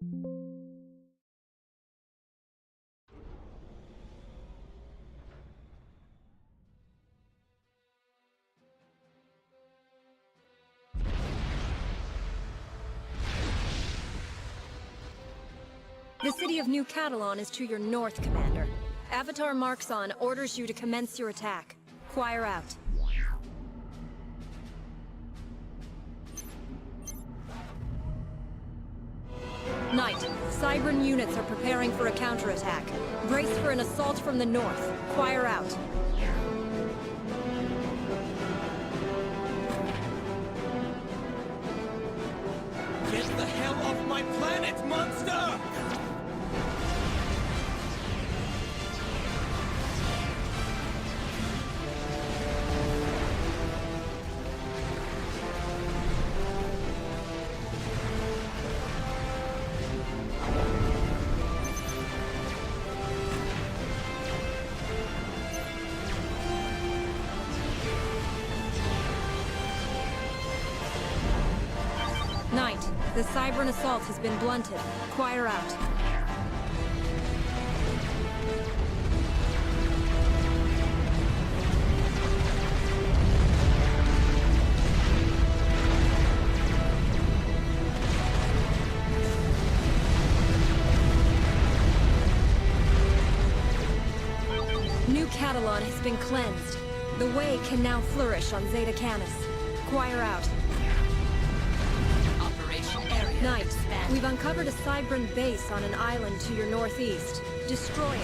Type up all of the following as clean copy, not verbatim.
The city of New Catalan is to your north, Commander. Avatar Marxon orders you to commence your attack. Choir out. Knight, Cybran units are preparing for a counterattack. Brace for an assault from the north. Choir out. Get the hell off my planet, monster! Knight, the Cybran assault has been blunted. Choir out. New Catalan has been cleansed. The way can now flourish on Zeta Canis. Choir out. Knight, we've uncovered a Cybran base on an island to your northeast. Destroy it.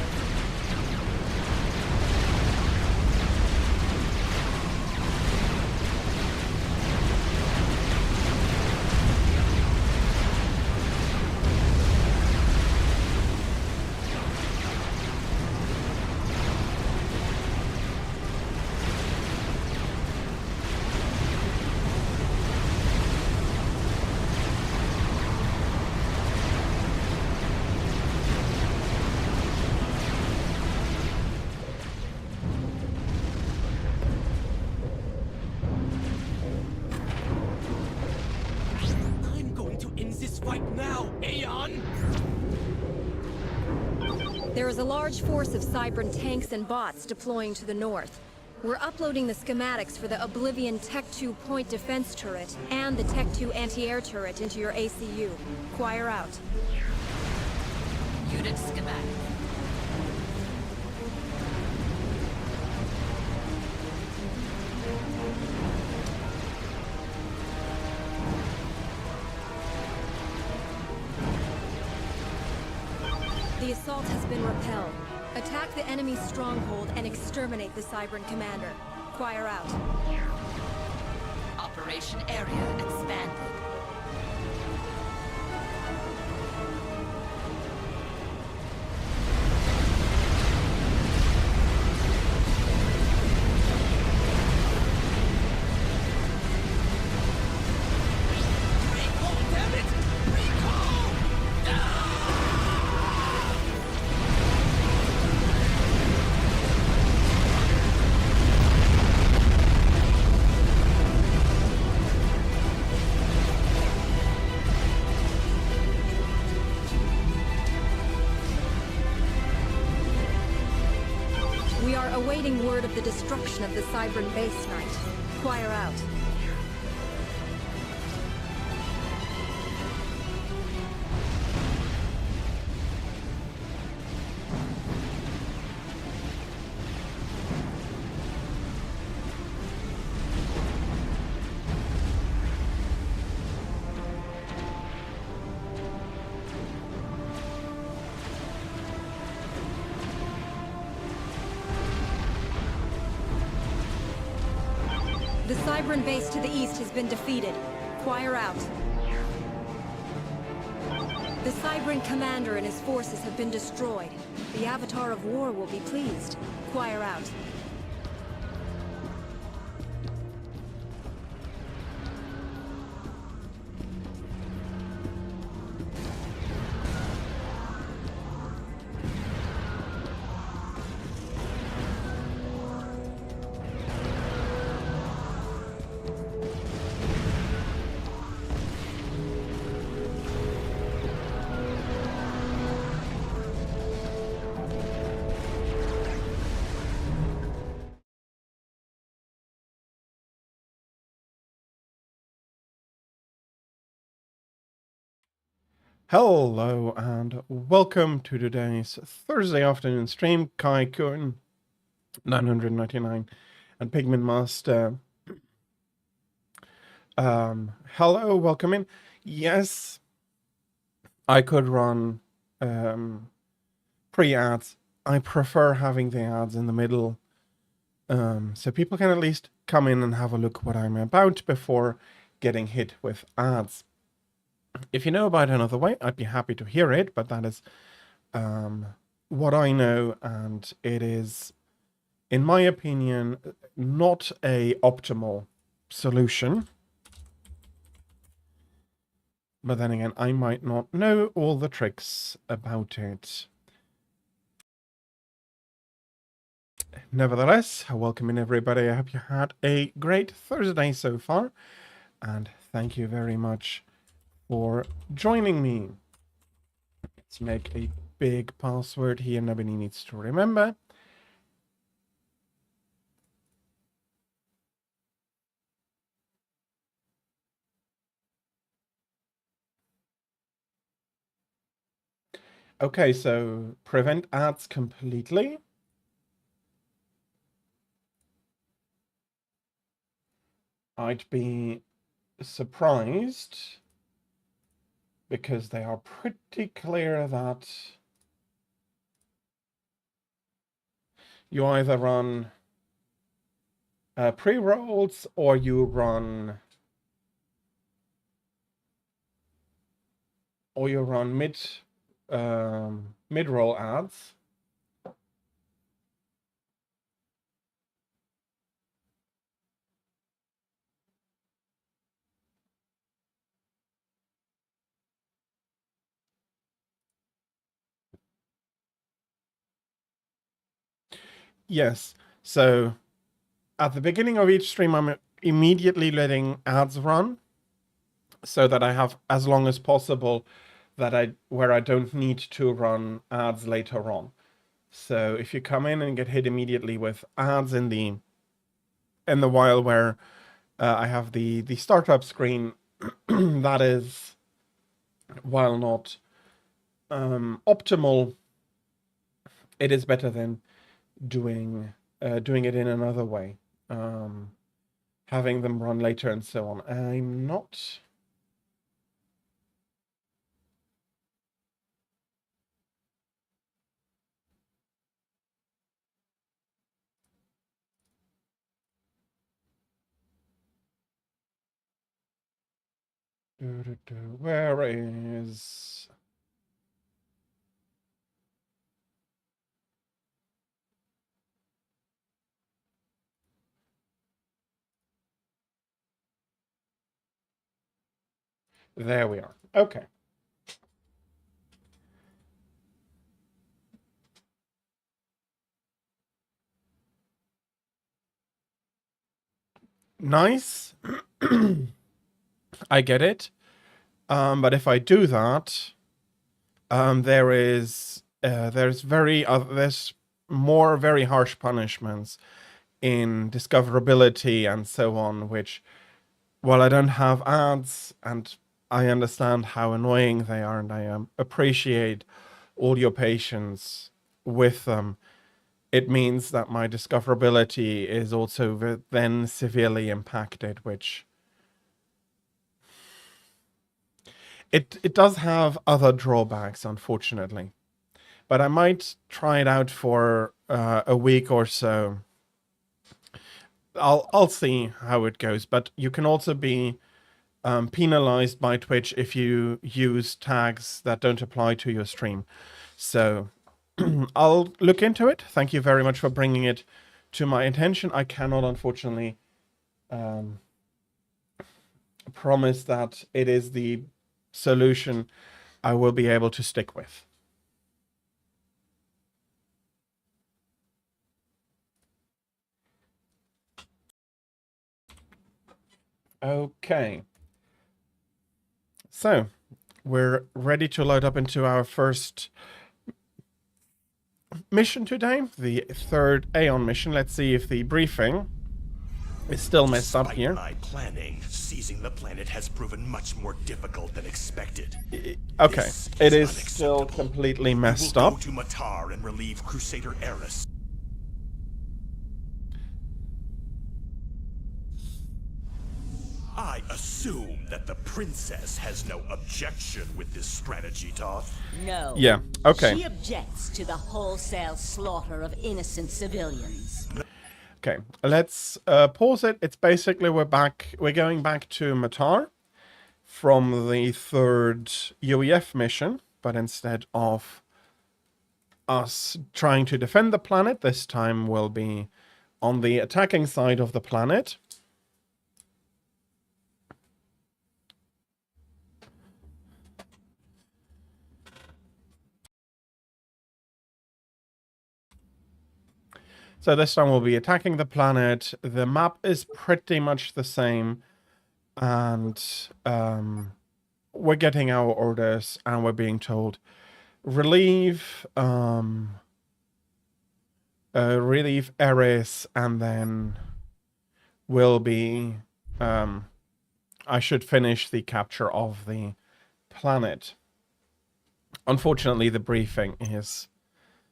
Fight now, Aeon! There is a large force of Cybran tanks and bots deploying to the north. We're uploading the schematics for the Oblivion Tech 2 point defense turret and the Tech 2 anti-air turret into your ACU. Choir out. Unit schematic. The assault has been repelled. Attack the enemy's stronghold and exterminate the Cybran commander. Choir out. Operation area expanded. We are awaiting word of the destruction of the Cybran base, Knight. Choir out. The Cybran base to the east has been defeated. Choir out. The Cybran commander and his forces have been destroyed. The Avatar of War will be pleased. Choir out. Hello and welcome to today's Thursday afternoon stream. Kai Kun 999 and Pigment Master. Hello, welcome in. Yes, I could run pre-ads. I prefer having the ads in the middle, so people can at least come in and have a look what I'm about before getting hit with ads. If you know about another way, I'd be happy to hear it, but that is what I know, and it is, in my opinion, not a optimal solution. But then again, I might not know all the tricks about it. Nevertheless, welcome in everybody. I hope you had a great Thursday so far, and thank you very much for joining me. Let's make a big password here nobody needs to remember. Okay, so prevent ads completely. I'd be surprised because they are pretty clear that you either run pre-rolls or you run mid-roll ads. Yes, so at the beginning of each stream, I'm immediately letting ads run so that I have as long as possible where I don't need to run ads later on. So if you come in and get hit immediately with ads in the while where I have the startup screen, that is, while not optimal, it is better than doing it in another way, having them run later and so on. I'm not. Where is... There we are. Okay. Nice. I get it. But if I do that, there's more very harsh punishments in discoverability and so on, which, while I don't have ads and I understand how annoying they are and I appreciate all your patience with them, it means that my discoverability is also then severely impacted, which it does have other drawbacks, unfortunately. But I might try it out for a week or so. I'll see how it goes. But you can also be penalized by Twitch if you use tags that don't apply to your stream. So I'll look into it. Thank you very much for bringing it to my attention. I cannot, unfortunately, promise that it is the solution I will be able to stick with. Okay. So we're ready to load up into our first mission today, the third Aeon mission. Let's see if the briefing is still messed up Despite here. my planning, seizing the planet has proven much more difficult than expected. Okay, This it is unacceptable. still completely You messed will up. go to Matar and relieve Crusader Eris. I assume that the princess has no objection with this strategy, Toth. No. Yeah, okay. She objects to the wholesale slaughter of innocent civilians. Okay, let's pause it. It's basically we're going back to Matar from the third UEF mission, but instead of us trying to defend the planet, this time we'll be on the attacking side of the planet. So this time we'll be attacking the planet. The map is pretty much the same. And we're getting our orders and we're being told, relieve Eris, and then we'll be, I should finish the capture of the planet. Unfortunately, the briefing is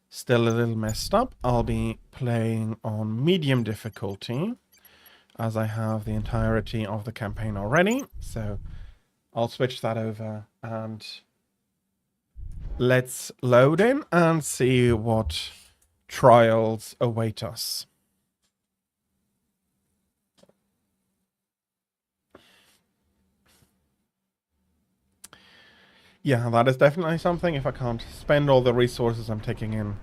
still a little messed up. I'll be playing on medium difficulty, as I have the entirety of the campaign already. So I'll switch that over and let's load in and see what trials await us. Yeah, that is definitely something. If I can't spend all the resources I'm taking in,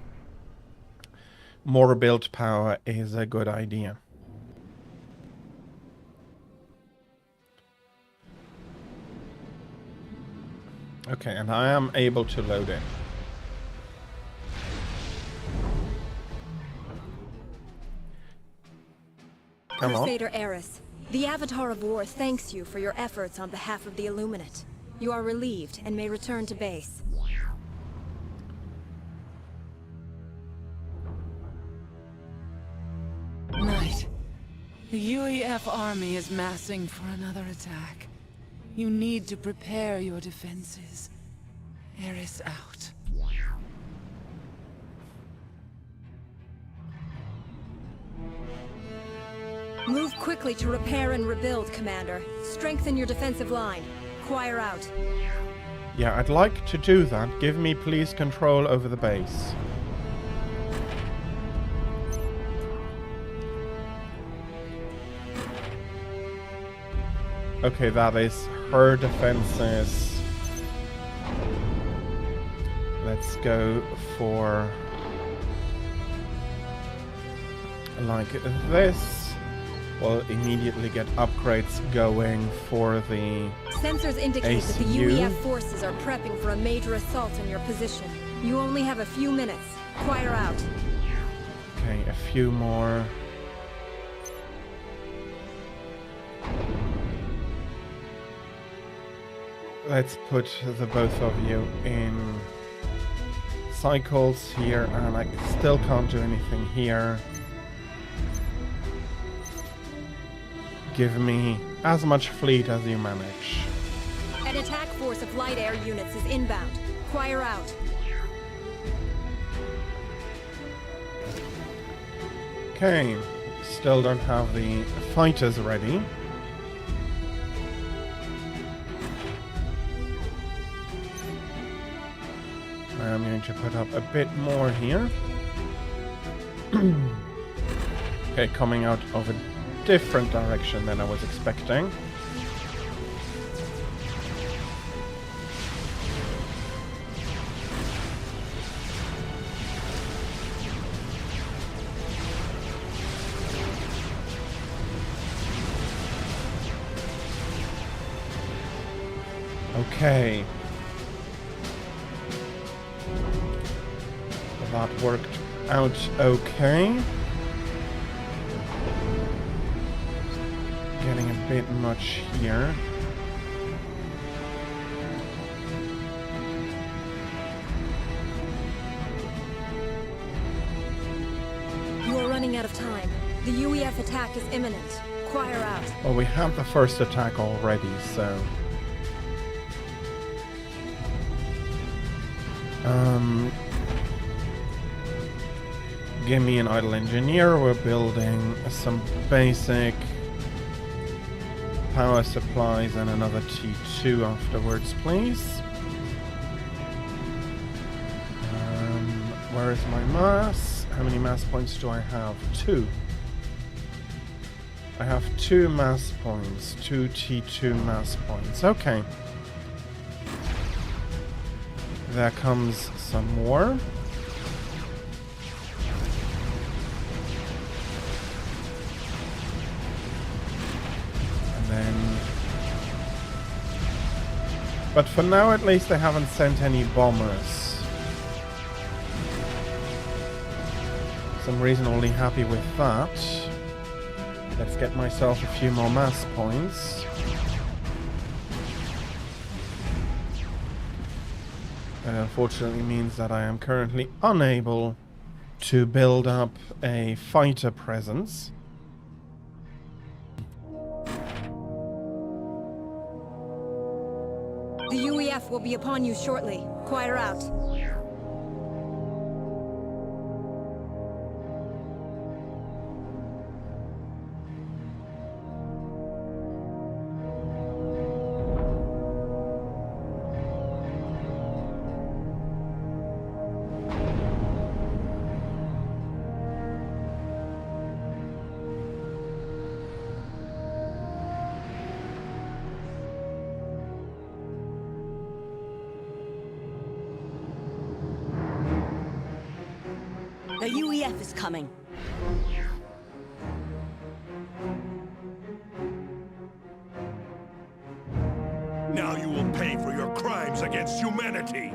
more build power is a good idea. Okay, and I am able to load in. Come on. Crusader Eris, the Avatar of War thanks you for your efforts on behalf of the Illuminate. You are relieved and may return to base. Knight, the UEF army is massing for another attack. You need to prepare your defenses. Eris out. Move quickly to repair and rebuild, Commander. Strengthen your defensive line. Choir out. Yeah, I'd like to do that. Give me, please, control over the base. Okay, that is her defenses. Let's go for like this. We'll immediately get upgrades going for the Sensors indicate that the ACU. UEF forces are prepping for a major assault on your position. You only have a few minutes. Choir out. Okay, a few more. Let's put the both of you in cycles here, and I still can't do anything here. Give me as much fleet as you manage. An attack force of light air units is inbound. Choir out. Okay, still don't have the fighters ready. I'm going to put up a bit more here. Okay, coming out of a different direction than I was expecting. Okay. That worked out okay. Getting a bit much here. You are running out of time. The UEF attack is imminent. Choir out. Well, we have the first attack already, so... Give me an idle engineer. We're building some basic power supplies and another T2 afterwards, please. Where is my mass? How many mass points do I have? 2. I have 2 mass points. 2 T2 mass points. Okay. There comes some more. And then... But for now, at least, they haven't sent any bombers. So I'm reasonably happy with that. Let's get myself a few more mass points. That unfortunately means that I am currently unable to build up a fighter presence. The UEF will be upon you shortly. Choir out. The UEF is coming. Now you will pay for your crimes against humanity!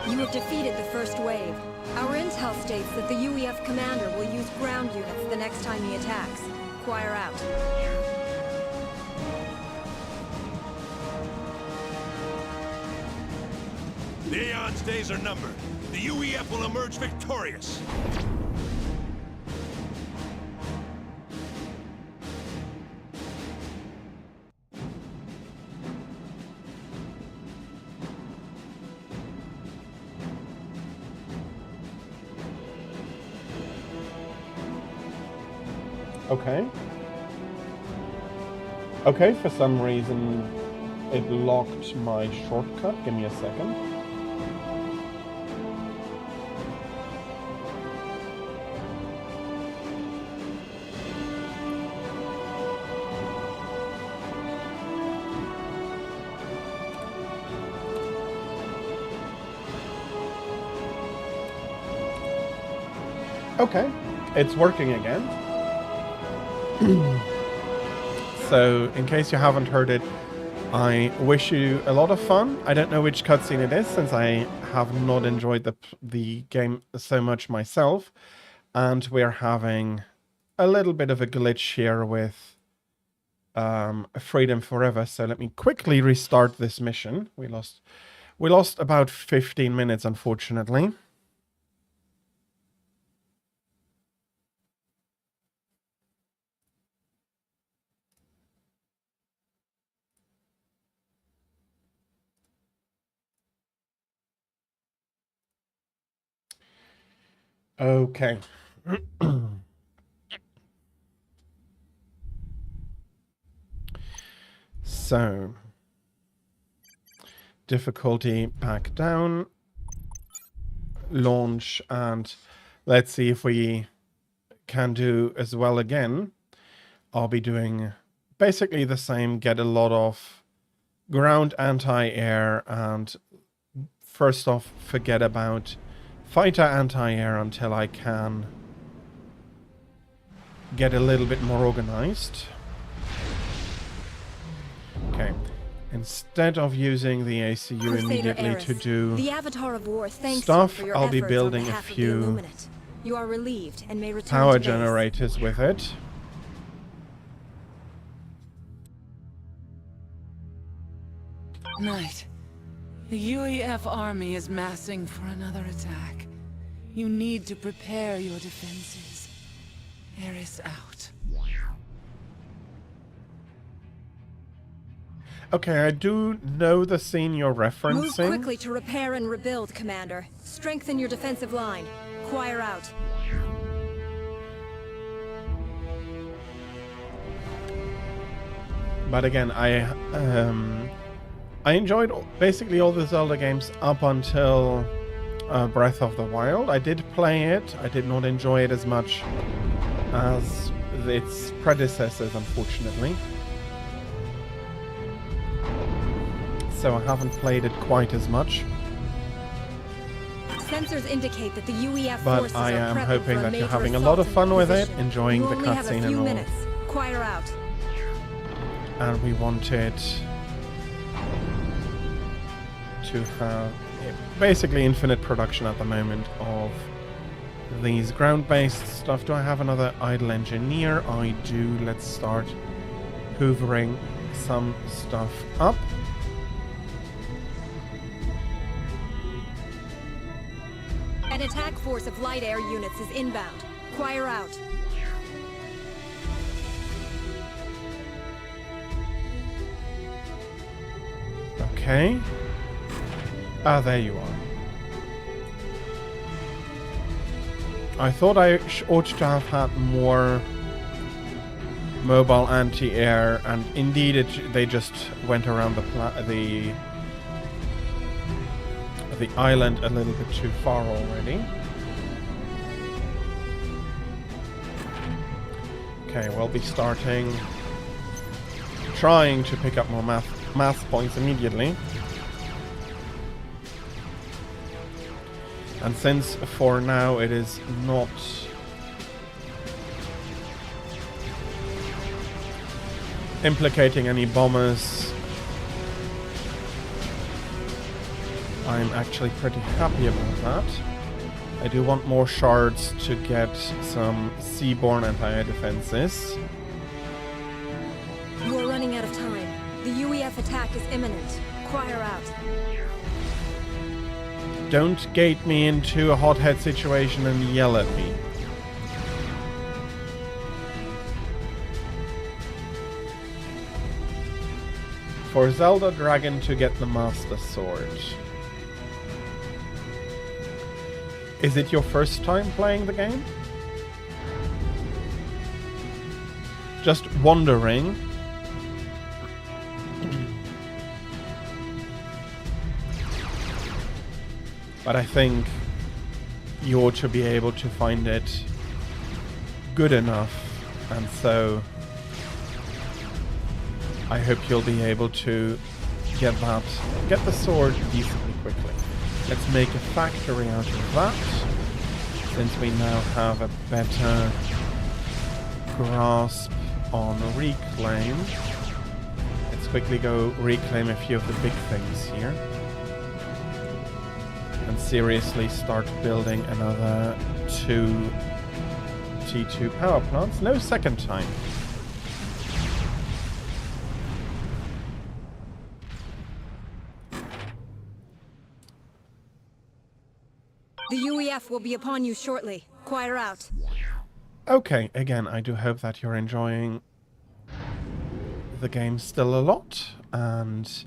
You have defeated the first wave. Our intel states that the UEF commander will use ground units the next time he attacks. Choir out. The Aeon's days are numbered. The UEF will emerge victorious. Okay. Okay, for some reason it locked my shortcut. Give me a second. Okay, it's working again. So, in case you haven't heard it, I wish you a lot of fun. I don't know which cutscene it is, since I have not enjoyed the game so much myself. And we're having a little bit of a glitch here with Freedom Forever. So let me quickly restart this mission. We lost about 15 minutes, unfortunately. Okay. So, difficulty back down, launch, and let's see if we can do as well again. I'll be doing basically the same, get a lot of ground anti-air, and first off, forget about fighter anti-air until I can get a little bit more organized. Okay. Instead of using the ACU Crusader immediately Eris, to do the Avatar of War thanks stuff, you for your I'll be efforts building on a behalf of the few Illuminate. You are relieved and may return power to base. generators with it. Knight, the UEF army is massing for another attack. You need to prepare your defenses. Eris out. Okay, I do know the scene you're Move referencing. quickly to repair and rebuild, Commander. Strengthen your defensive line. Choir out. But again, I enjoyed basically all the Zelda games up until Breath of the Wild. I did play it. I did not enjoy it as much as its predecessors, unfortunately. So I haven't played it quite as much. Sensors indicate that the UEF But forces I are am prepping hoping for that a you're major having a lot of assault fun in with it, position. enjoying You the only have a cutscene few and all. minutes. Choir out. And we wanted to have basically infinite production at the moment of these ground-based stuff. Do I have another idle engineer? I do. Let's start hoovering some stuff up. An attack force of light air units is inbound. Choir out. Okay. Ah, there you are. I thought I ought to have had more mobile anti-air, and indeed they just went around the island a little bit too far already. Okay, we'll be trying to pick up more math points immediately. And since for now it is not implicating any bombers, I'm actually pretty happy about that. I do want more shards to get some seaborne anti-air defenses. You are running out of time. The UEF attack is imminent. Choir out. Don't gate me into a hothead situation and yell at me. For Zelda Dragon to get the Master Sword. Is it your first time playing the game? Just wondering. But I think you ought to be able to find it good enough, and so I hope you'll be able to get the sword decently quickly. Let's make a factory out of that. since we now have a better grasp on reclaim, let's quickly go reclaim a few of the big things here. And seriously start building another 2 T2 power plants. No second time. The UEF will be upon you shortly. Choir out. Okay, again, I do hope that you're enjoying the game still a lot, and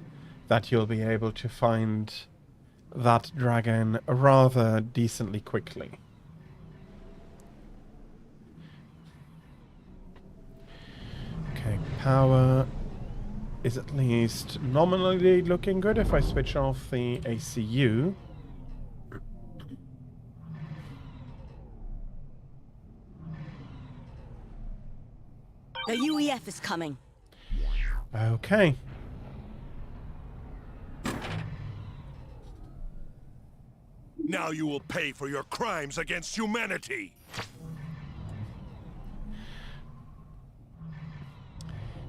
that you'll be able to find that dragon rather decently quickly. Okay, power is at least nominally looking good. If I switch off the ACU, The UEF is coming. okay. Now you will pay for your crimes against humanity!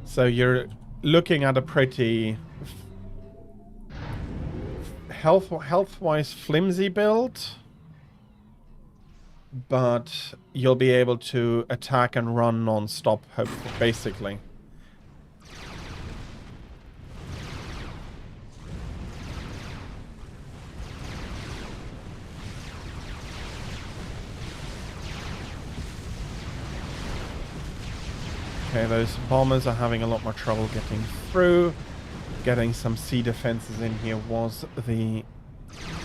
So you're looking at a pretty health-wise flimsy build, but you'll be able to attack and run non-stop, basically. Okay, those bombers are having a lot more trouble getting through. Getting some sea defenses in here was the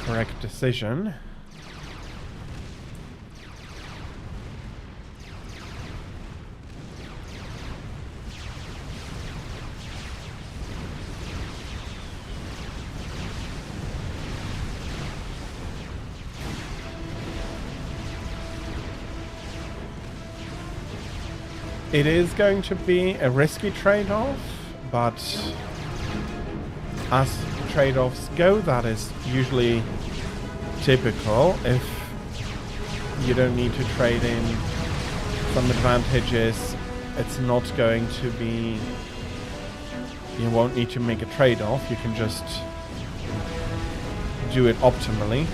correct decision. It is going to be a risky trade-off, but as trade-offs go, that is usually typical. If you don't need to trade in some advantages, it's not going to be... You won't need to make a trade-off, you can just do it optimally.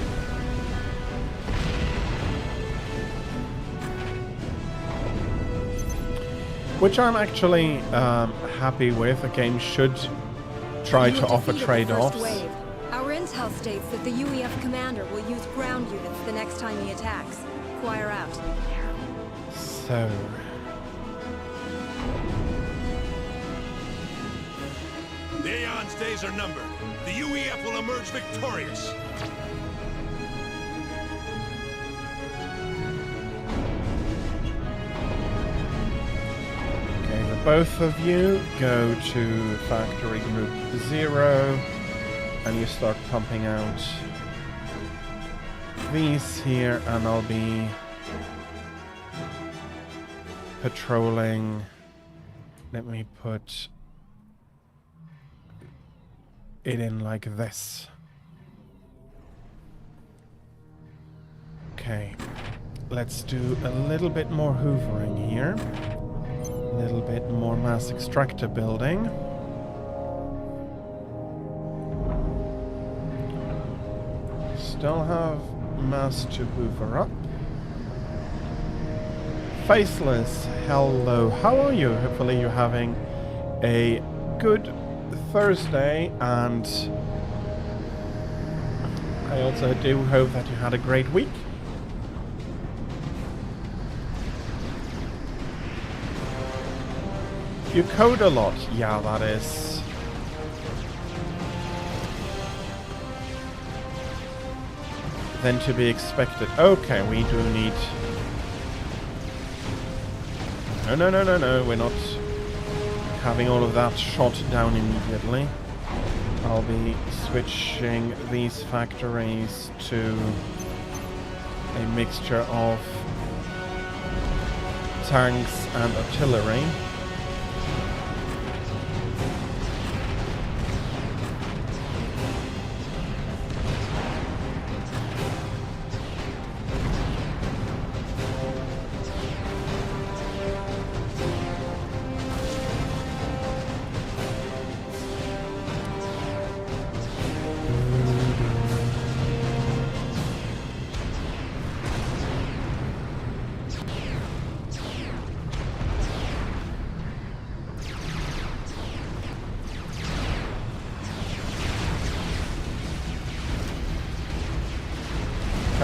Which I'm actually happy with. A game should try to offer trade-offs. Our intel states that the UEF commander will use ground units the next time he attacks. Choir out. So... The Aeon's days are numbered. The UEF will emerge victorious. Both of you go to factory group 0 and you start pumping out these here, and I'll be patrolling. Let me put it in like this. Okay, let's do a little bit more hoovering here. A little bit more mass extractor building. Still have mass to hoover up. Faceless, hello, how are you? Hopefully you're having a good Thursday, and I also do hope that you had a great week. You code a lot. Yeah, that is... then to be expected. Okay, we do need... No, we're not having all of that shot down immediately. I'll be switching these factories to a mixture of tanks and artillery.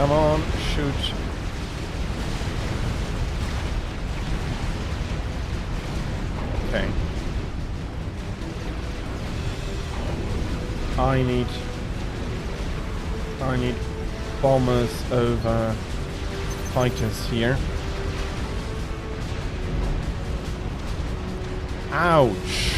Come on, shoot. Okay. I need bombers over fighters here. Ouch.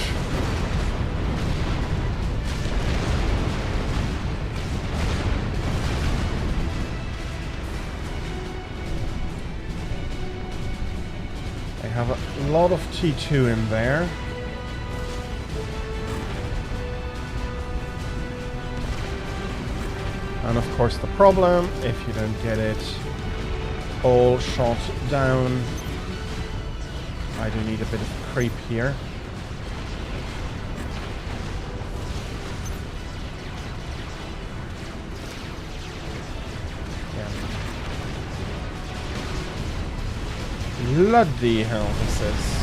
I have a lot of T2 in there. And of course the problem, if you don't get it all shot down, I do need a bit of creep here. Bloody hell, this is.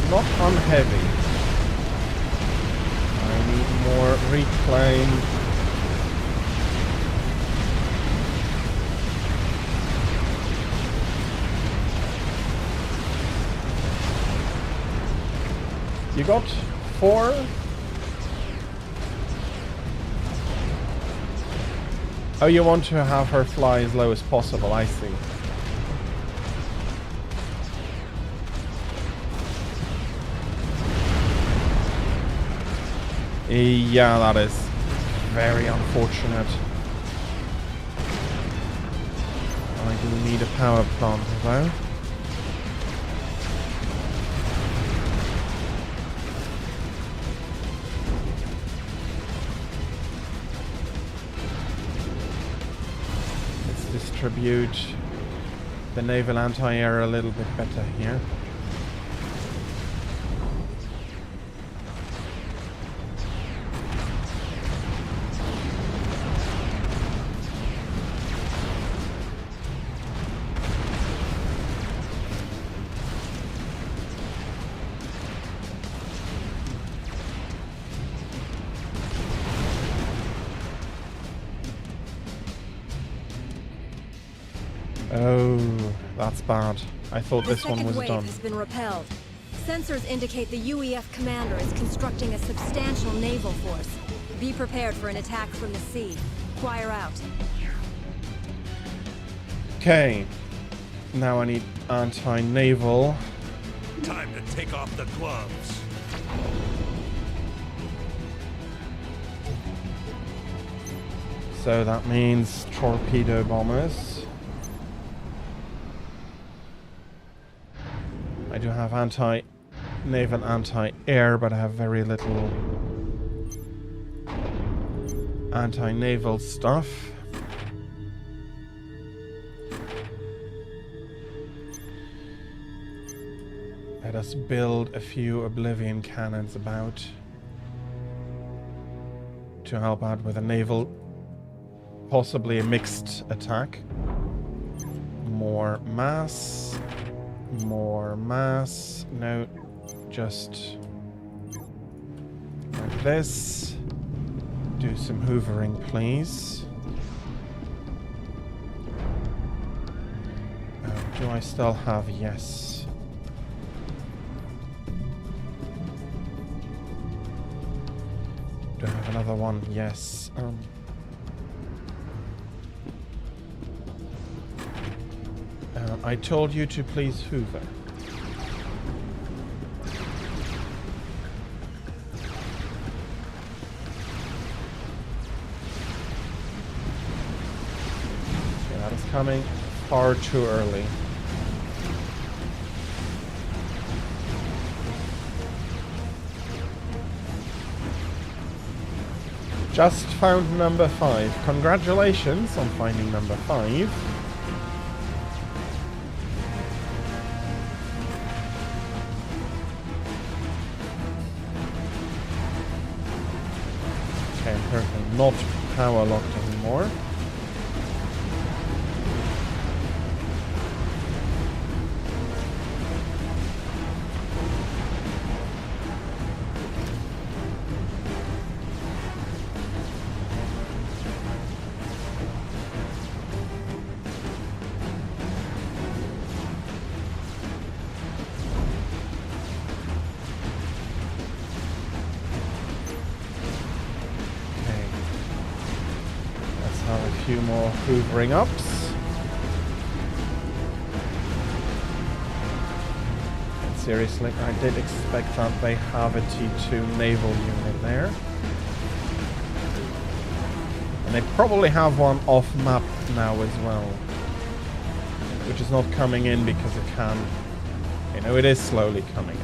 Not on heavy. I need more reclaim. You got 4? Oh, you want to have her fly as low as possible, I see. Yeah, that is very unfortunate. I do need a power plant though. Let's distribute the naval anti-air a little bit better here. Oh, that's bad. I thought this one was The second done. wave has been repelled. Sensors indicate the UEF commander is constructing a substantial naval force. Be prepared for an attack from the sea. Choir out. Okay. Now I need anti-naval. Time to take off the gloves. So that means torpedo bombers. I do have anti-naval, anti-air, but I have very little anti-naval stuff. Let us build a few Oblivion cannons about to help out with a naval, possibly a mixed attack. More mass. More mass. No, just like this. Do some hoovering, please. Do I still have? Yes. Do I have another one? Yes. I told you to please hoover. Okay, that is coming far too early. Just found number 5. Congratulations on finding number 5. Okay, currently not power locked anymore. few more hoovering ups. And seriously, I did expect that they have a T2 naval unit there. And they probably have one off map now as well. Which is not coming in because it can. You know, it is slowly coming in.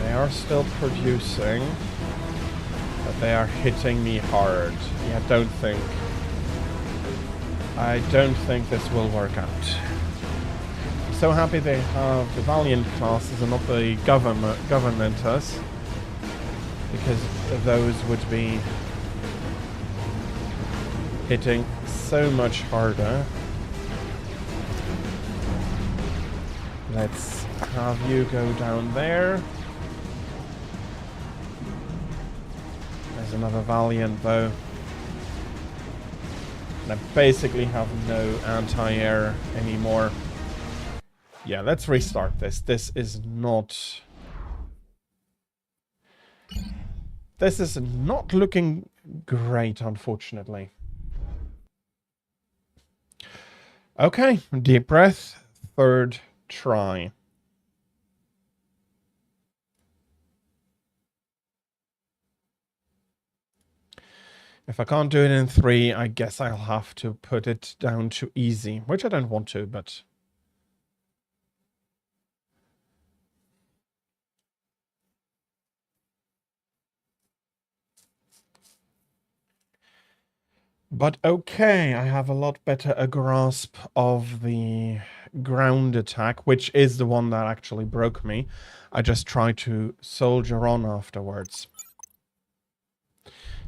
They are still producing, but they are hitting me hard. Yeah, I don't think this will work out. I'm so happy they have the Valiant classes and not the Governmentas, because those would be hitting so much harder. Let's have you go down there. There's another Valiant though. And I basically have no anti-air anymore. Yeah, let's restart this. This is not looking great, unfortunately. Okay, deep breath. Third try. If I can't do it in 3, I guess I'll have to put it down to easy, which I don't want to, but... But okay, I have a lot better a grasp of the ground attack, which is the one that actually broke me. I just tried to soldier on afterwards.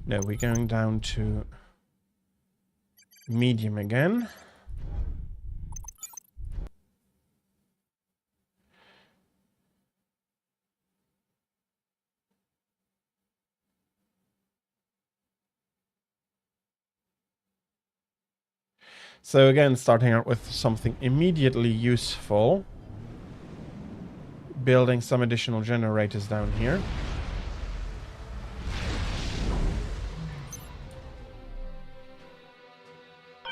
No, we're going down to medium again. So again, starting out with something immediately useful. Building some additional generators down here.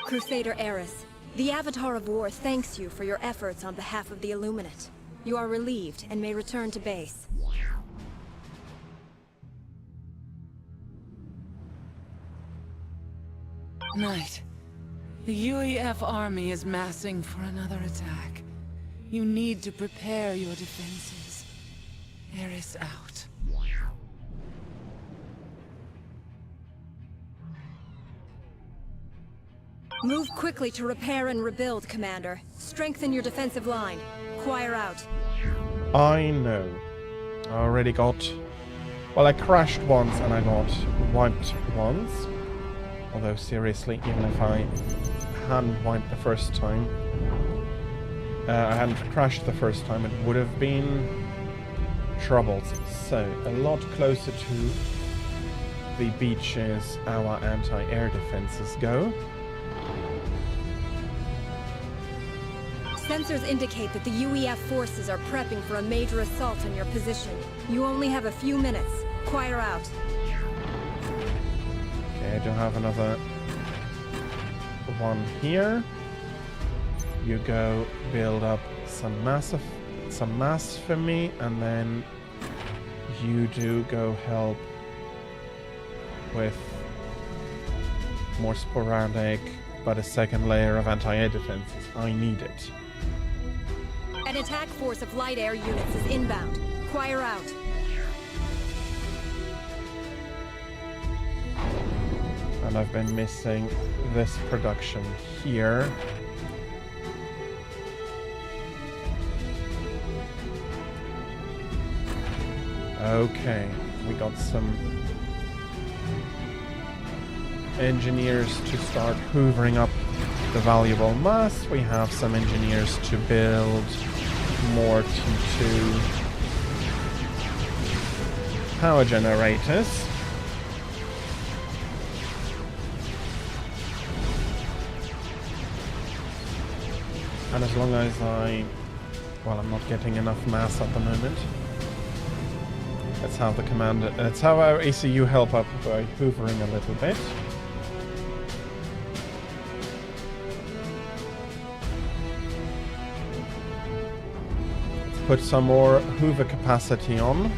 Crusader Eris, the Avatar of War thanks you for your efforts on behalf of the Illuminate. You are relieved and may return to base. Knight, the UEF army is massing for another attack. You need to prepare your defenses. Eris out. Move quickly to repair and rebuild, Commander. Strengthen your defensive line. Choir out. I know. I already got... Well, I crashed once and I got wiped once. Although, seriously, even if I hadn't wiped the first time... I hadn't crashed the first time, it would have been... troubled. So, a lot closer to the beaches our anti-air defenses go. Sensors indicate that the UEF forces are prepping for a major assault on your position. You only have a few minutes. Choir out. Okay, I do have another one here. You go build up some mass for me, and then you do go help with more sporadic, but a second layer of anti-air defenses. I need it. An attack force of light air units is inbound. Choir out. And I've been missing this production here. Okay, we got some engineers to start hoovering up the valuable mass. We have some engineers to build more T2 power generators. And as long as well, I'm not getting enough mass at the moment. Let's have the commander. Let's have our ACU help up by hoovering a little bit. Let's put some more hoover capacity on.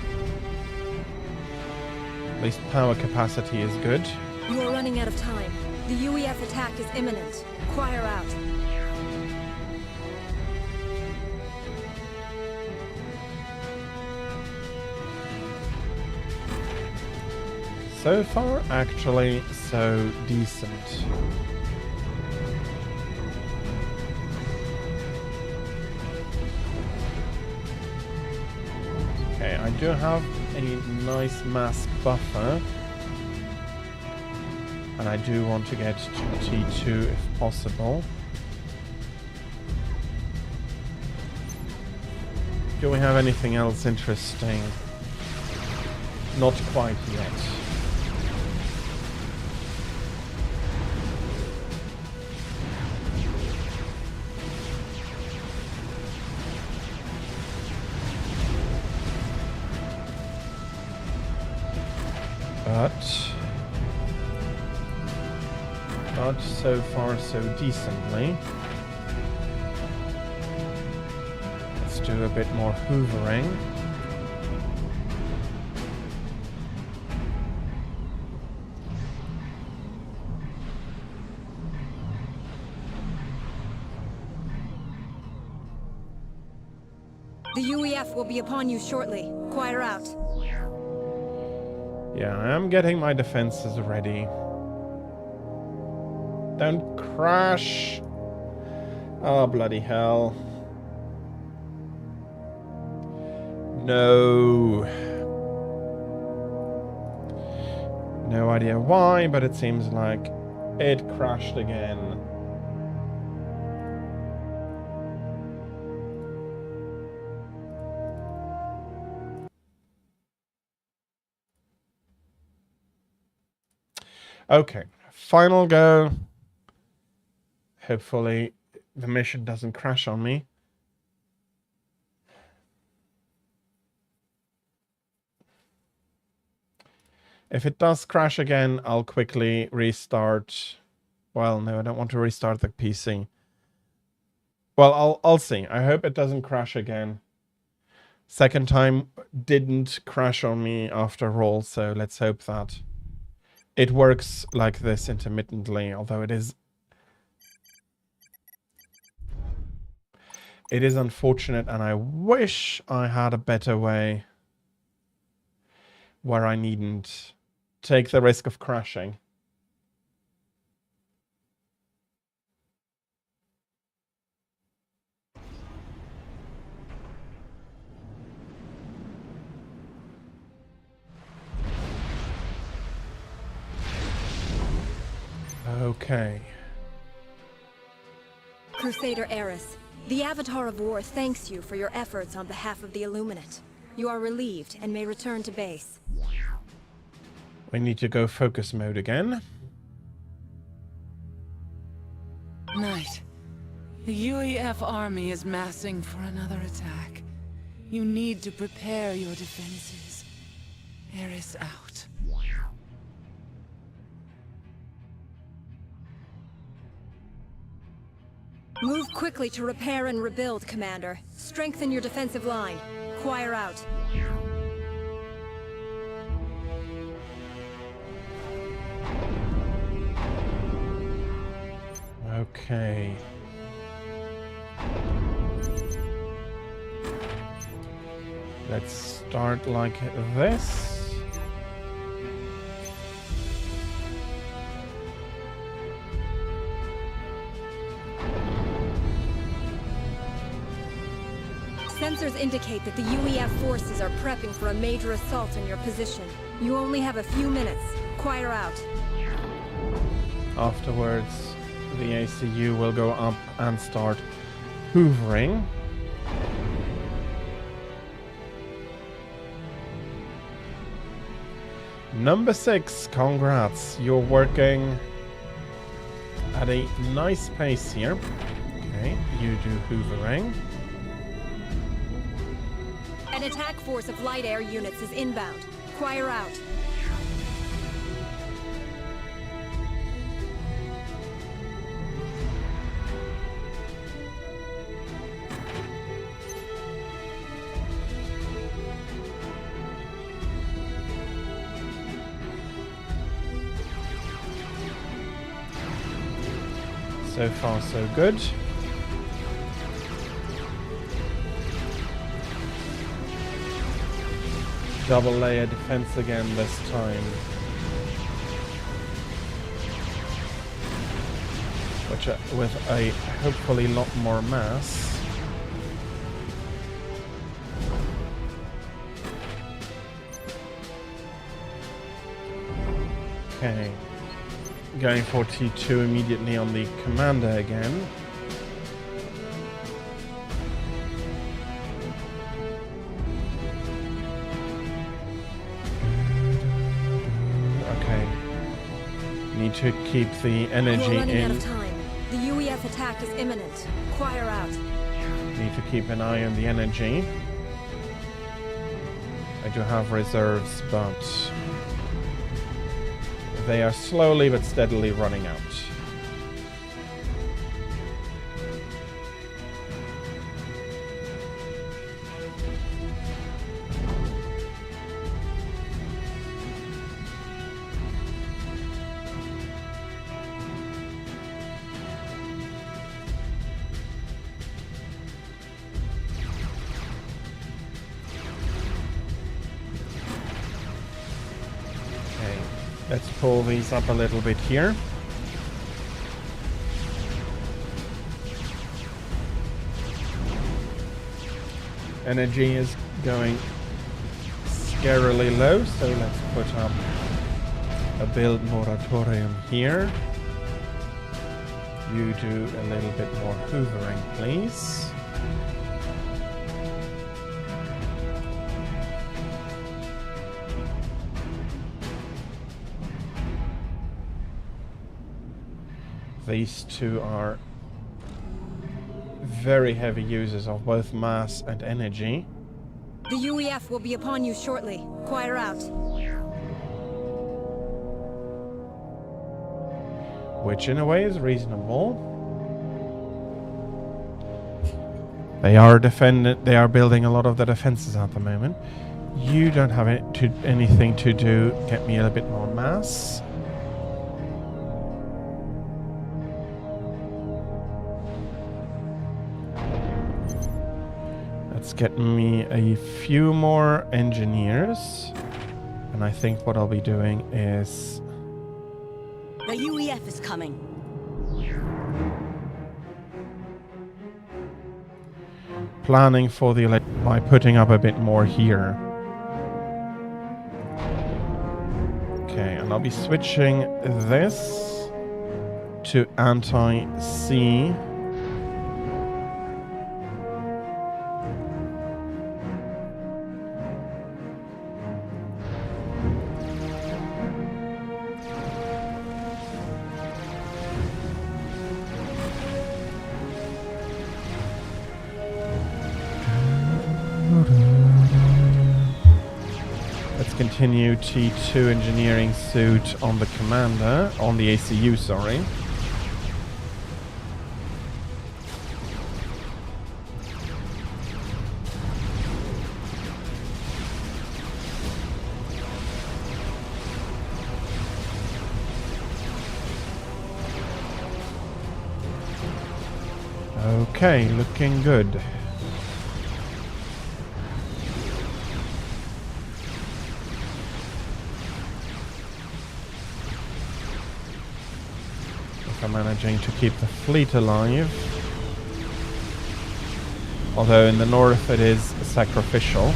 At least power capacity is good. You are running out of time. The UEF attack is imminent. Choir out. So far, actually, so decent. Okay, I do have a nice mass buffer. And I do want to get to T2 if possible. Do we have anything else interesting? Not quite yet. But so far so decently. Let's do a bit more hoovering. The UEF will be upon you shortly. Choir out. Yeah, I am getting my defenses ready. Don't crash. Oh, bloody hell. No. No idea why, but it seems like it crashed again. Okay, final go. Hopefully the mission doesn't crash on me. If it does crash again, I'll quickly restart. Well, no, I don't want to restart the PC. Well, I'll see. I hope it doesn't crash again. Second time didn't crash on me after all, so let's hope that it works like this intermittently, although it is unfortunate, and I wish I had a better way where I needn't take the risk of crashing. Okay. Crusader Eris, the Avatar of War thanks you for your efforts on behalf of the Illuminate. You are relieved and may return to base. We need to go focus mode again. Knight, the UEF army is massing for another attack. You need to prepare your defenses. Eris out. Move quickly to repair and rebuild, Commander. Strengthen your defensive line. Choir out. Okay. Let's start like this. Sensors indicate that the UEF forces are prepping for a major assault on your position. You only have a few minutes. Choir out. Afterwards, the ACU will go up and start hoovering. Number 6, congrats. You're working at a nice pace here. Okay, you do hoovering. An attack force of light air units is inbound. Choir out. So far, so good. Double layer defense again this time. Which with a hopefully lot more mass. Okay. Going for T2 immediately on the commander again. Okay. Need to keep the energy We're running out in. of time. The UEF attack is imminent. Choir out. Need to keep an eye on the energy. I do have reserves, but they are slowly but steadily running out. Let's pull these up a little bit here. Energy is going scarily low, so let's put up a build moratorium here. You do a little bit more hoovering, please. These two are very heavy users of both mass and energy. The UEF will be upon you shortly. Choir out. Which in a way is reasonable. They are building a lot of the defenses at the moment. You don't have anything to do. Get me a little bit more mass. Get me a few more engineers, and I think what I'll be doing is The UEF is coming. planning for the by putting up a bit more here. Okay, and I'll be switching this to anti-C. Continue T2 engineering suit on the commander, on the ACU, sorry. Okay, looking good. Managing to keep the fleet alive, although in the north it is sacrificial.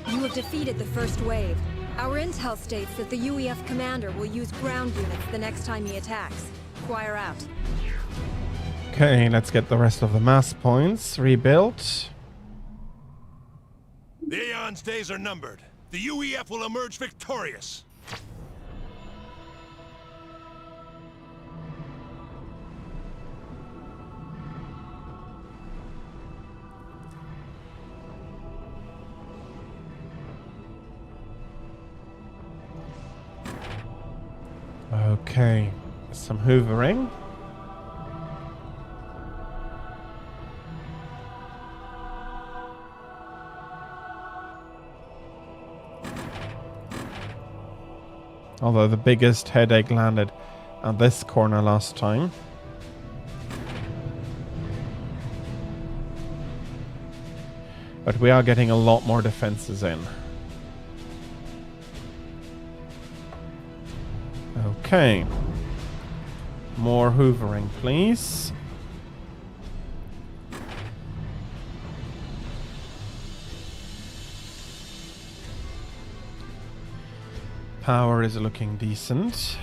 You have defeated the first wave. Our intel states that the UEF commander will use ground units the next time he attacks. Squire out. Okay, let's get the rest of the mass points rebuilt. The Aeon's days are numbered. The UEF will emerge victorious. Okay, some hoovering. Although the biggest headache landed at this corner last time. But we are getting a lot more defenses in. Okay. More hoovering, please. Power is looking decent.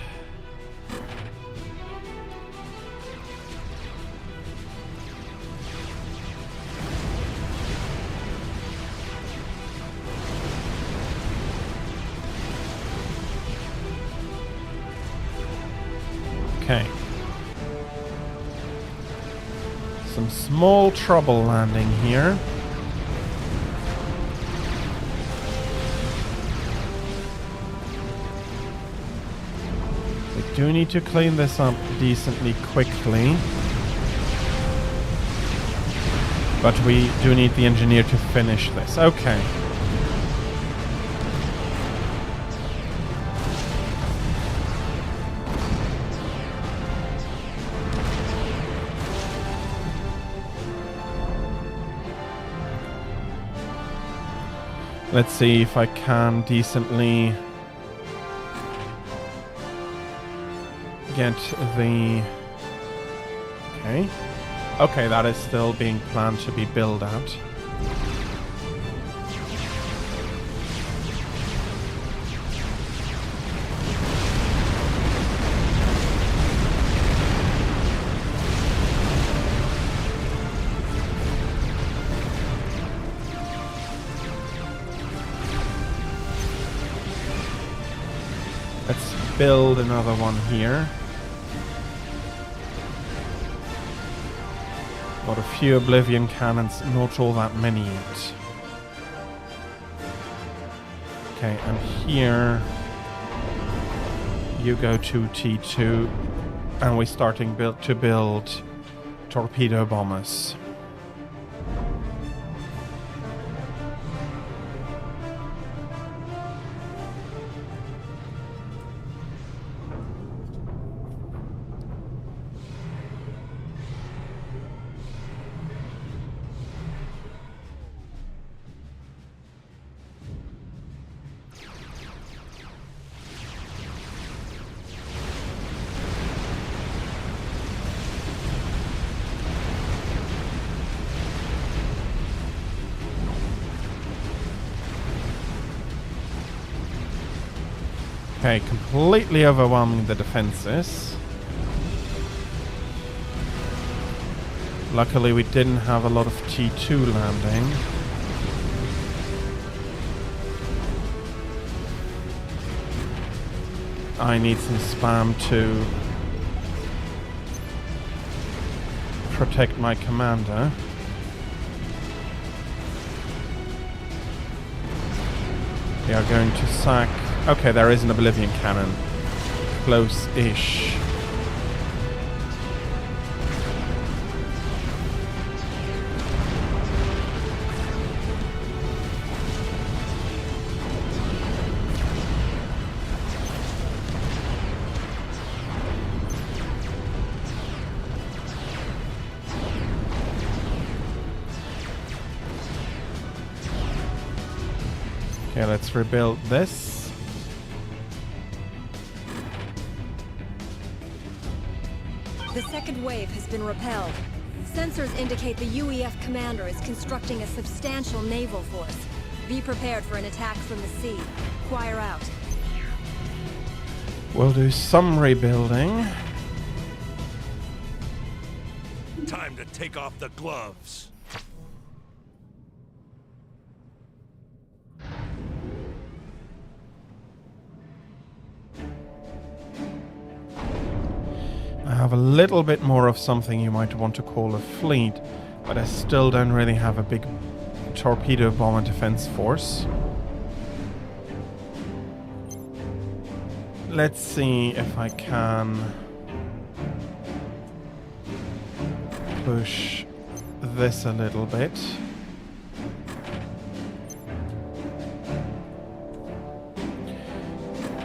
Okay. Some small trouble landing here. We do need to clean this up decently quickly. But we do need the engineer to finish this. Okay. Let's see if I can decently get the... Okay. Okay, that is still being planned to be built out. Let's build another one here. Got a few Oblivion cannons, not all that many yet. Okay, and here you go to T2, and we're starting to build torpedo bombers. Okay, completely overwhelming the defenses. Luckily we didn't have a lot of T2 landing. I need some spam to protect my commander. We are going to sack... Okay, there is an Oblivion cannon. Close-ish. Okay, let's rebuild this. The second wave has been repelled. Sensors indicate the UEF commander is constructing a substantial naval force. Be prepared for an attack from the sea. Choir out. We'll do some rebuilding. Time to take off the gloves. I have a little bit more of something you might want to call a fleet, but I still don't really have a big torpedo bomber defense force. Let's see if I can push this a little bit.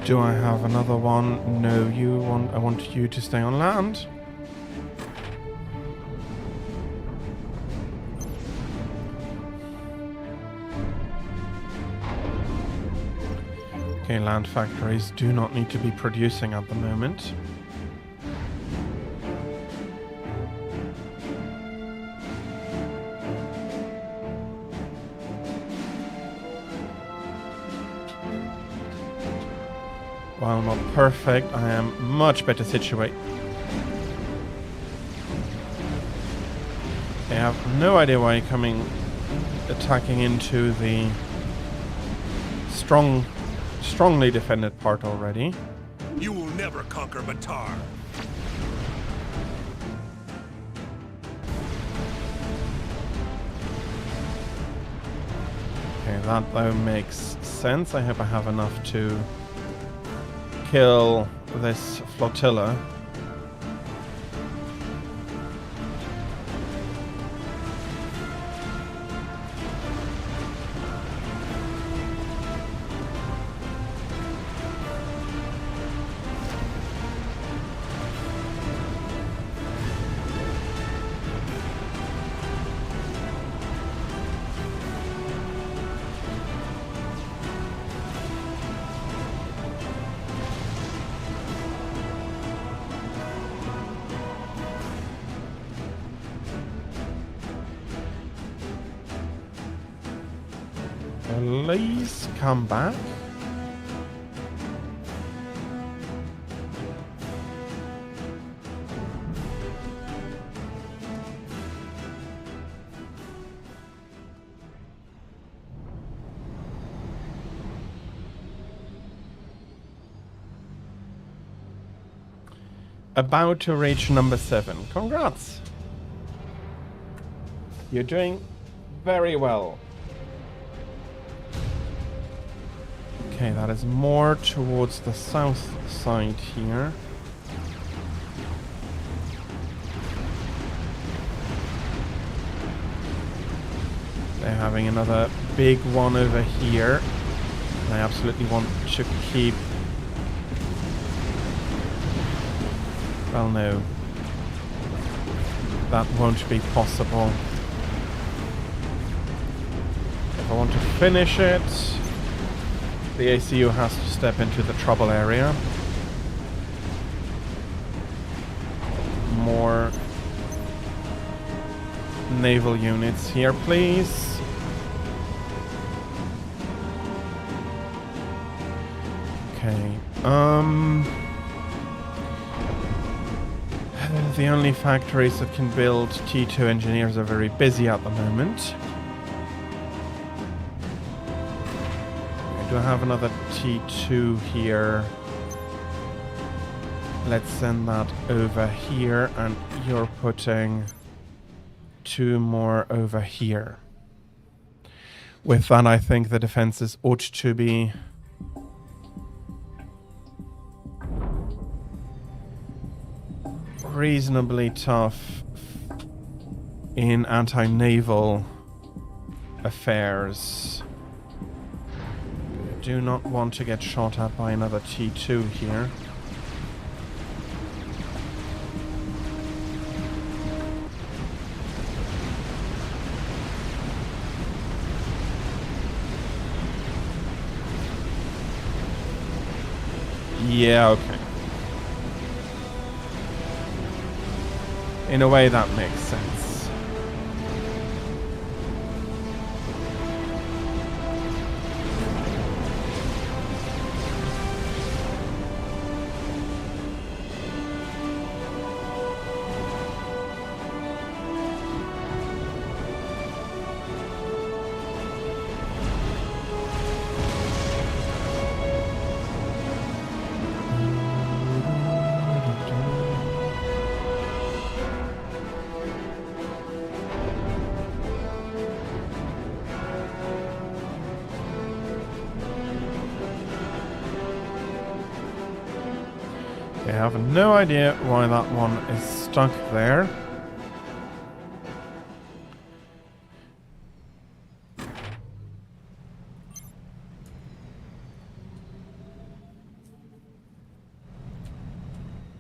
Do I have another one? No, I want you to stay on land. Okay, land factories do not need to be producing at the moment. While not perfect, I am much better situated. I have no idea why you're attacking into the strongly defended part already. You will never conquer Matar. Okay, that though makes sense. I hope I have enough to kill this flotilla. Please come back. About to reach number 7. Congrats! You're doing very well. Okay, that is more towards the south side here. They're having another big one over here. I absolutely want to keep... Well, no. That won't be possible. If I want to finish it, the ACU has to step into the trouble area. More naval units here, please. Okay. The only factories that can build T2 engineers are very busy at the moment. Do I have another T2 here? Let's send that over here, and you're putting 2 more over here. With that, I think the defenses ought to be reasonably tough in anti-naval affairs. Do not want to get shot at by another T2 here. Yeah, okay. In a way, that makes sense. Okay, I have no idea why that one is stuck there.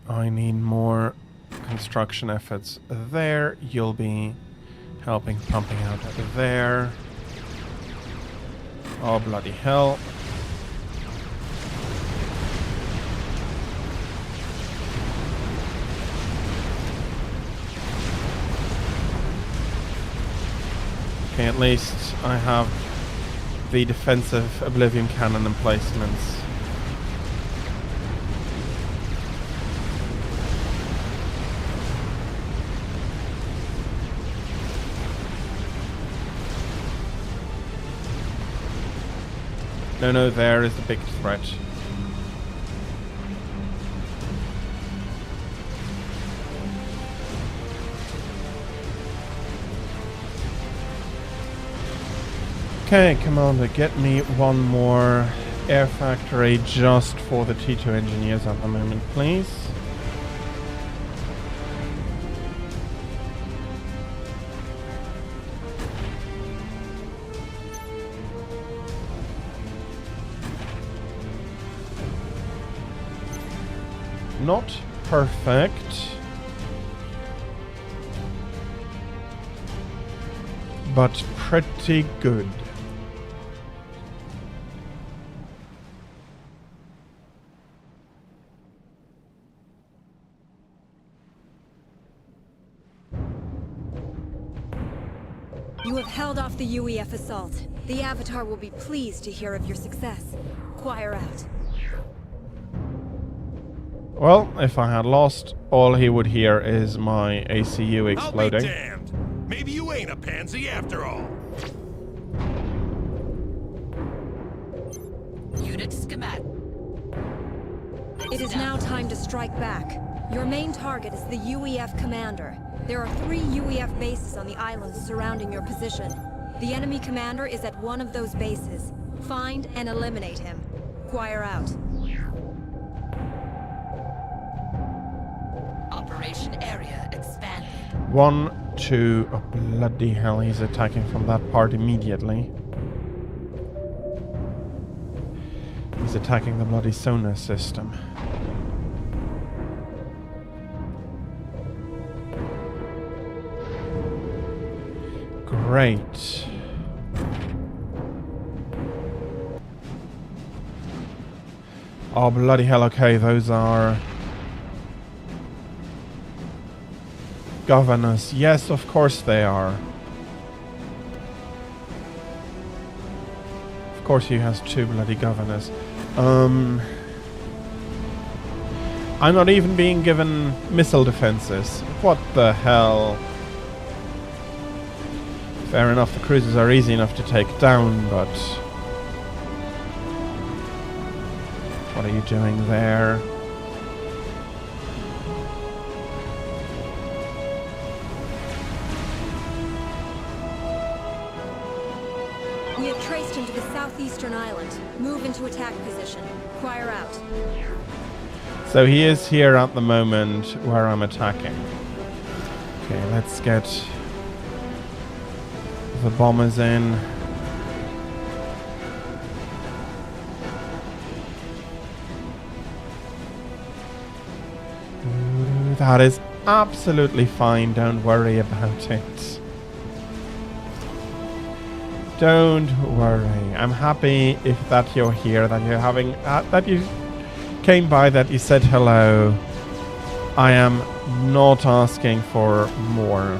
I need more construction efforts there. You'll be helping pumping out there. Oh, bloody hell. Okay, at least I have the defensive Oblivion cannon emplacements. No, there is the big threat. Okay, Commander, get me one more air factory just for the T2 engineers at the moment, please. Not perfect, but pretty good. You have held off the UEF assault. The Avatar will be pleased to hear of your success. Choir out. Well, if I had lost, all he would hear is my ACU exploding. I'll be damned. Maybe you ain't a pansy after all. Unit schematic. It is now time to strike back. Your main target is the UEF commander. There are 3 UEF bases on the islands surrounding your position. The enemy commander is at one of those bases. Find and eliminate him. Choir out. Operation area expanded. 1, 2, oh bloody hell, he's attacking from that part immediately. He's attacking the bloody sonar system. Great. Oh bloody hell, okay, those are governors. Yes, of course they are. Of course he has 2 bloody governors. I'm not even being given missile defenses. What the hell? Fair enough, the cruisers are easy enough to take down, but what are you doing there? We have traced him to the southeastern island. Move into attack position. Choir out. So he is here at the moment where I'm attacking. Okay, let's get the bombers in. That is absolutely fine, don't worry about it. Don't worry. I'm happy if that you're here, that you're having, that you came by, that you said hello. I am not asking for more.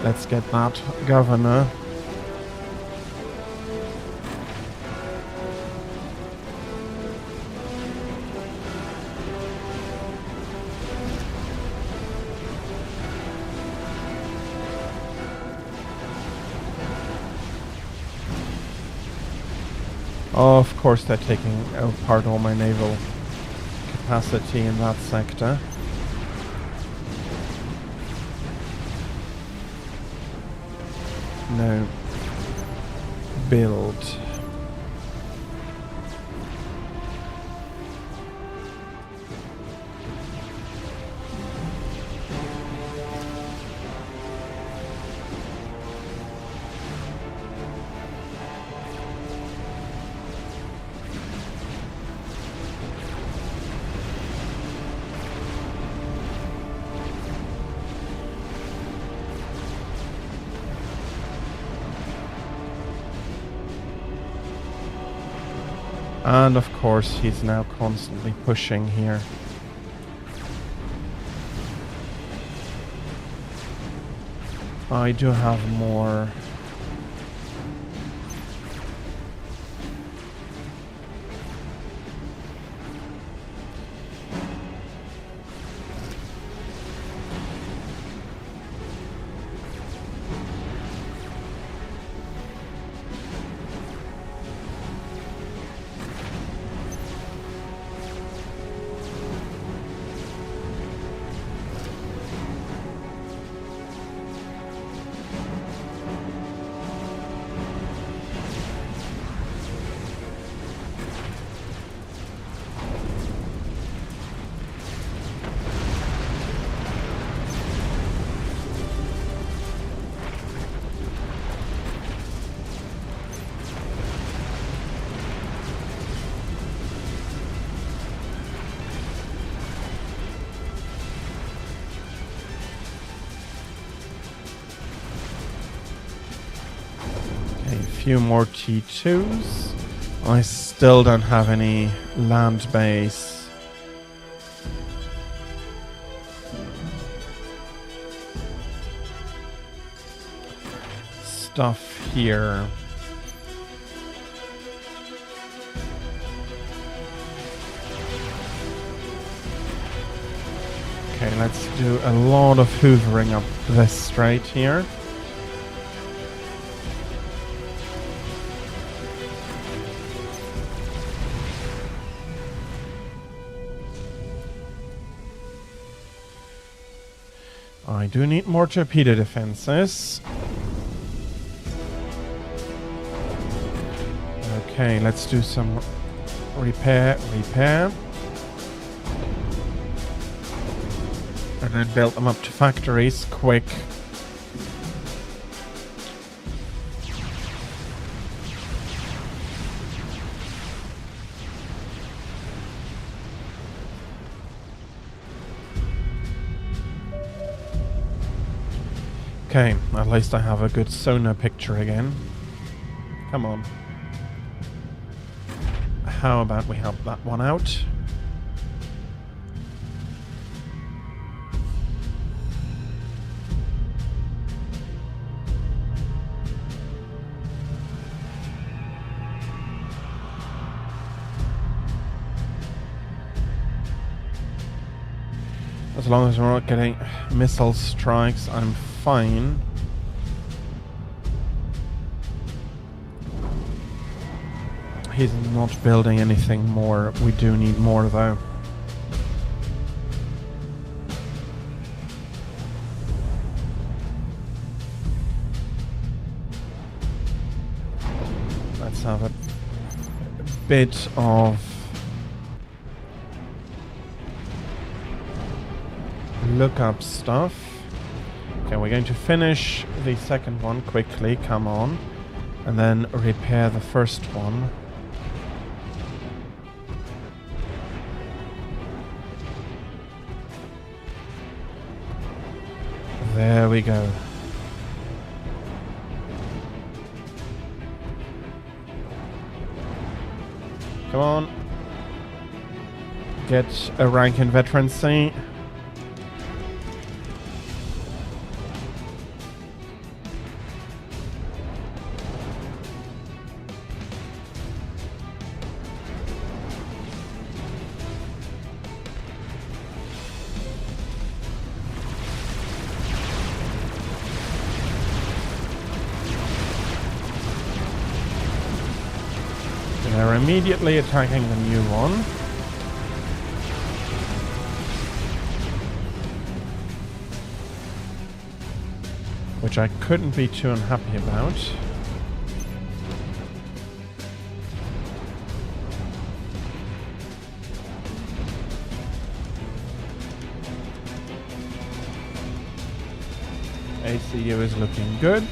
Let's get that governor. Oh, of course they're taking apart all my naval capacity in that sector. No. Build. And of course he's now constantly pushing here. I do have more. Few more T2s. I still don't have any land base. Stuff here. Okay, let's do a lot of hoovering up this strait here. I do need more torpedo defenses. Okay, let's do some repair. And then build them up to factories quick. Okay, at least I have a good sonar picture again. Come on. How about we help that one out? As long as we're not getting missile strikes, I'm fine. He's not building anything more. We do need more though. Let's have a bit of look up stuff. Okay, we're going to finish the second one quickly, come on, and then repair the first one. There we go. Come on. Get a rank in veterancy. They're immediately attacking the new one. which I couldn't be too unhappy about. ACU is looking good.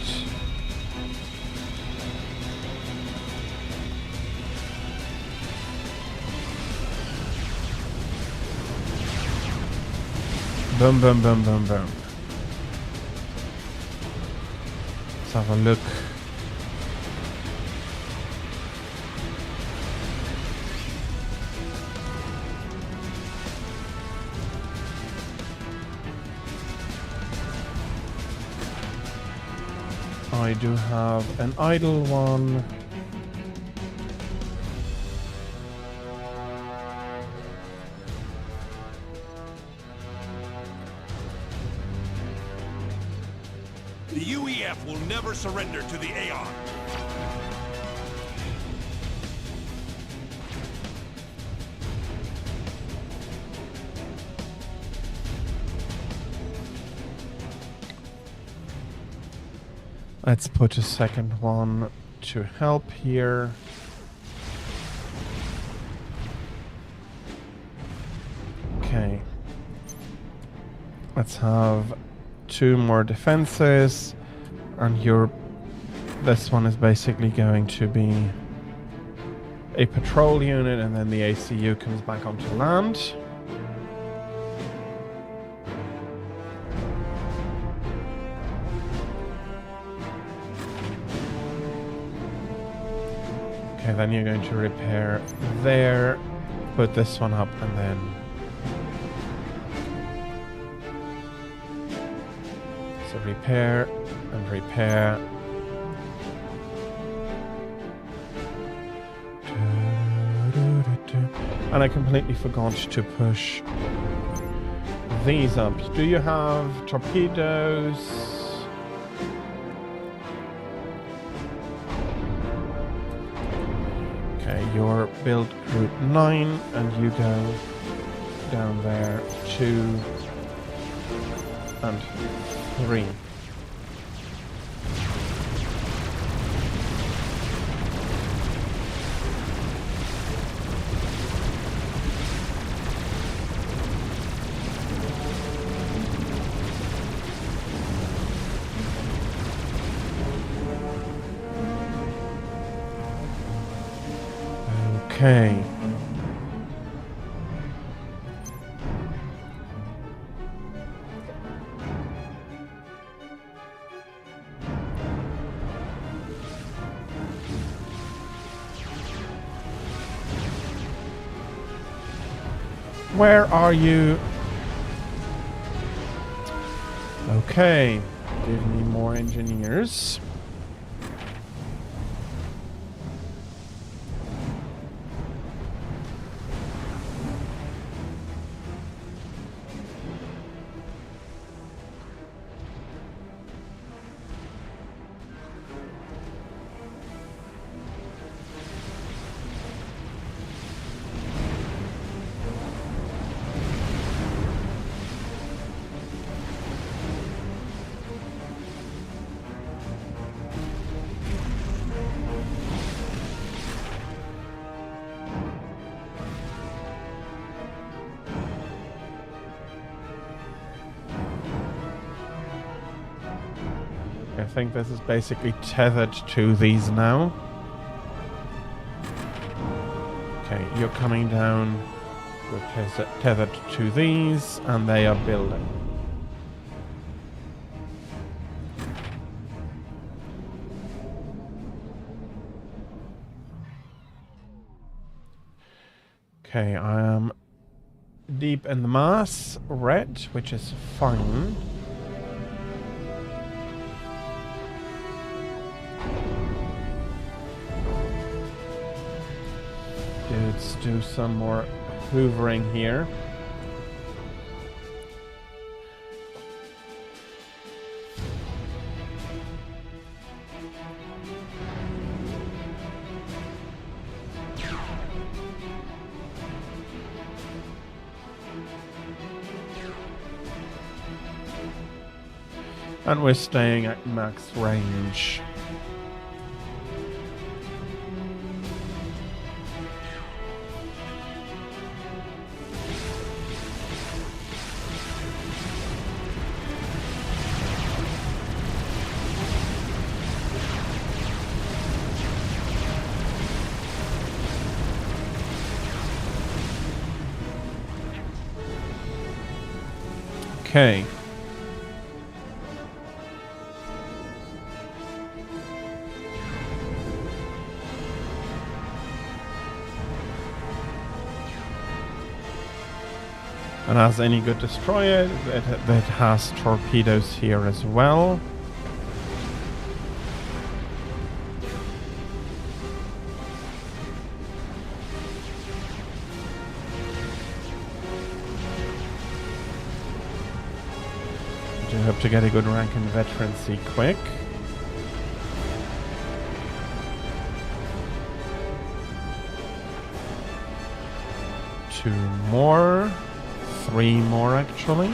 Boom, boom, boom, boom, boom. Let's have a look. I do have an idle one. The UEF will never surrender to the Aeon. Let's put a second one to help here. Okay. Let's have 2 more defenses, and this one is basically going to be a patrol unit, and then the ACU comes back onto land. Okay, then you're going to repair there, put this one up, and then so repair and repair. And I completely forgot to push these up. Do you have torpedoes? Okay, you're build group 9 and you go down there 2 and 3. Okay. Where are you? Okay. Give me more engineers. I think this is basically tethered to these now. Okay, you're coming down. We're tethered to these, and they are building. Okay, I am deep in the mass, red, which is fine. Let's do some more hoovering here. And we're staying at max range. Okay. And as any good destroyer, it has torpedoes here as well. I do hope to get a good rank in veterancy quick. Two more. 3 more actually.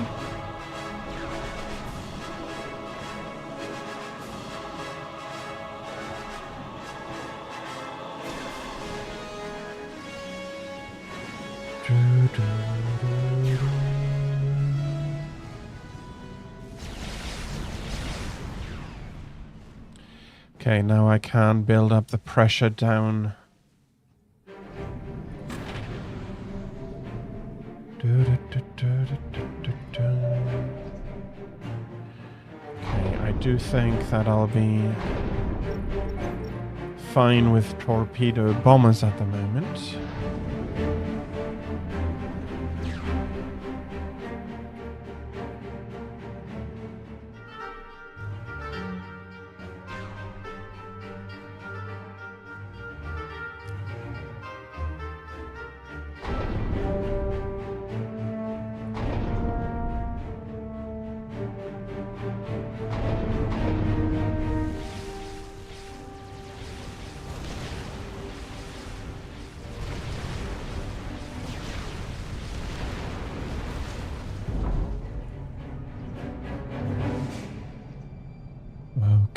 Okay, now I can build up the pressure down. Okay, I do think that I'll be fine with torpedo bombers at the moment.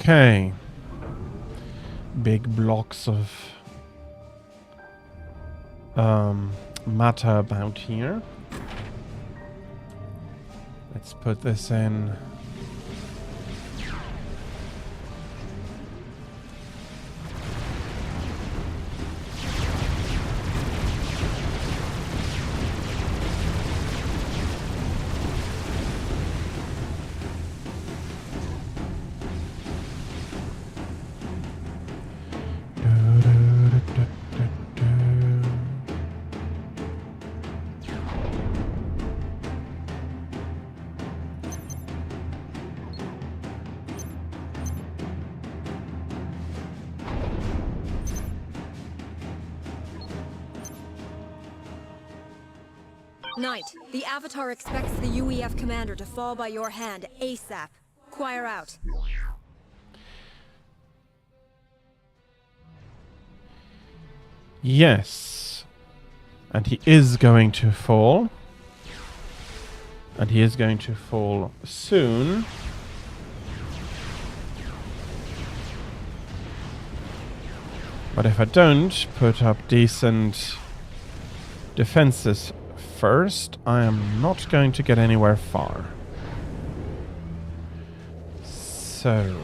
Okay. Big blocks of matter about here. Let's put this in. Knight, the Avatar expects the UEF commander to fall by your hand ASAP. Choir out. Yes. And he is going to fall. And he is going to fall soon. But if I don't put up decent defenses first, I am not going to get anywhere far. So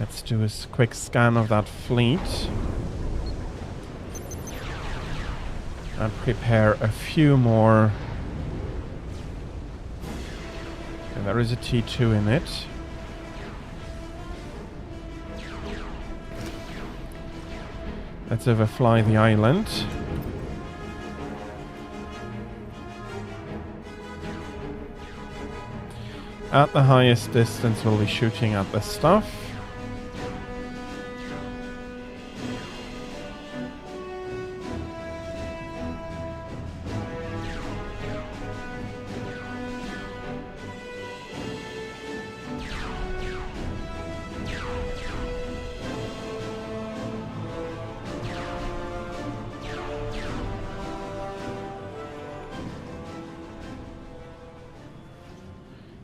let's do a quick scan of that fleet and prepare a few more. And there is a T2 in it. Let's overfly the island. At the highest distance, we'll be shooting at the stuff.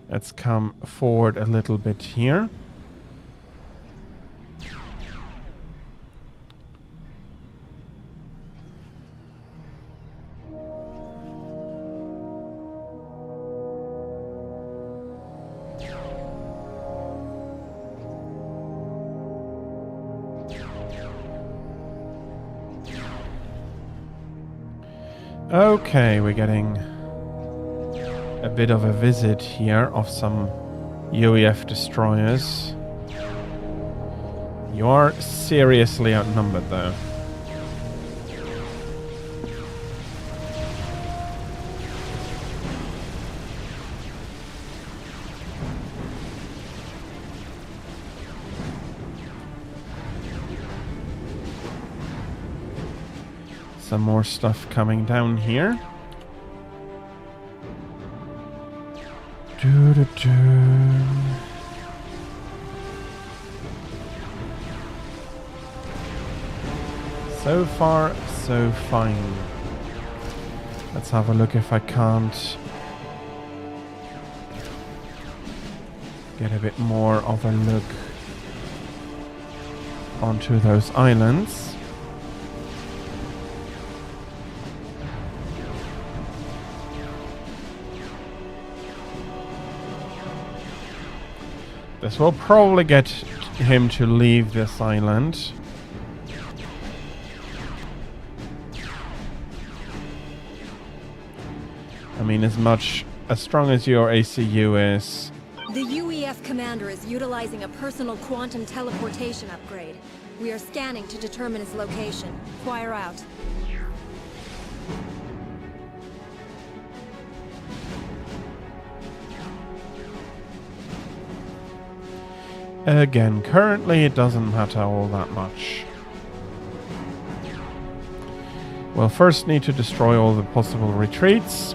Let's come forward a little bit here. Okay, we're getting a bit of a visit here of some UEF destroyers. You are seriously outnumbered though. Some more stuff coming down here. So far, so fine. Let's have a look if I can't get a bit more of a look onto those islands. This will probably get him to leave this island. I mean, as strong as your ACU is... The UEF commander is utilizing a personal quantum teleportation upgrade. We are scanning to determine his location. Fire out. Again, currently it doesn't matter all that much. We'll first need to destroy all the possible retreats.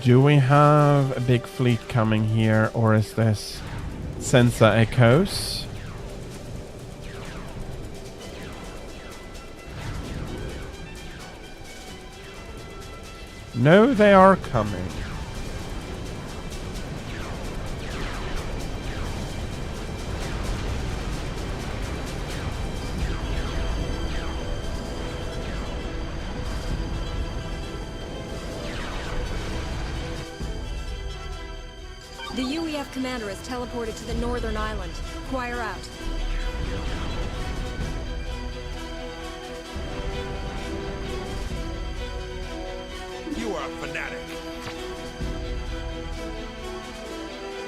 Do we have a big fleet coming here, or is this sensor echoes? No, they are coming. The UEF commander is teleported to the northern island. Fire out. You are a fanatic.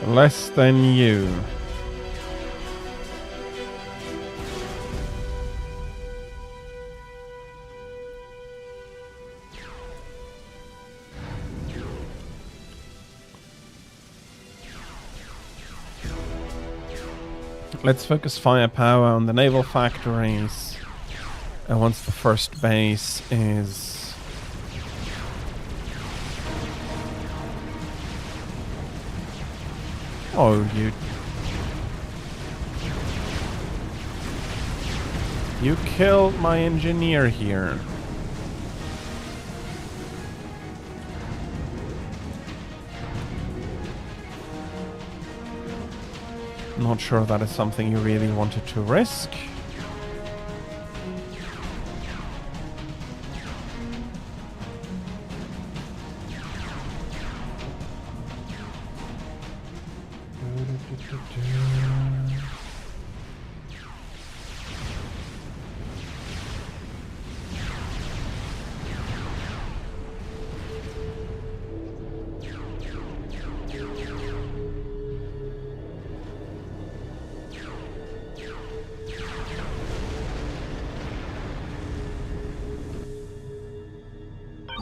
Less than you. Let's focus firepower on the naval factories. And once the first base is... Oh, you killed my engineer here. Not sure that is something you really wanted to risk.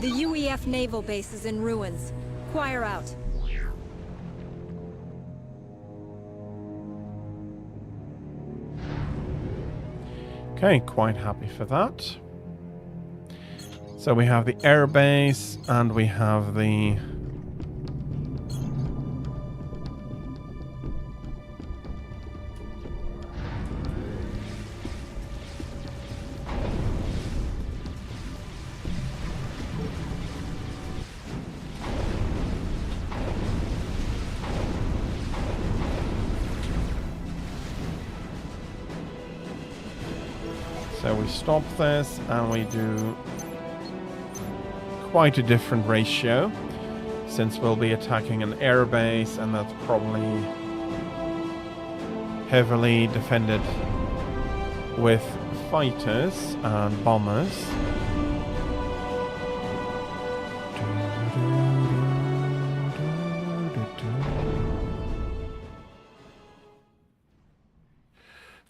The UEF naval base is in ruins. Fire out. Okay, quite happy for that. So we have the air base and we have the... So we stop this and we do quite a different ratio, since we'll be attacking an airbase, and that's probably heavily defended with fighters and bombers.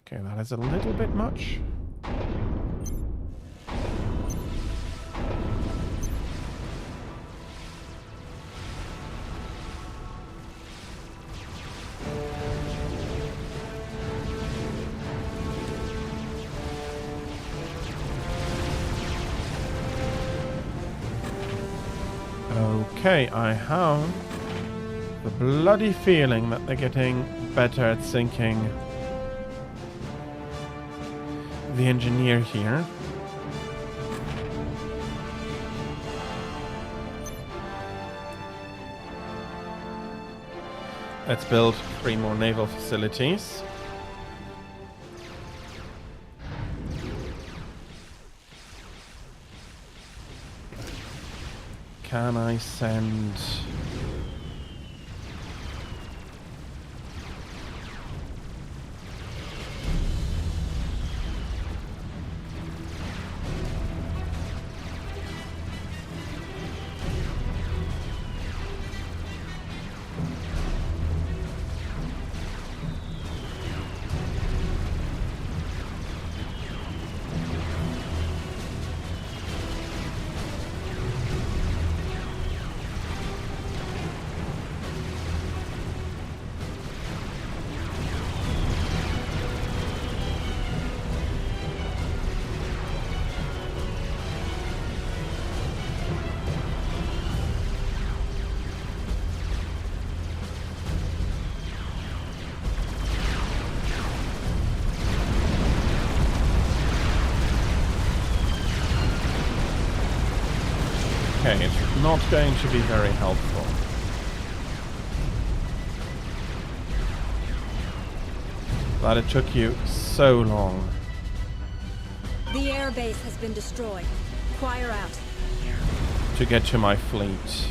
Okay, that is a little bit much. Okay, I have the bloody feeling that they're getting better at sinking the engineer here. Let's build 3 more naval facilities. Can I send... Okay, it's not going to be very helpful. That it took you so long. The airbase has been destroyed. Choir out. To get to my fleet.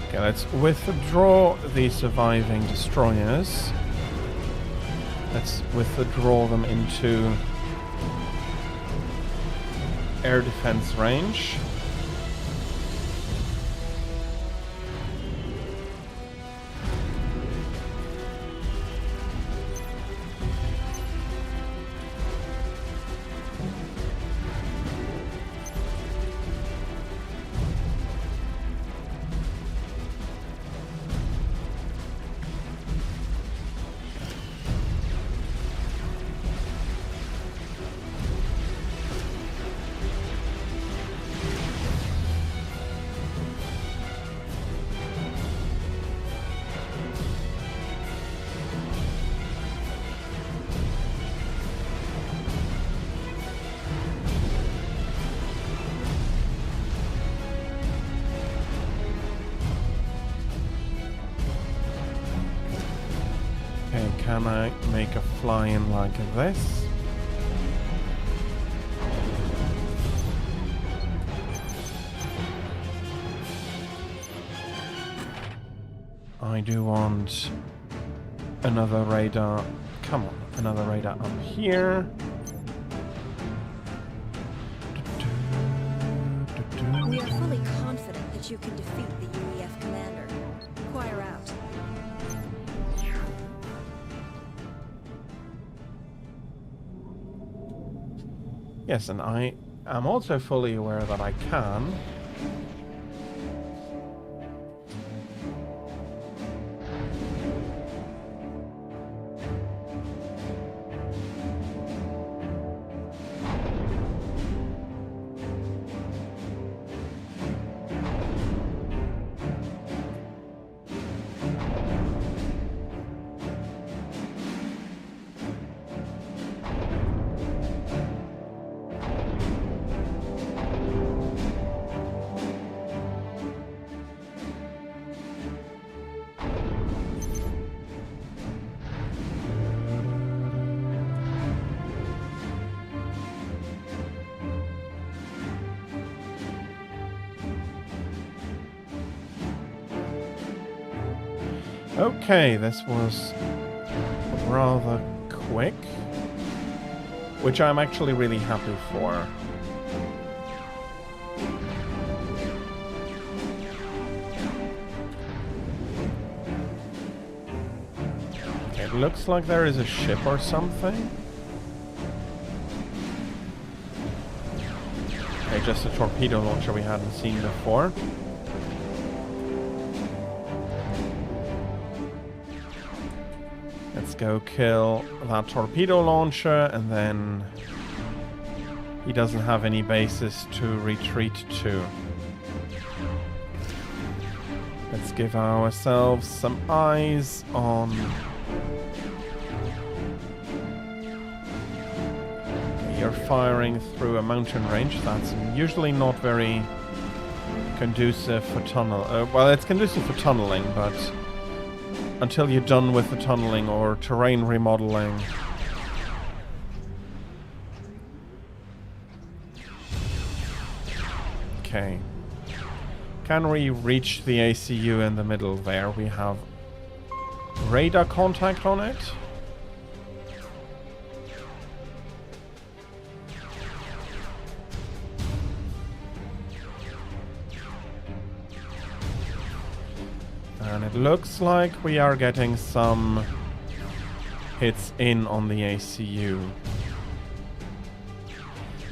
Okay, let's withdraw the surviving destroyers. Let's withdraw them into air defense range. Can I make a fly-in like this? I do want another radar. Come on, another radar up here. We are fully confident that you can defeat the UEF commander. Choir out. Yes, and I am also fully aware that I can. Okay, this was rather quick, which I'm actually really happy for. Okay, it looks like there is a ship or something. Okay, just a torpedo launcher we hadn't seen before. Let's go kill that torpedo launcher, and then he doesn't have any bases to retreat to. Let's give ourselves some eyes on... You're firing through a mountain range. That's usually not very conducive for tunnel. Well, it's conducive for tunneling, but until you're done with the tunneling or terrain remodeling. Okay. Can we reach the ACU in the middle there? We have radar contact on it. And it looks like we are getting some hits in on the ACU.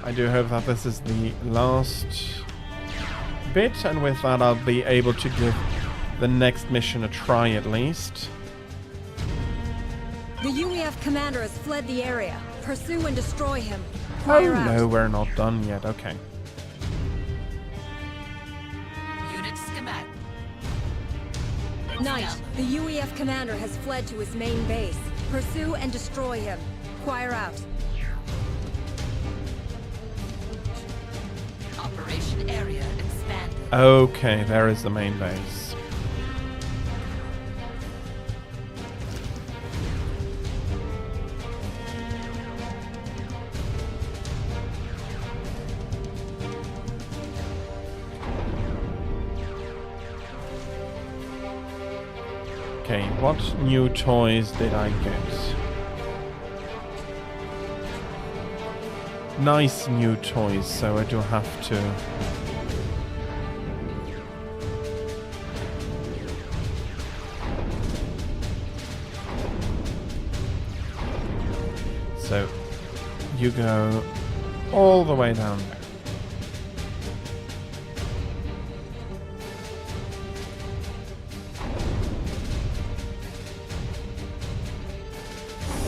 I do hope that this is the last bit, and with that I'll be able to give the next mission a try at least. The UEF commander has fled the area. Pursue and destroy him. Oh Fire out. no, we're not done yet. Okay. Unit schematic. Knight, the UEF commander has fled to his main base. Pursue and destroy him. Fire out. Operation area expanded. Okay, there is the main base. Okay, what new toys did I get? Nice new toys, so I do have to... So, you go all the way down there.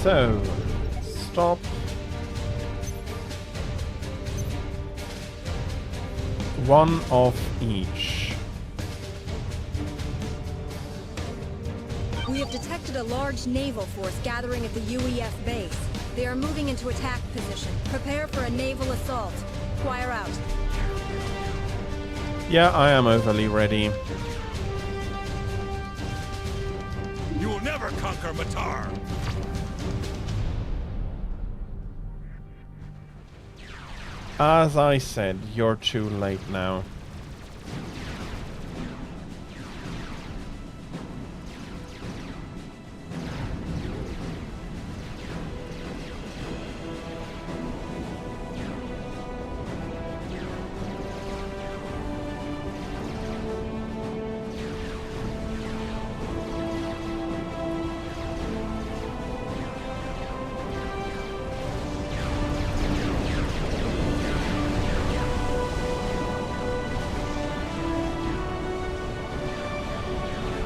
So, stop. One of each. We have detected a large naval force gathering at the UEF base. They are moving into attack position. Prepare for a naval assault. Fire out. Yeah, I am overly ready. You will never conquer Matar! As I said, you're too late now.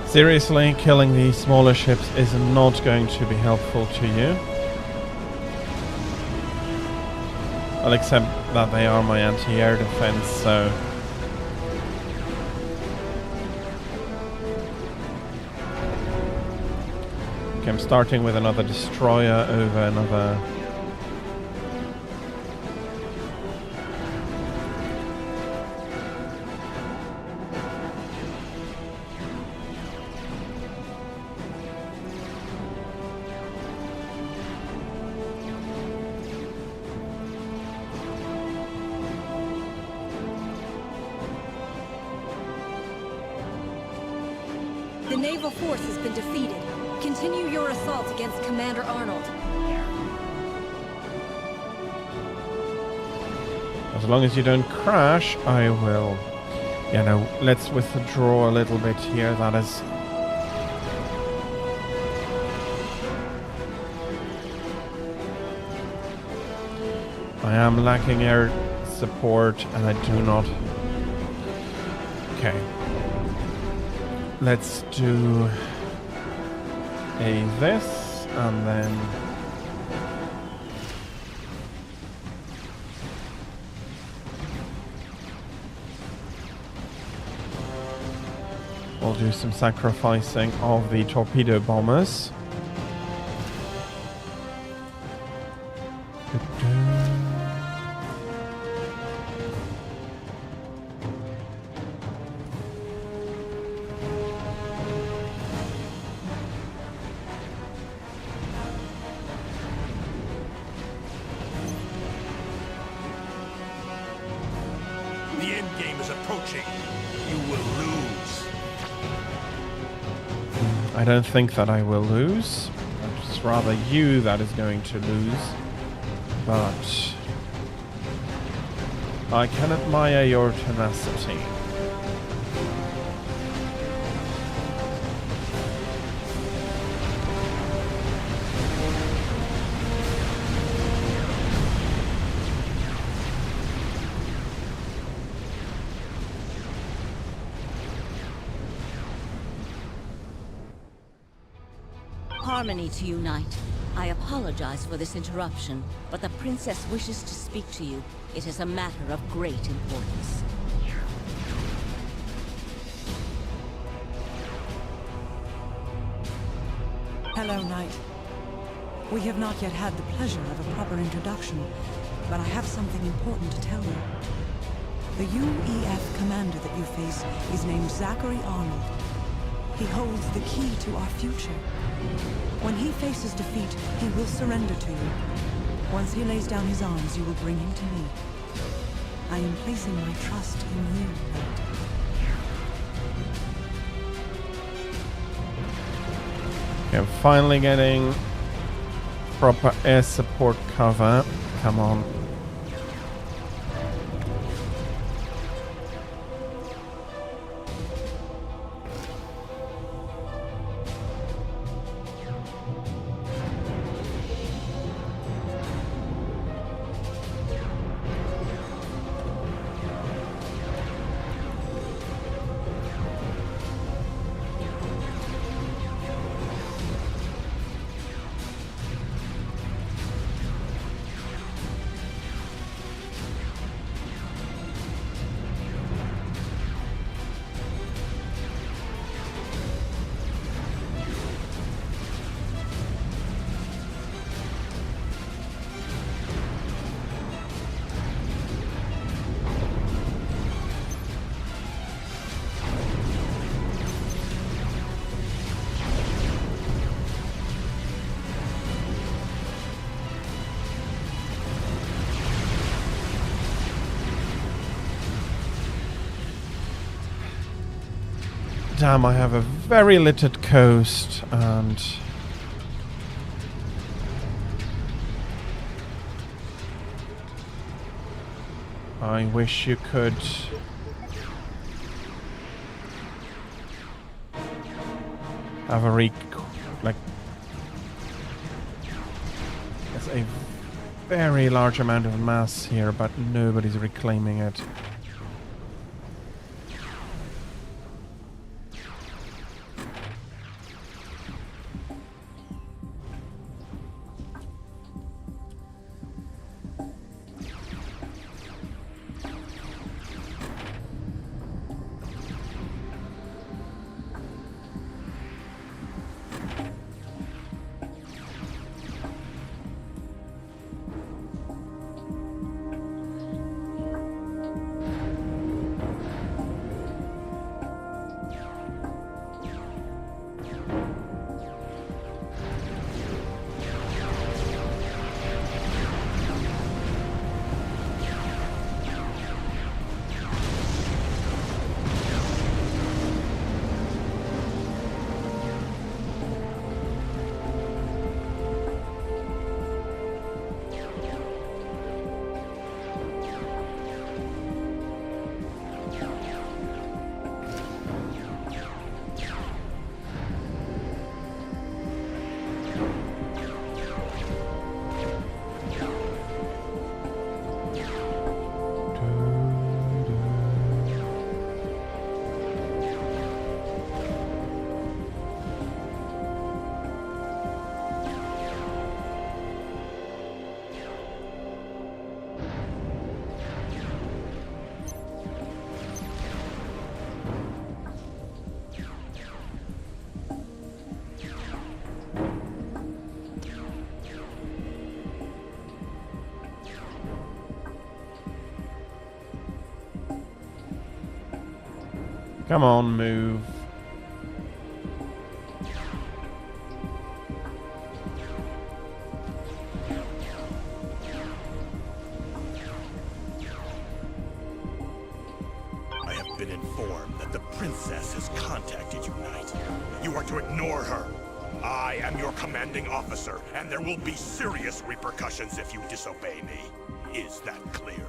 Seriously, killing these smaller ships is not going to be helpful to you. Well, except that they are my anti-air defense, so... Okay, I'm starting with another destroyer over another... The naval force has been defeated. Continue your assault against Commander Arnold. As long as you don't crash, I will. Yeah, no, let's withdraw a little bit here. That is... I am lacking air support, and I do not... Okay. Let's do this, and then... We'll do some sacrificing of the torpedo bombers. The end game is approaching. You will lose. I don't think that I will lose. It's rather you that is going to lose. But I can admire your tenacity. Harmony to unite. I apologize for this interruption, but the princess wishes to speak to you. It is a matter of great importance. Hello, Knight. We have not yet had the pleasure of a proper introduction, but I have something important to tell you. The UEF commander that you face is named Zachary Arnold. He holds the key to our future. When he faces defeat, he will surrender to you. Once he lays down his arms, you will bring him to me. I am placing my trust in you, Knight. Okay, I'm finally getting proper air support cover. Come on. Damn, I have a very littered coast, and I wish you could have a like there's a very large amount of mass here, but nobody's reclaiming it. Come on, move. I have been informed that the princess has contacted you, Knight. You are to ignore her. I am your commanding officer, and there will be serious repercussions if you disobey me. Is that clear?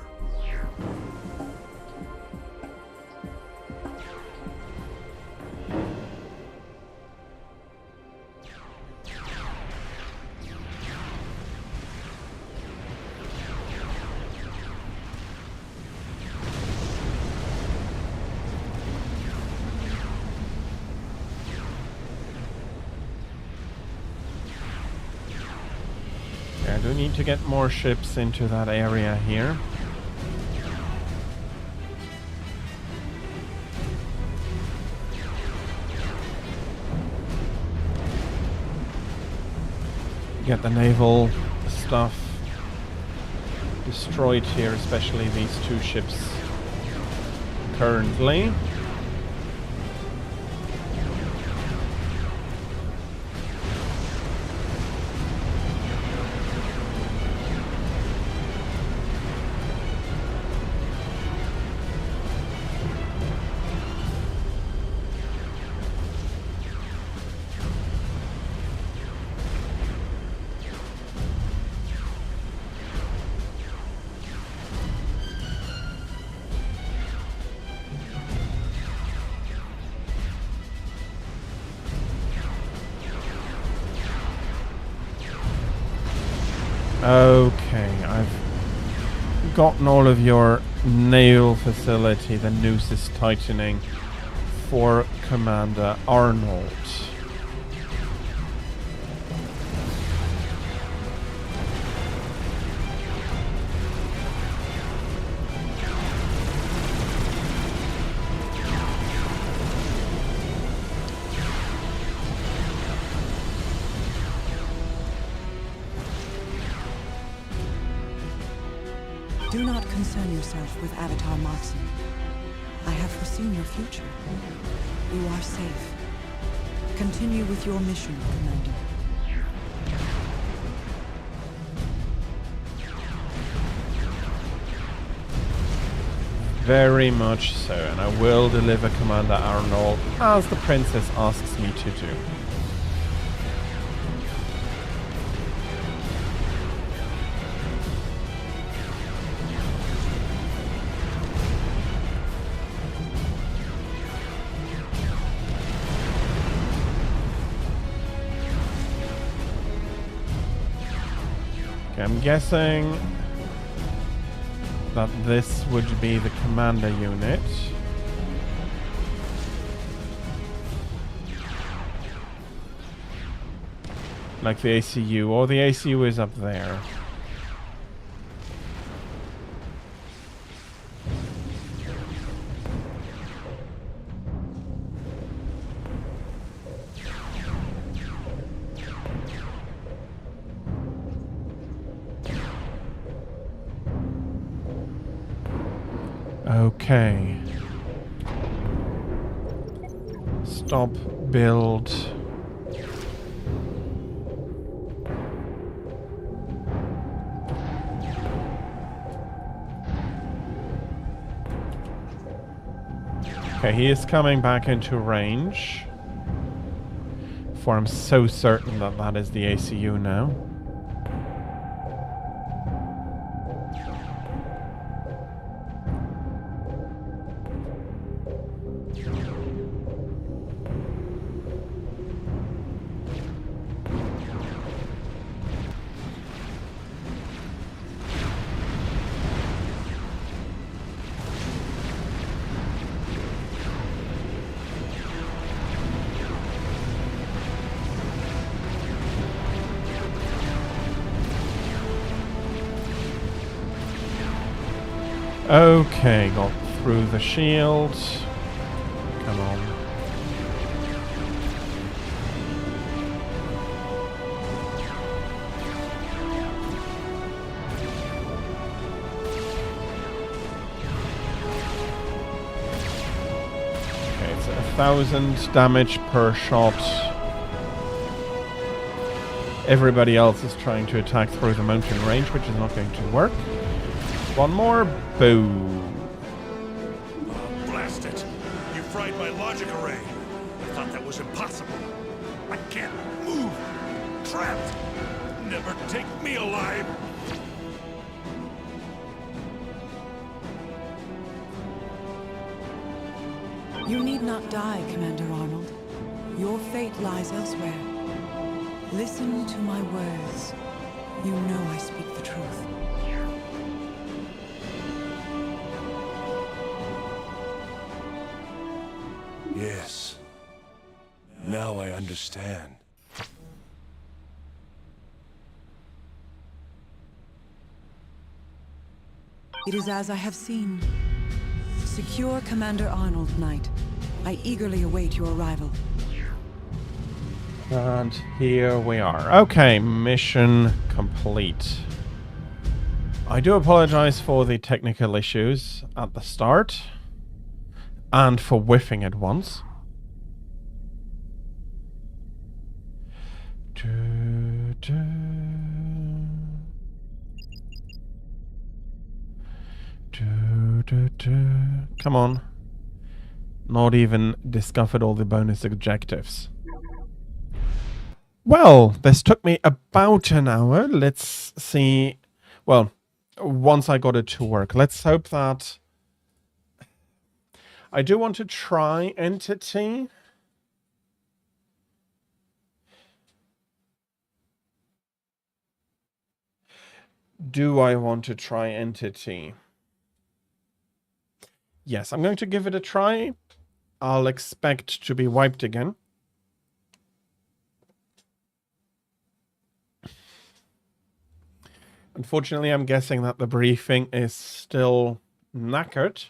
I do need to get more ships into that area here. Get the naval stuff destroyed here, especially these two ships currently. Okay, I've gotten all of your naval facility. The noose is tightening for Commander Arnold. Do not concern yourself with Avatar Markson. I have foreseen your future. You are safe. Continue with your mission, Commander. Very much so, and I will deliver Commander Arnold as the princess asks me to do. Okay, I'm guessing that this would be the commander unit. Like the ACU, or the ACU is up there. Okay. Stop, build. Okay, he is coming back into range. For I'm so certain that that is the ACU now. Okay, got through the shield. Come on. Okay, 1,000 damage per shot. Everybody else is trying to attack through the mountain range, which is not going to work. One more. Boom. Blast it! You fried my logic array. I thought that was impossible. I can't move. Trapped. Never take me alive. You need not die, Commander Arnold. Your fate lies elsewhere. Listen to my words. You know I speak the truth. Yes. Now I understand. It is as I have seen. Secure Commander Arnold, Knight. I eagerly await your arrival. And here we are. Okay, mission complete. I do apologize for the technical issues at the start. And for whiffing it once. Come on. Not even discovered all the bonus objectives. Well, this took me about an hour. Let's see. Well, once I got it to work. Let's hope that... I do want to try Entity. Do I want to try Entity? Yes, I'm going to give it a try. I'll expect to be wiped again. Unfortunately, I'm guessing that the briefing is still knackered.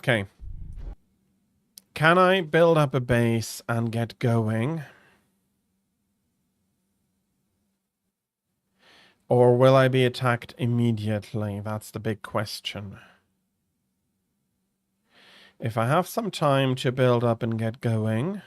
Okay. Can I build up a base and get going? Or will I be attacked immediately? That's the big question. If I have some time to build up and get going...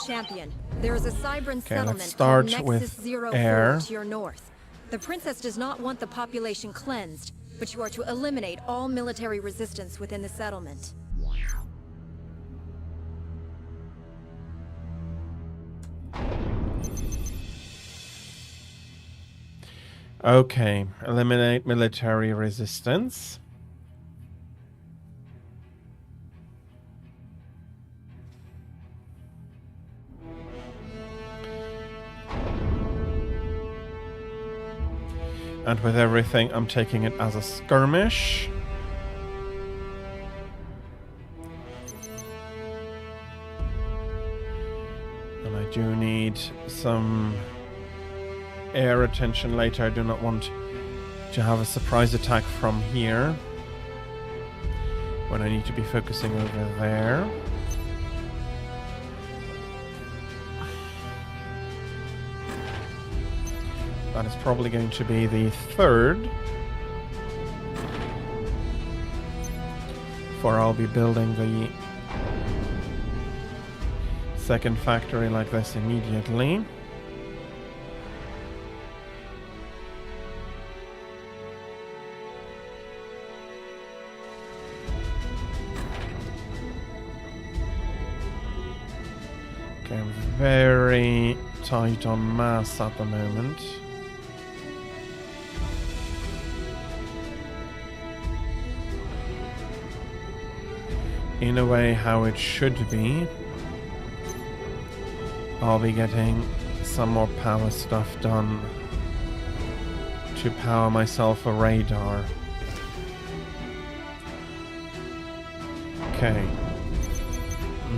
Champion, there is a Cybran let's settlement start called with Nexus 04 air. to your north. The princess does not want the population cleansed, but you are to eliminate all military resistance within the settlement. Okay, eliminate military resistance. And with everything, I'm taking it as a skirmish. And I do need some air attention later. I do not want to have a surprise attack from here when I need to be focusing over there. That is probably going to be the third. For I'll be building the second factory like this immediately. Okay, I'm very tight on mass at the moment. in a way how it should be, I'll be getting some more power stuff done to power myself a radar. Okay.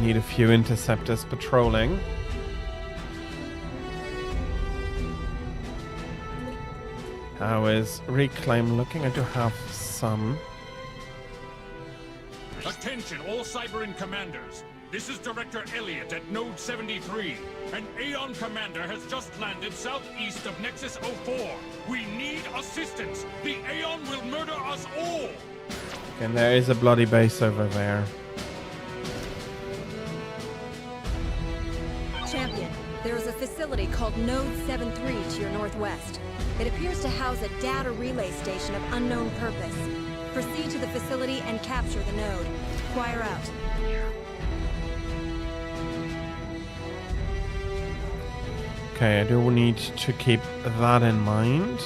Need a few interceptors patrolling. How is Reclaim looking? I do have some. Attention, all Cyberin commanders. This is Director Elliot at Node 73. An Aeon commander has just landed southeast of Nexus 04. We need assistance. The Aeon will murder us all. And there is a bloody base over there. Champion, there is a facility called Node 73 to your northwest. It appears to house a data relay station of unknown purpose. Proceed to the facility and capture the node. Acquire out. Okay, I do need to keep that in mind.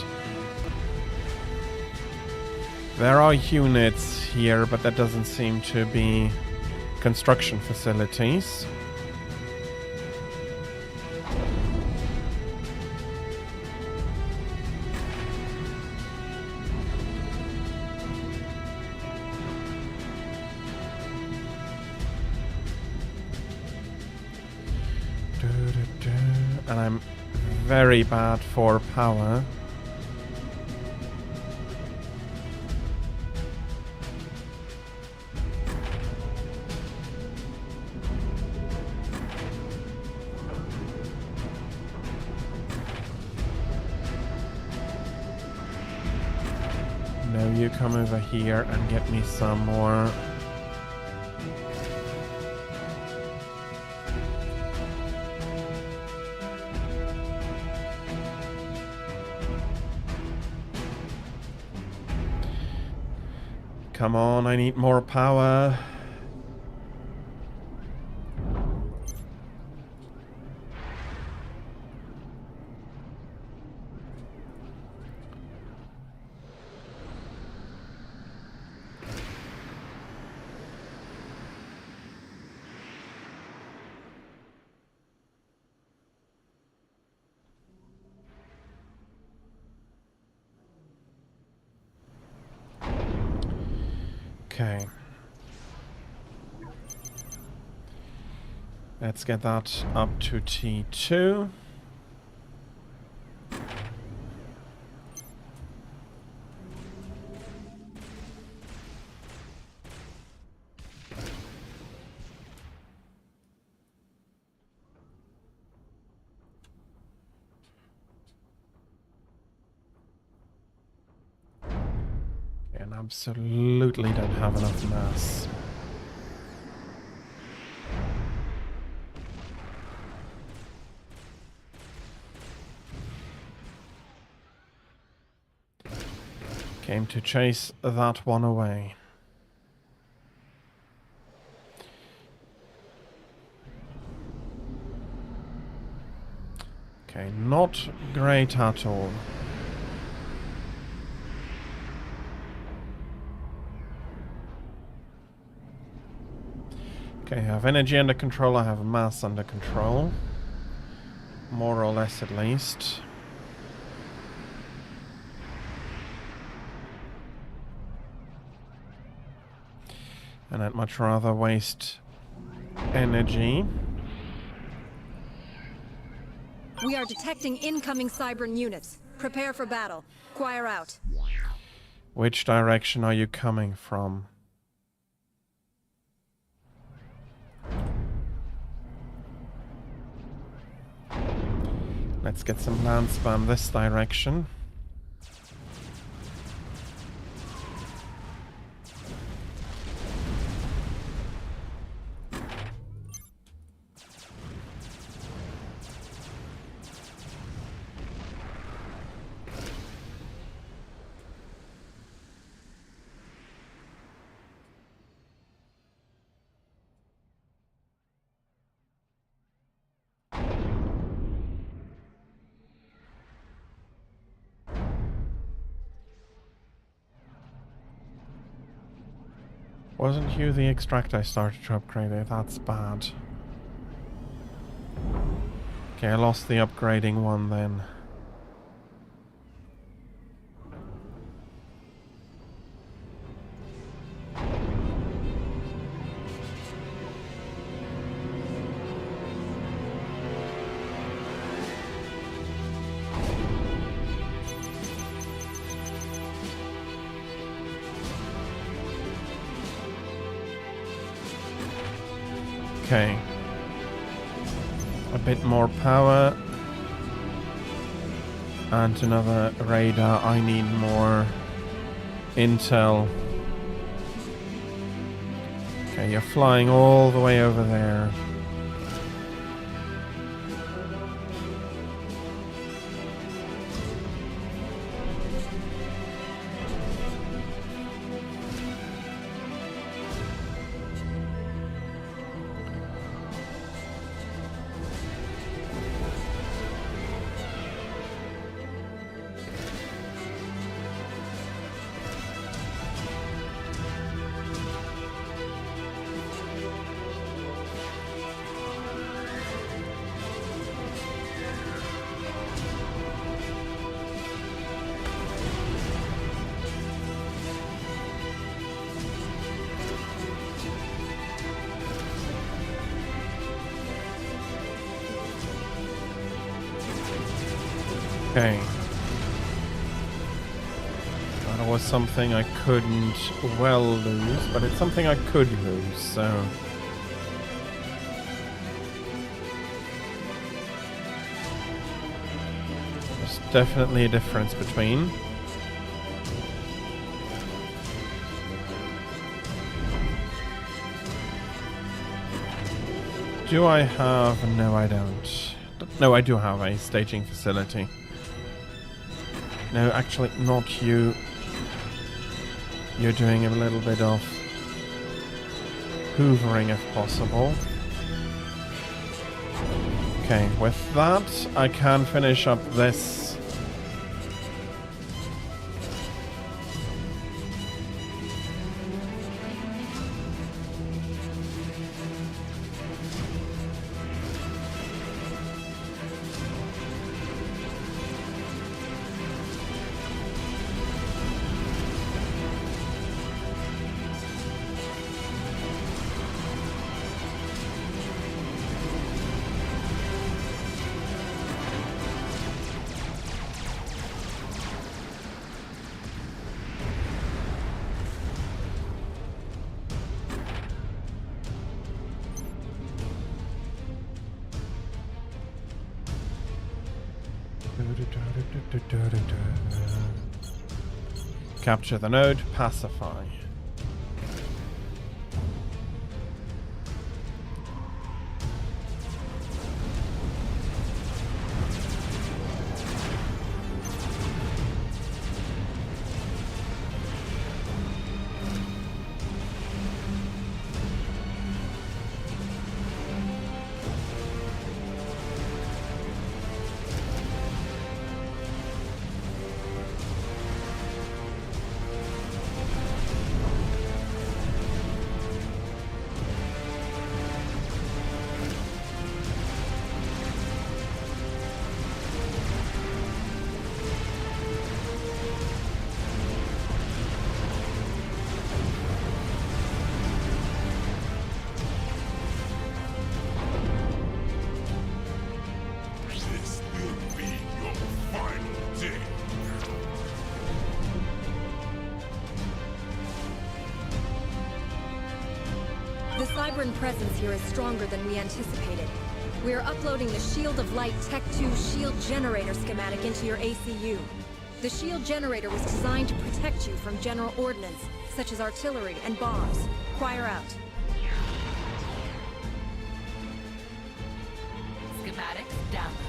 There are units here, but that doesn't seem to be construction facilities. And I'm very bad for power. No, you come over here and get me some more. Come on, I need more power. Okay. Let's get that up to T2. And absolutely don't have enough mass. Came to chase that one away. Okay, not great at all. Okay, I have energy under control, I have mass under control. More or less at least. And I'd much rather waste energy. We are detecting incoming Cybran units. Prepare for battle. Acquire out. Which direction are you coming from? Let's get some land spam this direction. Wasn't you the extract I started to upgrade it? That's bad. Okay, I lost the upgrading one then. Okay. A bit more power. And another radar. I need more intel. Okay, you're flying all the way over there. Okay. That was something I couldn't well lose, but it's something I could lose, so... There's definitely a difference between. Do I have... No, I don't. No, I do have a staging facility. No, actually, not you. You're doing a little bit of hoovering if possible. Okay, with that, I can finish up this. Capture the node, pacify. The Cybran presence here is stronger than we anticipated. We are uploading the Shield of Light Tech 2 shield generator schematic into your ACU. The shield generator was designed to protect you from general ordnance, such as artillery and bombs. Choir out. Schematics downloaded.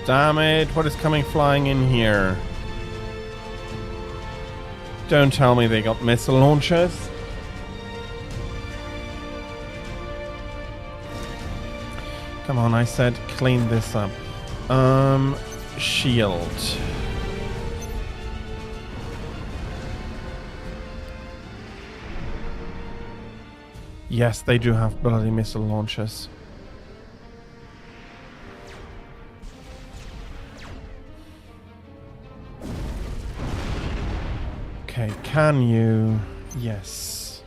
Damn it, what is coming flying in here? Don't tell me they got missile launchers. Come on, I said clean this up. Shield. Yes, they do have bloody missile launchers. Okay, can you? Yes.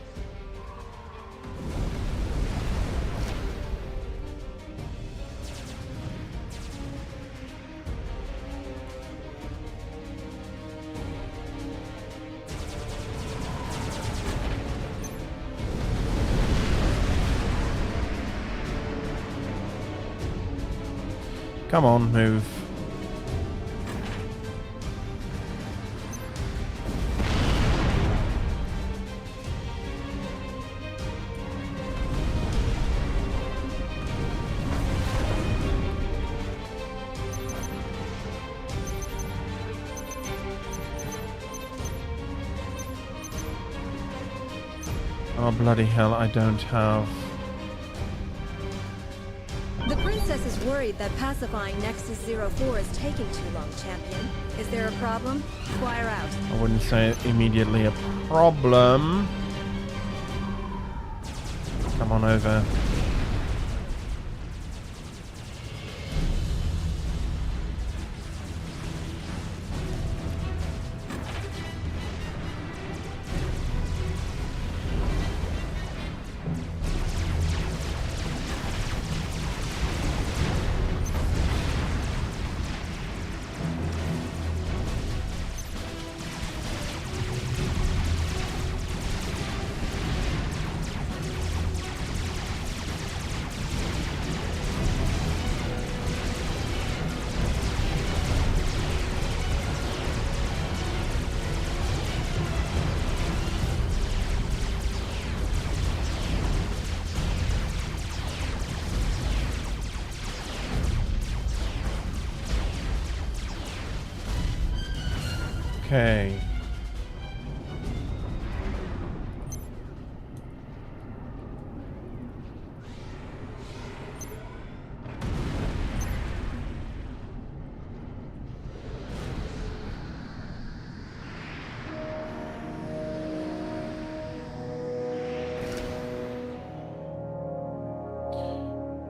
Come on, move. Oh, bloody hell, I don't have... The princess is worried that pacifying Nexus 04 is taking too long, champion. Is there a problem? Inquire out. I wouldn't say immediately a problem. Come on over. Okay.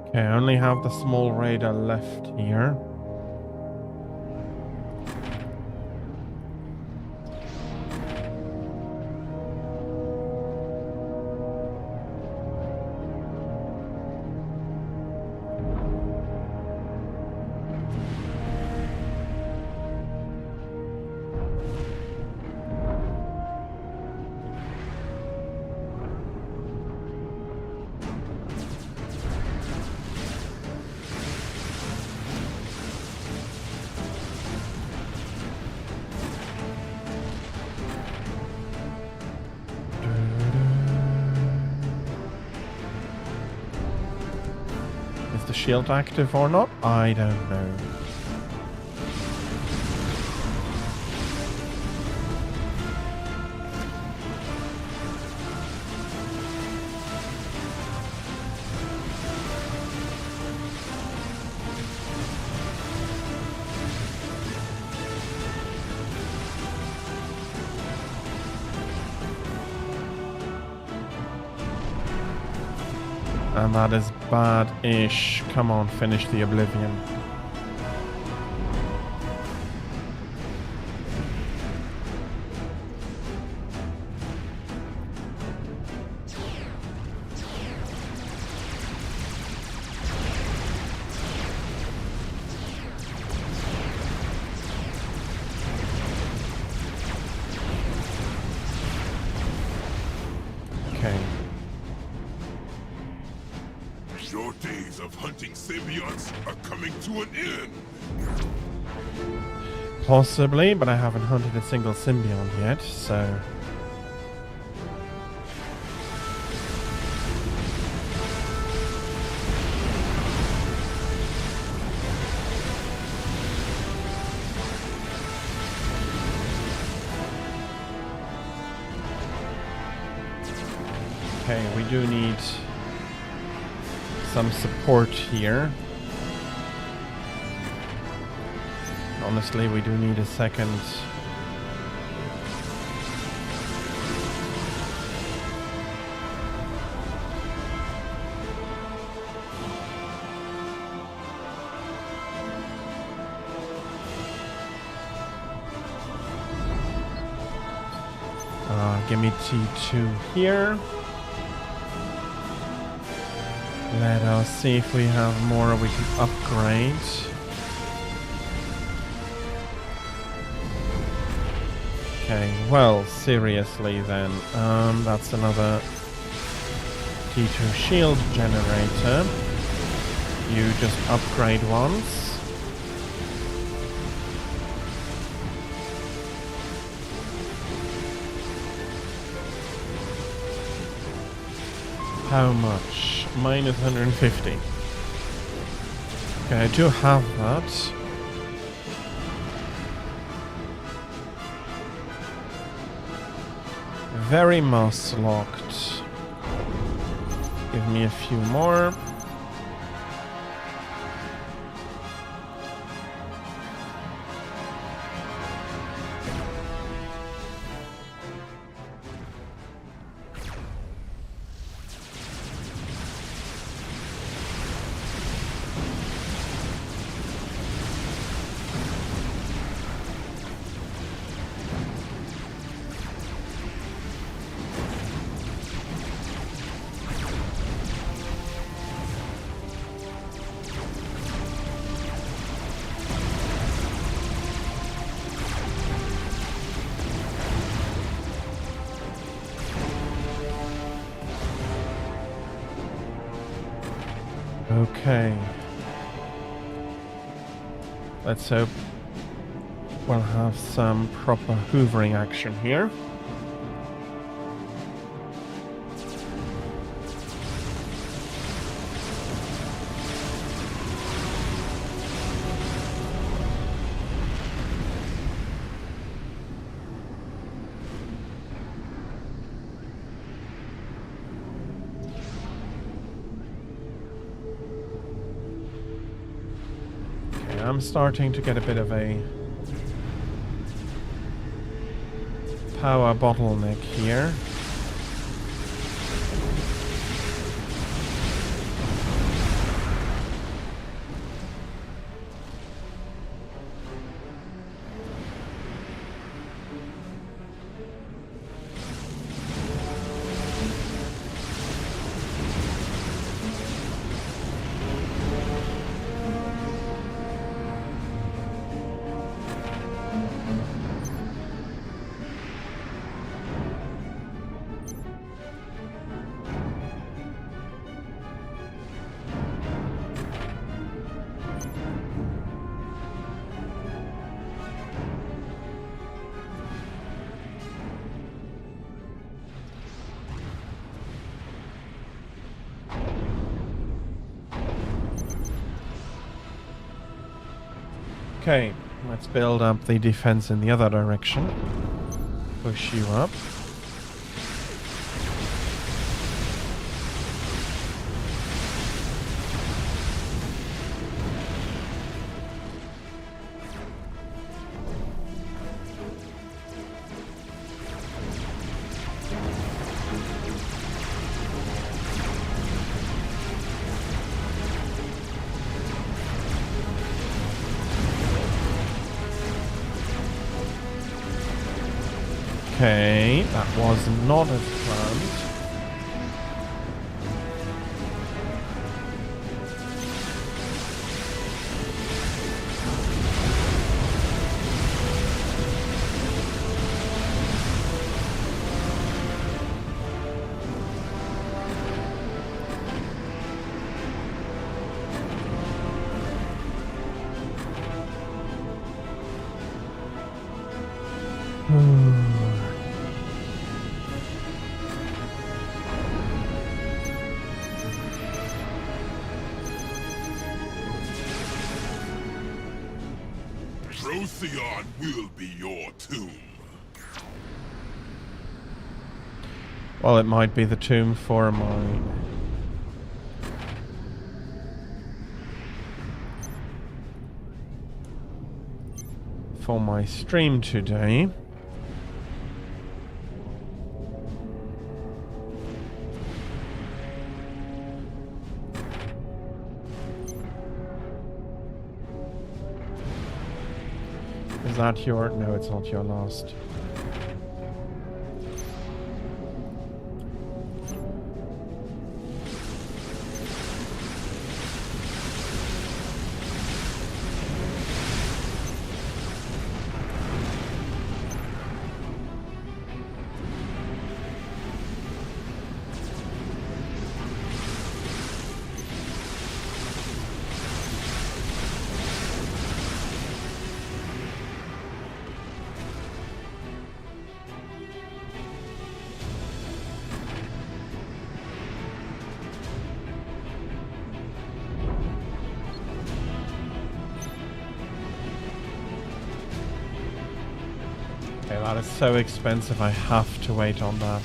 Okay, I only have the small radar left here. Is the shield active or not? I don't know. And that is bad-ish. Come on, finish the Oblivion. Okay. Your days of hunting symbionts are coming to an end. Possibly, but I haven't hunted a single symbiont yet, so... Okay, we do need some support here. Honestly, we do need a second. Give me T2 here. Let us see if we have more we can upgrade. Okay, well, seriously then. That's another T2 shield generator. You just upgrade once. How much? Minus 150. Okay, I do have that. Very mouse locked. Give me a few more. Okay. Let's hope we'll have some proper hoovering action here. I'm starting to get a bit of a power bottleneck here. Okay, let's build up the defense in the other direction. Push you up. Okay, that was not as planned. Aeon will be your tomb. Well, it might be the tomb for my stream today. Is that your... No, it's not your last. Okay, that is so expensive, I have to wait on that.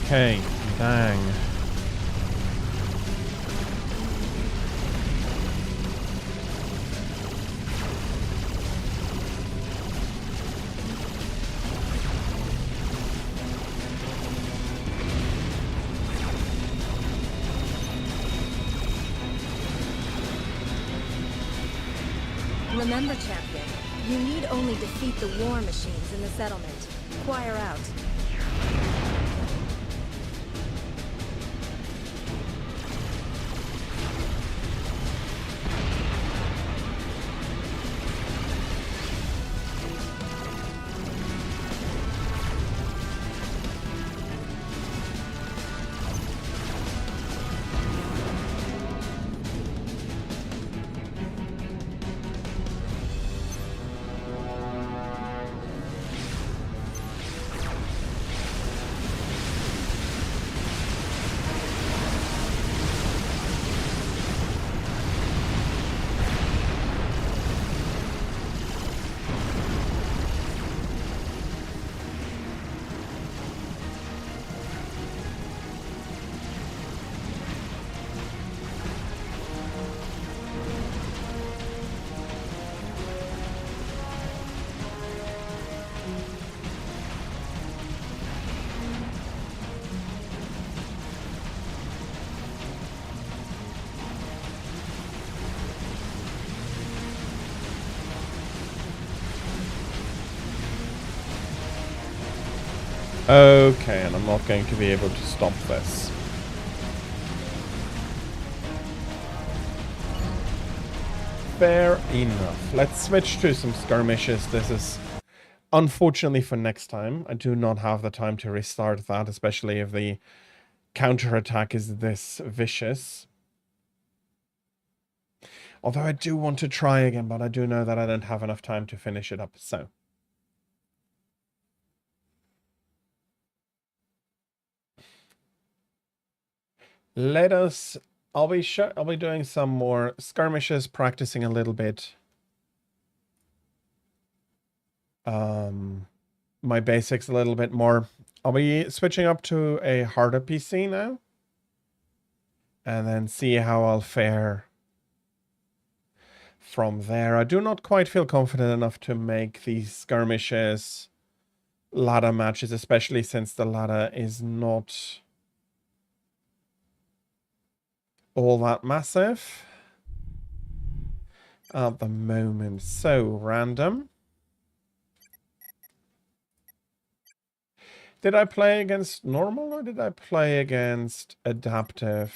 Okay, dang. Remember, champion, you need only defeat the war machines in the settlement. Choir out. Okay, and I'm not going to be able to stop this. Fair enough. Let's switch to some skirmishes. This is unfortunately for next time. I do not have the time to restart that, especially if the counterattack is this vicious. Although I do want to try again, but I do know that I don't have enough time to finish it up, so... Let us... I'll be doing some more skirmishes, practicing a little bit. My basics a little bit more. I'll be switching up to a harder PC now. And then see how I'll fare from there. I do not quite feel confident enough to make these skirmishes ladder matches, especially since the ladder is not all that massive at the moment. So random. Did I play against normal or did I play against adaptive?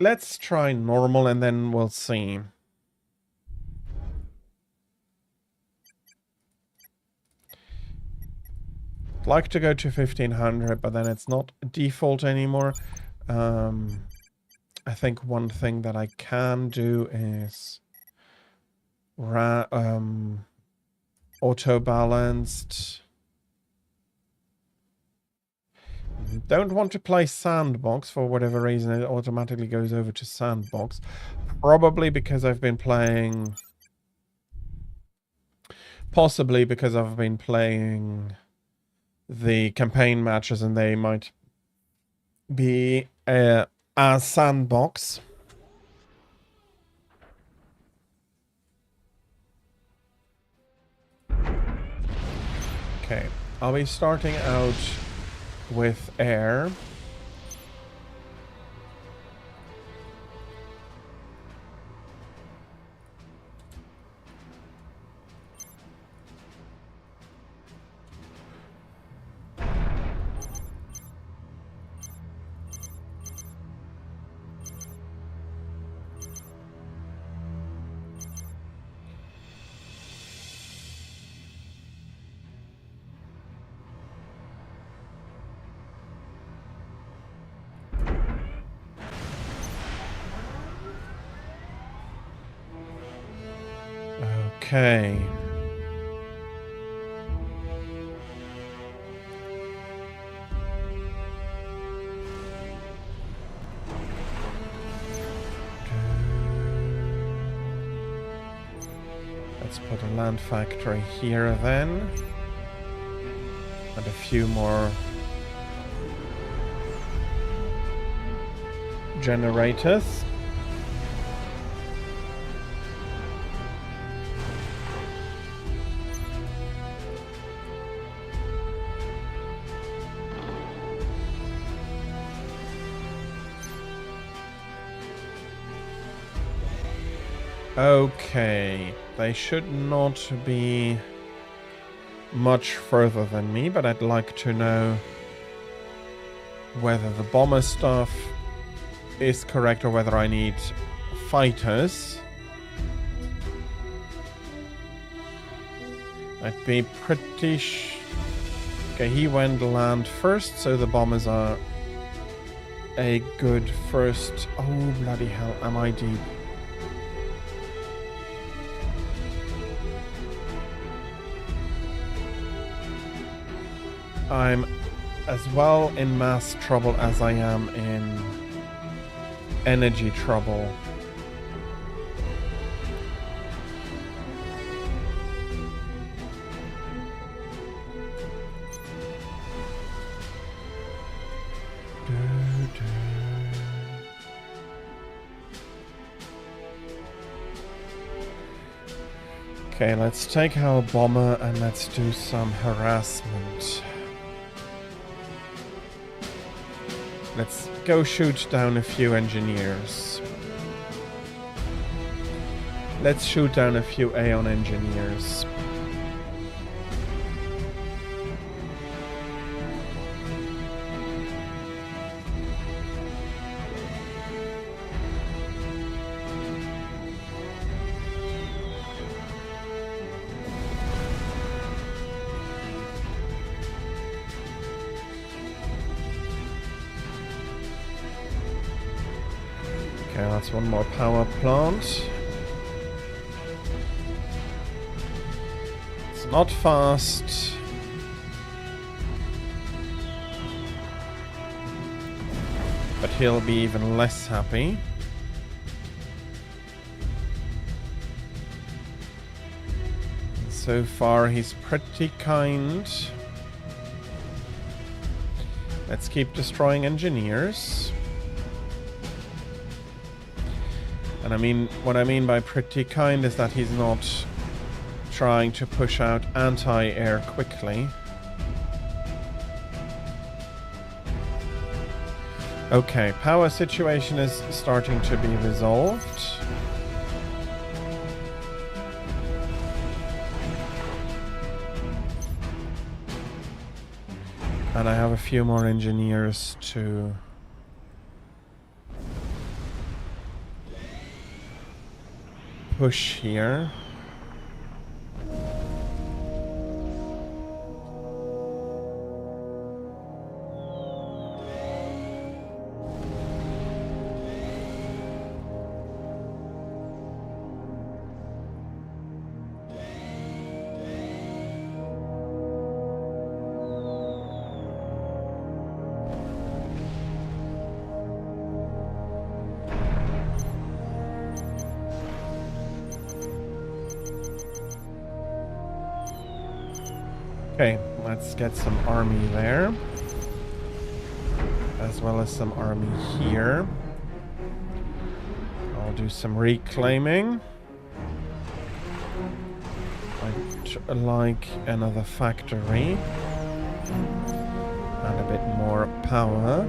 Let's try normal and then we'll see. like to go to 1500, but then it's not default anymore. I think one thing that I can do is auto-balanced. Don't want to play sandbox for whatever reason. It automatically goes over to sandbox. Probably because I've been playing... Possibly because I've been playing the campaign matches and they might be a sandbox. Okay, I'll be starting out with air. Okay. Let's put a land factory here then. And a few more generators. Okay, they should not be much further than me, but I'd like to know whether the bomber stuff is correct or whether I need fighters. I'd be pretty okay, he went land first, so the bombers are a good first... Oh, bloody hell, am I deep? I'm as well in mass trouble as I am in energy trouble. Okay, let's take our bomber and let's do some harassment. Let's go shoot down a few engineers. Let's shoot down a few Aeon engineers. Okay, that's one more power plant. It's not fast. But he'll be even less happy. So far, he's pretty kind. Let's keep destroying engineers. And I mean, what I mean by pretty kind is that he's not trying to push out anti-air quickly. Okay, power situation is starting to be resolved. And I have a few more engineers to push here. Okay, let's get some army there. As well as some army here. I'll do some reclaiming. I'd like another factory. And a bit more power.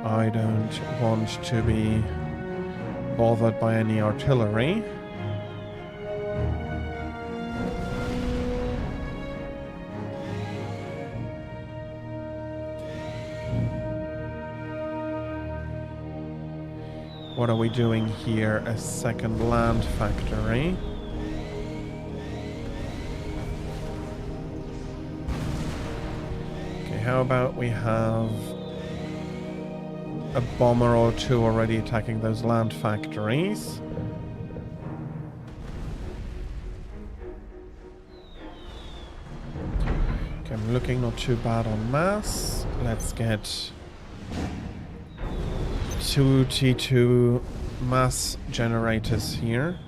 I don't want to be bothered by any artillery. What are we doing here? A second land factory. Okay, how about we have a bomber or two already attacking those land factories. Okay, I'm looking not too bad on mass. Let's get 2 T2 mass generators here.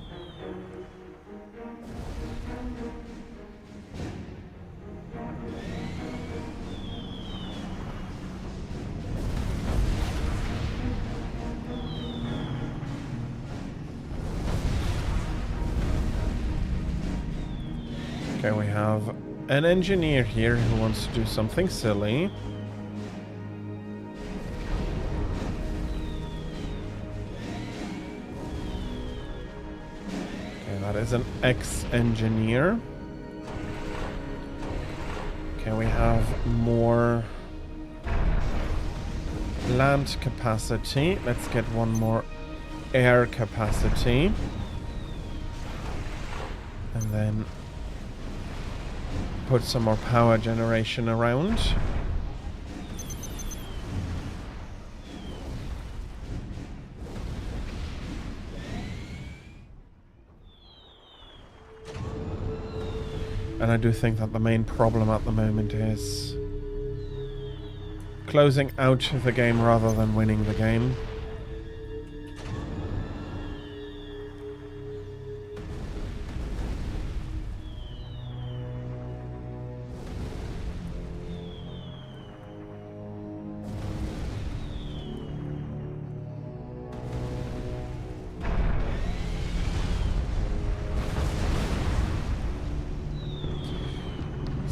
Okay, we have an engineer here who wants to do something silly. Okay, that is an ex-engineer. Okay, we have more land capacity. Let's get one more air capacity. And then put some more power generation around. And I do think that the main problem at the moment is closing out the game rather than winning the game.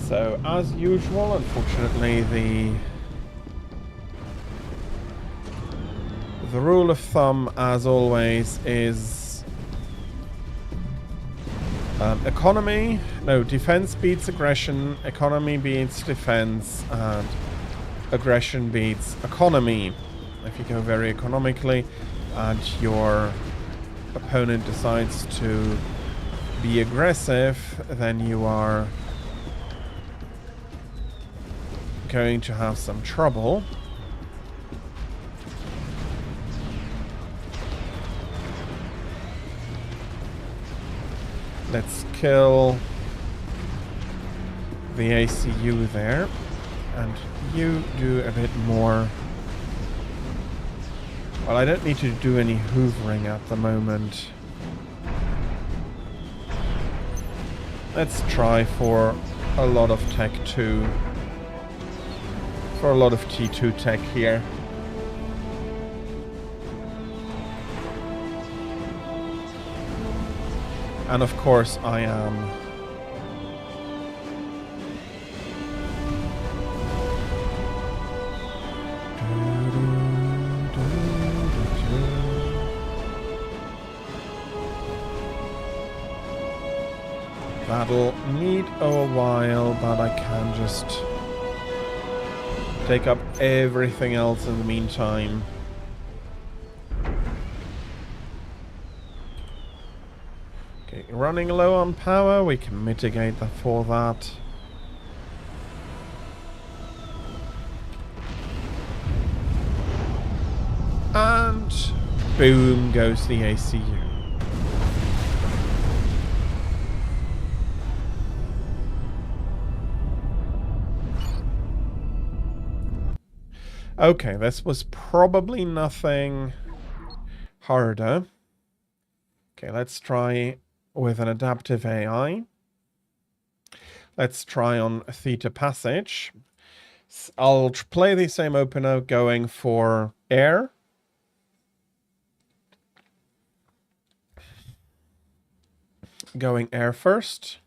So, as usual, unfortunately, the rule of thumb, as always, is defense beats aggression, economy beats defense, and aggression beats economy. If you go very economically and your opponent decides to be aggressive, then you are going to have some trouble. Let's kill the ACU there, and you do a bit more. Well, I don't need to do any hoovering at the moment. Let's try for a lot of Tech 2. For a lot of T2 tech here. And of course I am that'll need a while, but I can just take up everything else in the meantime. Okay, running low on power, we can mitigate that for that. And boom goes the ACU. Okay, this was probably nothing harder. Okay, let's try with an adaptive AI. Let's try on Theta Passage. I'll play the same opener going for air. Going air first.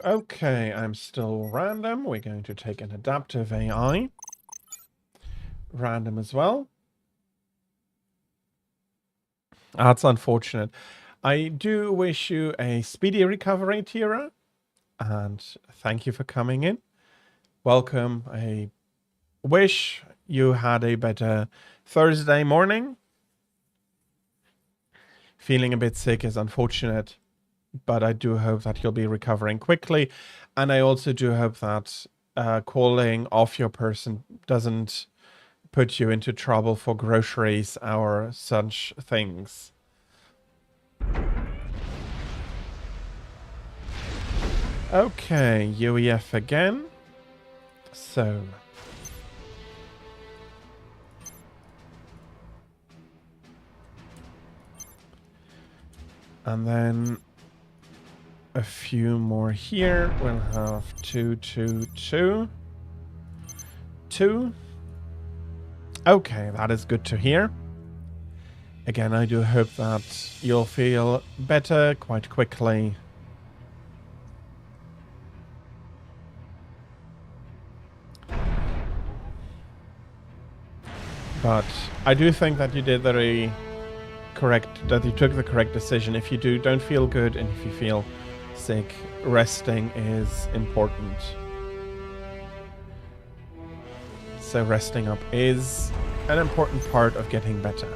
Okay, I'm still random. We're going to take an adaptive AI. Random as well. That's unfortunate. I do wish you a speedy recovery, Tira. And thank you for coming in. Welcome. I wish you had a better Thursday morning. Feeling a bit sick is unfortunate, but I do hope that you'll be recovering quickly. And I also do hope that calling off your person doesn't put you into trouble for groceries or such things. Okay, UEF again. So... and then a few more here. We'll have 2, 2, 2. 2. Okay, that is good to hear. Again, I do hope that you'll feel better quite quickly. But I do think that you did that you took the correct decision. If you don't feel good and if you feel sick, resting is important. So resting up is an important part of getting better.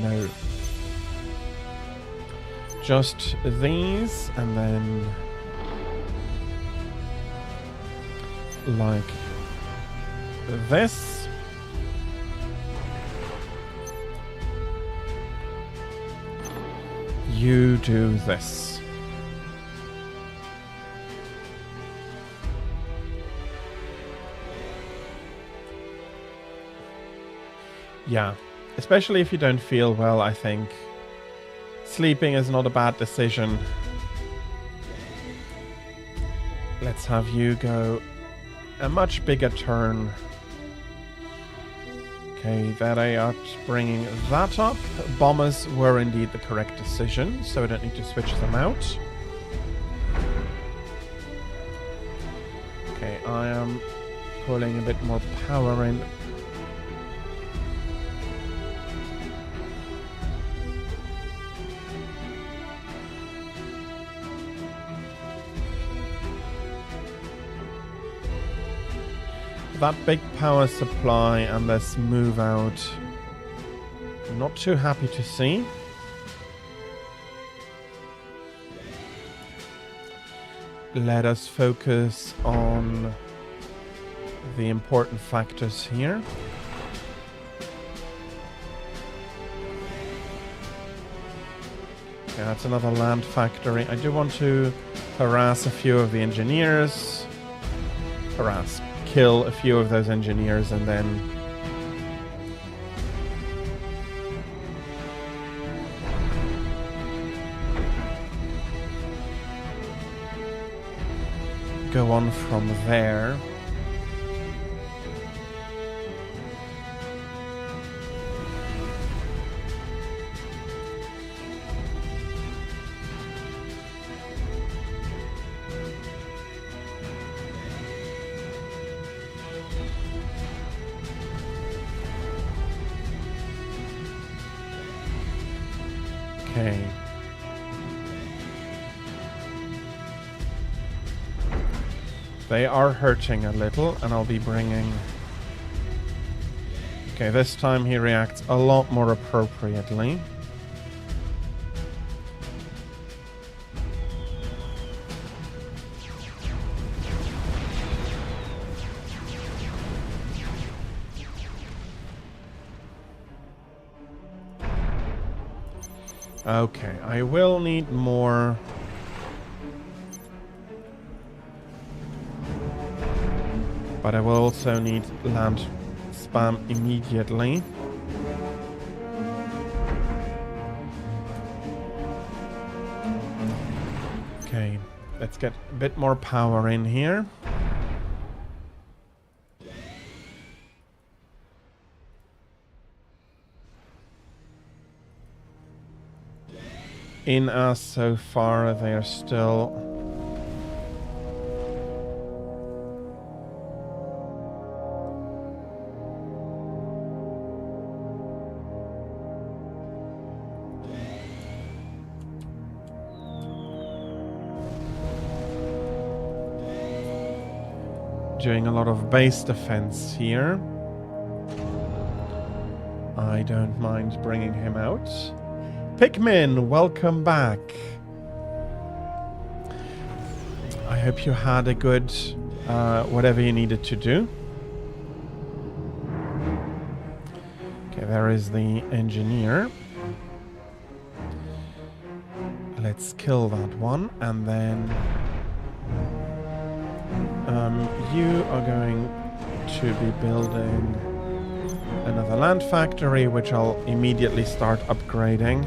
No. Just these, and then like this. You do this. Yeah, especially if you don't feel well, I think sleeping is not a bad decision. Let's have you go a much bigger turn. Okay, that I are bringing that up. Bombers were indeed the correct decision, so I don't need to switch them out. Okay, I am pulling a bit more power in. That big power supply and this move out, not too happy to see. Let us focus on the important factors here. Okay, that's another land factory. I do want to harass a few of the engineers. Kill a few of those engineers and then go on from there. Okay. They are hurting a little, and I'll be bringing... Okay, this time he reacts a lot more appropriately. Okay, I will need more. But I will also need land spam immediately. Okay, let's get a bit more power in here. In us so far, they're still... doing a lot of base defense here. I don't mind bringing him out. Pikmin, welcome back. I hope you had a good whatever you needed to do. Okay, there is the engineer. Let's kill that one, and then you are going to be building another land factory, which I'll immediately start upgrading.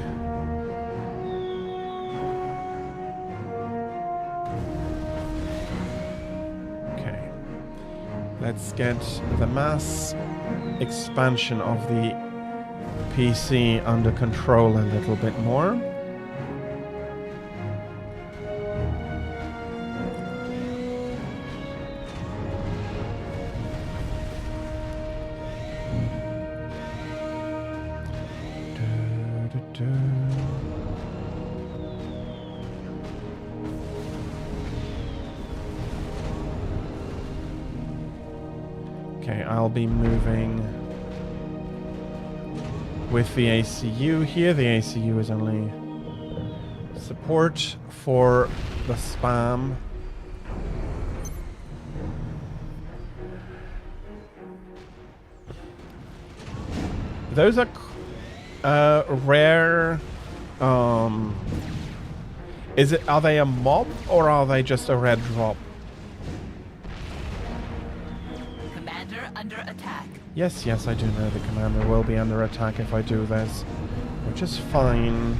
Okay. Let's get the mass expansion of the PC under control a little bit more. Okay, I'll be moving with the ACU here. The ACU is only support for the spam. Those are rare. Are they a mob or are they just a red drop? Commander under attack. Yes, I do know the commander will be under attack if I do this, which is fine.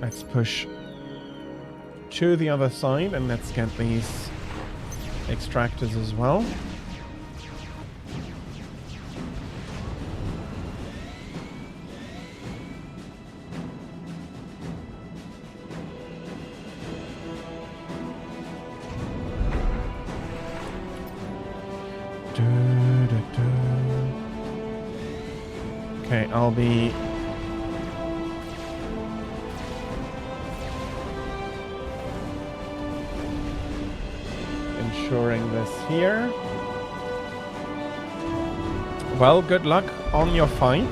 Let's push to the other side and let's get these extractors as well. Okay, I'll be ensuring this here. Well, good luck on your fight.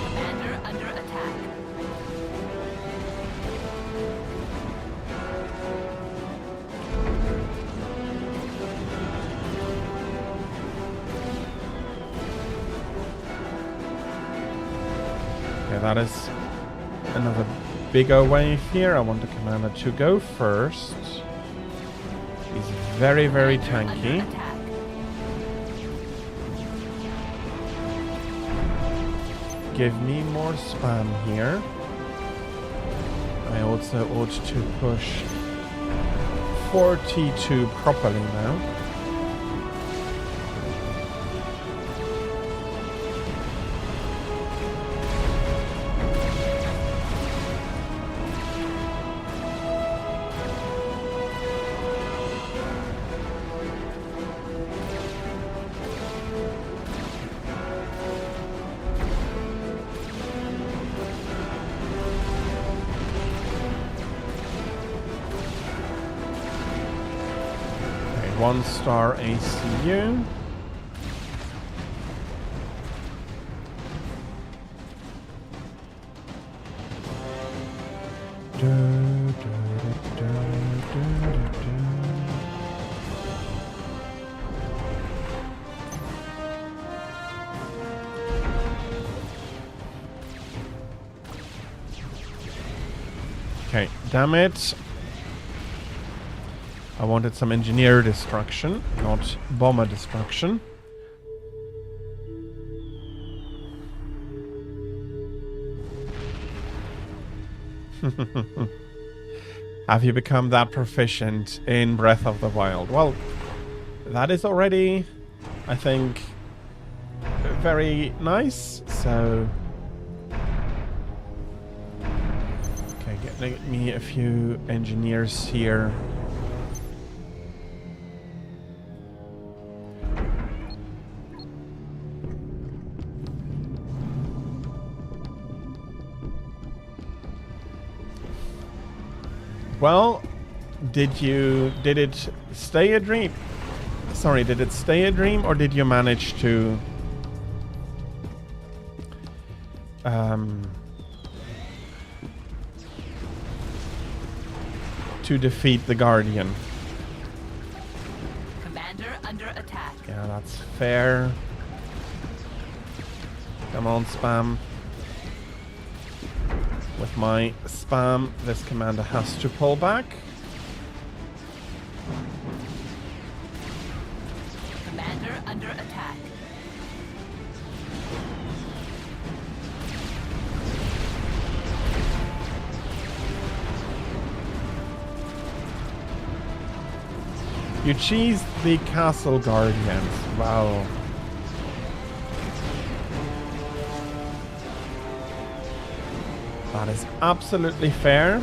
Commander under attack. Okay, that is another bigger wave here. I want the commander to go first. He's very, very tanky. Give me more spam here. I also ought to push 42 properly now. 1-star ACU. Okay, damn it. I wanted some engineer destruction, not bomber destruction. Have you become that proficient in Breath of the Wild? Well, that is already, I think, very nice, so... Okay, get me a few engineers here. Well, did it stay a dream? Sorry, did it stay a dream, or did you manage to defeat the Guardian? Commander under attack. Yeah, that's fair. Come on, spam. With my spam, this commander has to pull back. Commander under attack. You cheesed the Castle Guardians. Wow. That is absolutely fair.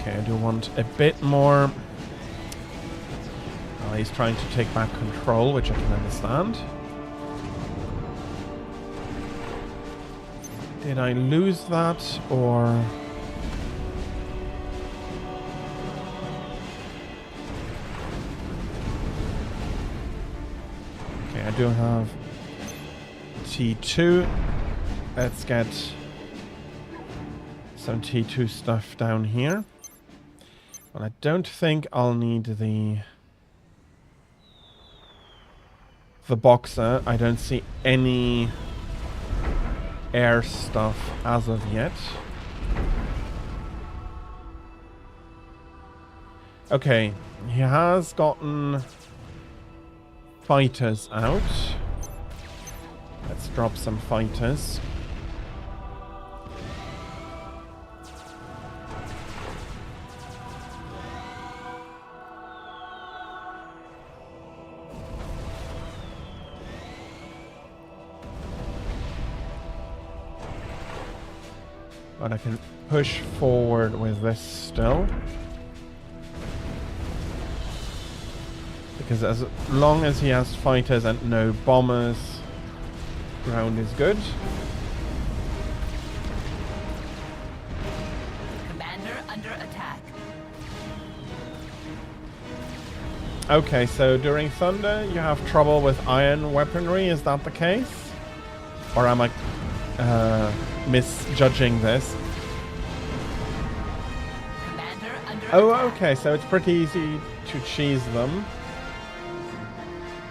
Okay, I do want a bit more. Oh, he's trying to take back control, which I can understand. Did I lose that, or... Okay, I do have T2. Let's get some T2 stuff down here. Well, I don't think I'll need the boxer. I don't see any air stuff as of yet. Okay, he has gotten fighters out. Let's drop some fighters. But I can push forward with this still. Because as long as he has fighters and no bombers, ground is good. Commander under attack. Okay, so during Thunder you have trouble with iron weaponry, is that the case? Or am I misjudging this? Commander under Oh, attack. okay, so it's pretty easy to cheese them.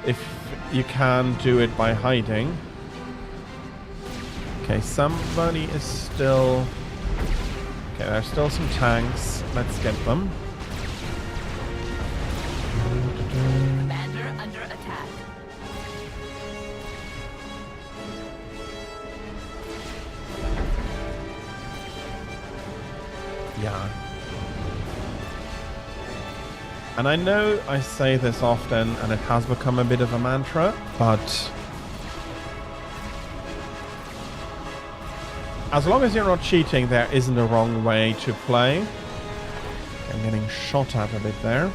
If you can do it by hiding. Okay, somebody is still... Okay, there's still some tanks. Let's get them. Commander under attack. Yeah. And I know I say this often, and it has become a bit of a mantra, but as long as you're not cheating, there isn't a wrong way to play. I'm getting shot at a bit there.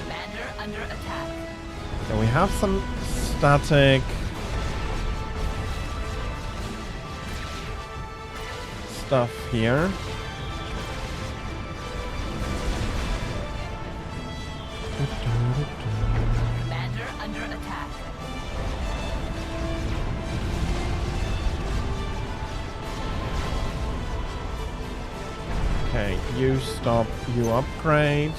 Commander under attack. So we have some static stuff here. You stop, you upgrade.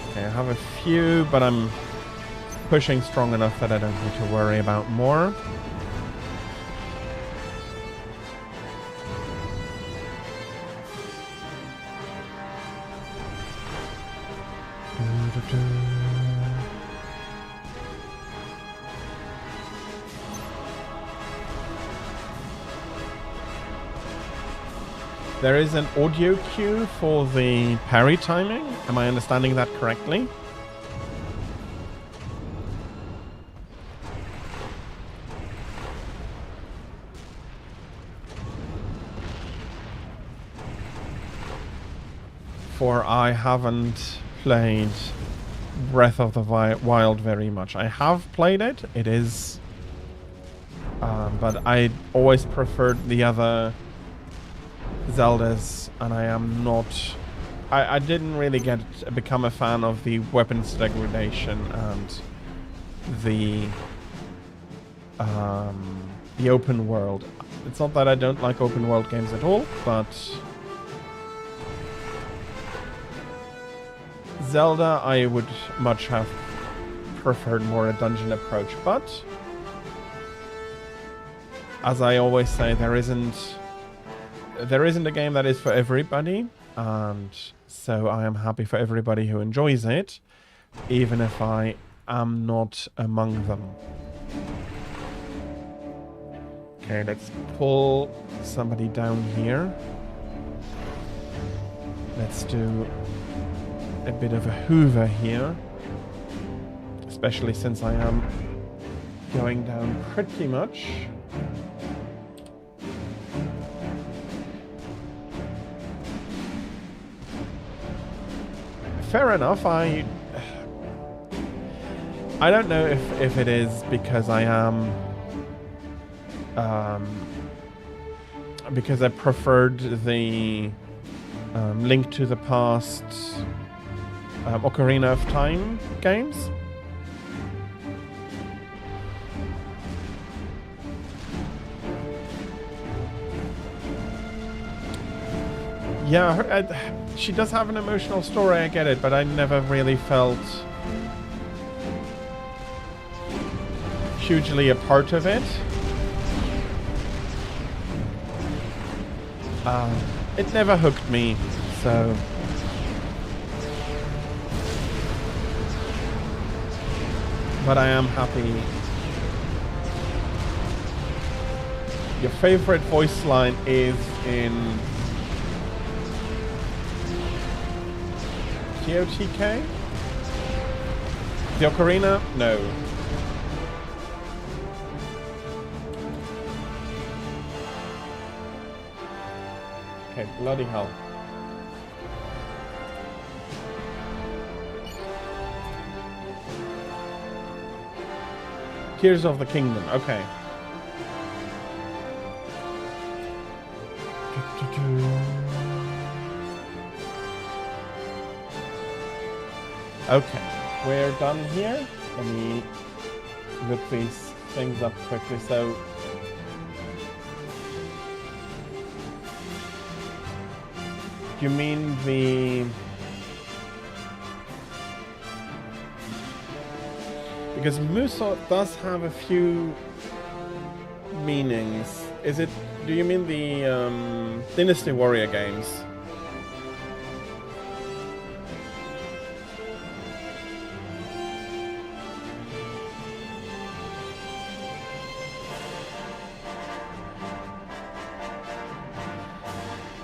Okay, I have a few, but I'm pushing strong enough that I don't need to worry about more. There is an audio cue for the parry timing. Am I understanding that correctly? For I haven't played Breath of the Wild very much. I have played it. It is... but I always preferred the other Zeldas, and I am not... I didn't really become a fan of the weapons degradation and the open world. It's not that I don't like open world games at all, but Zelda I would much have preferred more a dungeon approach, but as I always say, there isn't a game that is for everybody, and so I am happy for everybody who enjoys it, even if I am not among them. Okay, let's pull somebody down here. Let's do a bit of a hoover here, especially since I am going down pretty much. Fair enough. I don't know if it is because I am because I preferred the Link to the Past Ocarina of Time games. Yeah, she does have an emotional story, I get it, but I never really felt hugely a part of it. It never hooked me, so... But I am happy. Your favorite voice line is in TOTK? The Ocarina? No. Okay, bloody hell. Tears of the Kingdom, okay. Okay, we're done here. Let me look these things up quickly. So, you mean the... Because Muso does have a few meanings. Is it... Do you mean the Dynasty Warrior games?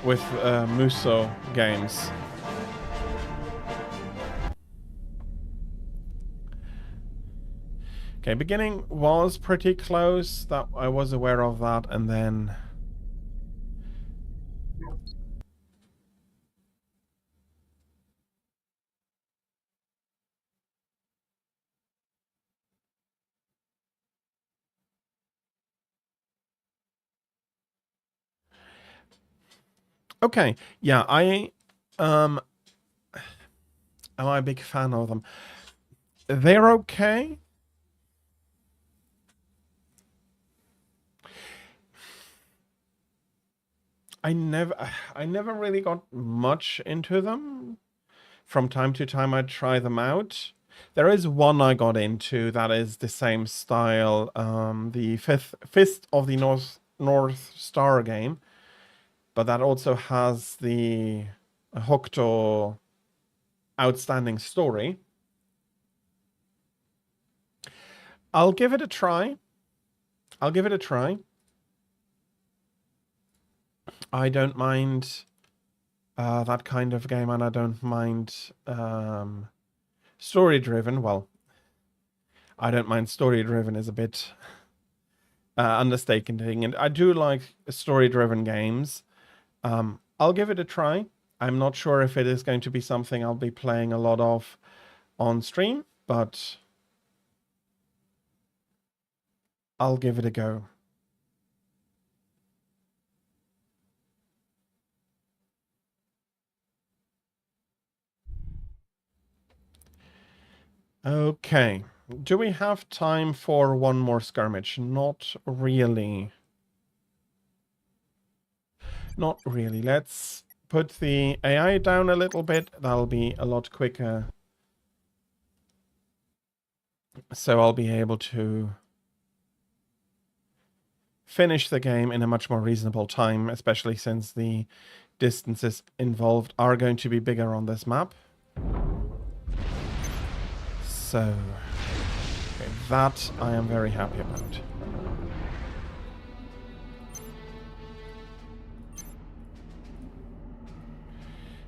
With Muso games. Okay, beginning was pretty close. That I was aware of that, and then okay, yeah, am I a big fan of them? They're okay. I never really got much into them. From time to time, I'd try them out. There is one I got into that is the same style, the Fist of the North Star game, but that also has the Hokuto outstanding story. I'll give it a try. I don't mind that kind of game, and I don't mind story-driven. Well, I don't mind story-driven is a bit understating, and I do like story-driven games. I'll give it a try. I'm not sure if it is going to be something I'll be playing a lot of on stream, but I'll give it a go. Okay. Do we have time for one more skirmish? Not really. Not really. Let's put the AI down a little bit. That'll be a lot quicker. So I'll be able to finish the game in a much more reasonable time, especially since the distances involved are going to be bigger on this map. So, okay, that I am very happy about.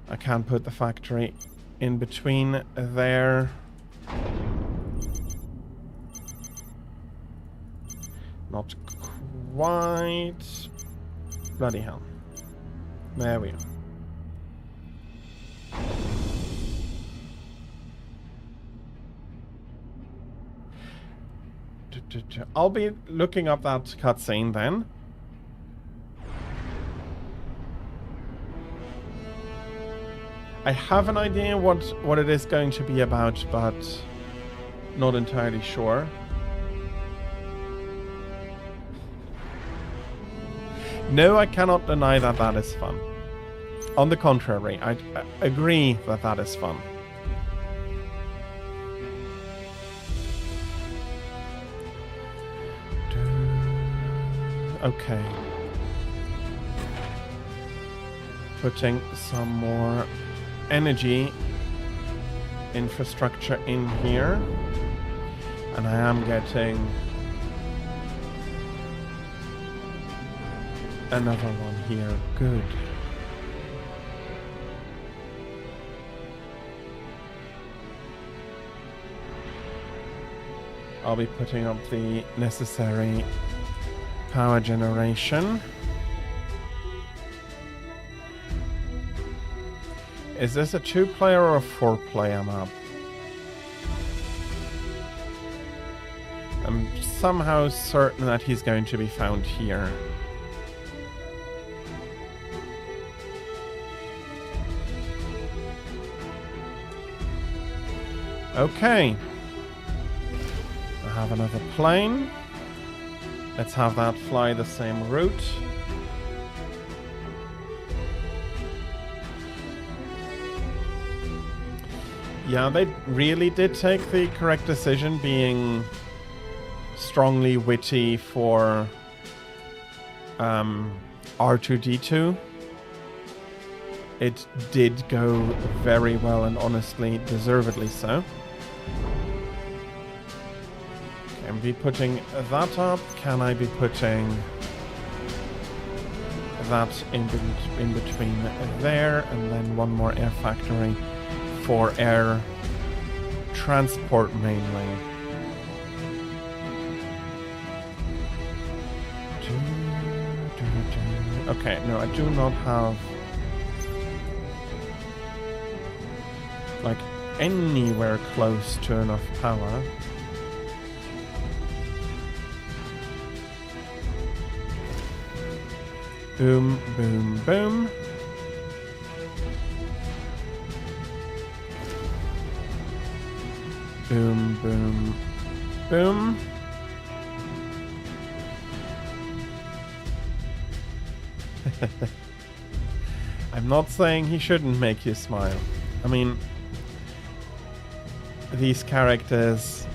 I can put the factory in between there. Not quite. Bloody hell. There we are. I'll be looking up that cutscene then. I have an idea what it is going to be about, but not entirely sure. No, I cannot deny that that is fun. On the contrary, I agree that that is fun. Okay. Putting some more energy infrastructure in here. And I am getting another one here. Good. I'll be putting up the necessary power generation. Is this a 2-player or a 4-player map? I'm somehow certain that he's going to be found here. Okay. I have another plane. Let's have that fly the same route. Yeah, they really did take the correct decision, being strongly witty for R2-D2. It did go very well, and honestly, deservedly so. Can be putting that up. Can I be putting that in between there, and then one more air factory for air transport mainly. Okay, no, I do not have like anywhere close to enough power. Boom, boom, boom. Boom, boom, boom. I'm not saying he shouldn't make you smile. I mean, these characters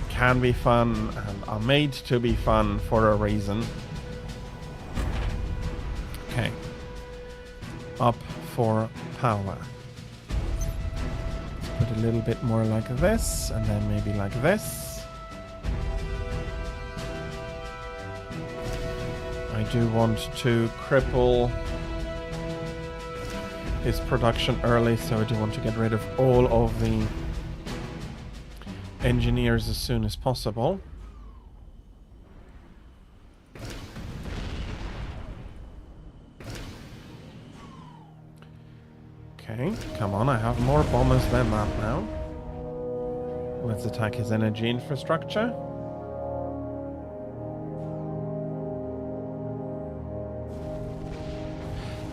can be fun and are made to be fun for a reason. Okay. Up for power. Put a little bit more like this, and then maybe like this. I do want to cripple his production early, so I do want to get rid of all of the engineers as soon as possible. Okay, come on, I have more bombers than that now. Let's attack his energy infrastructure.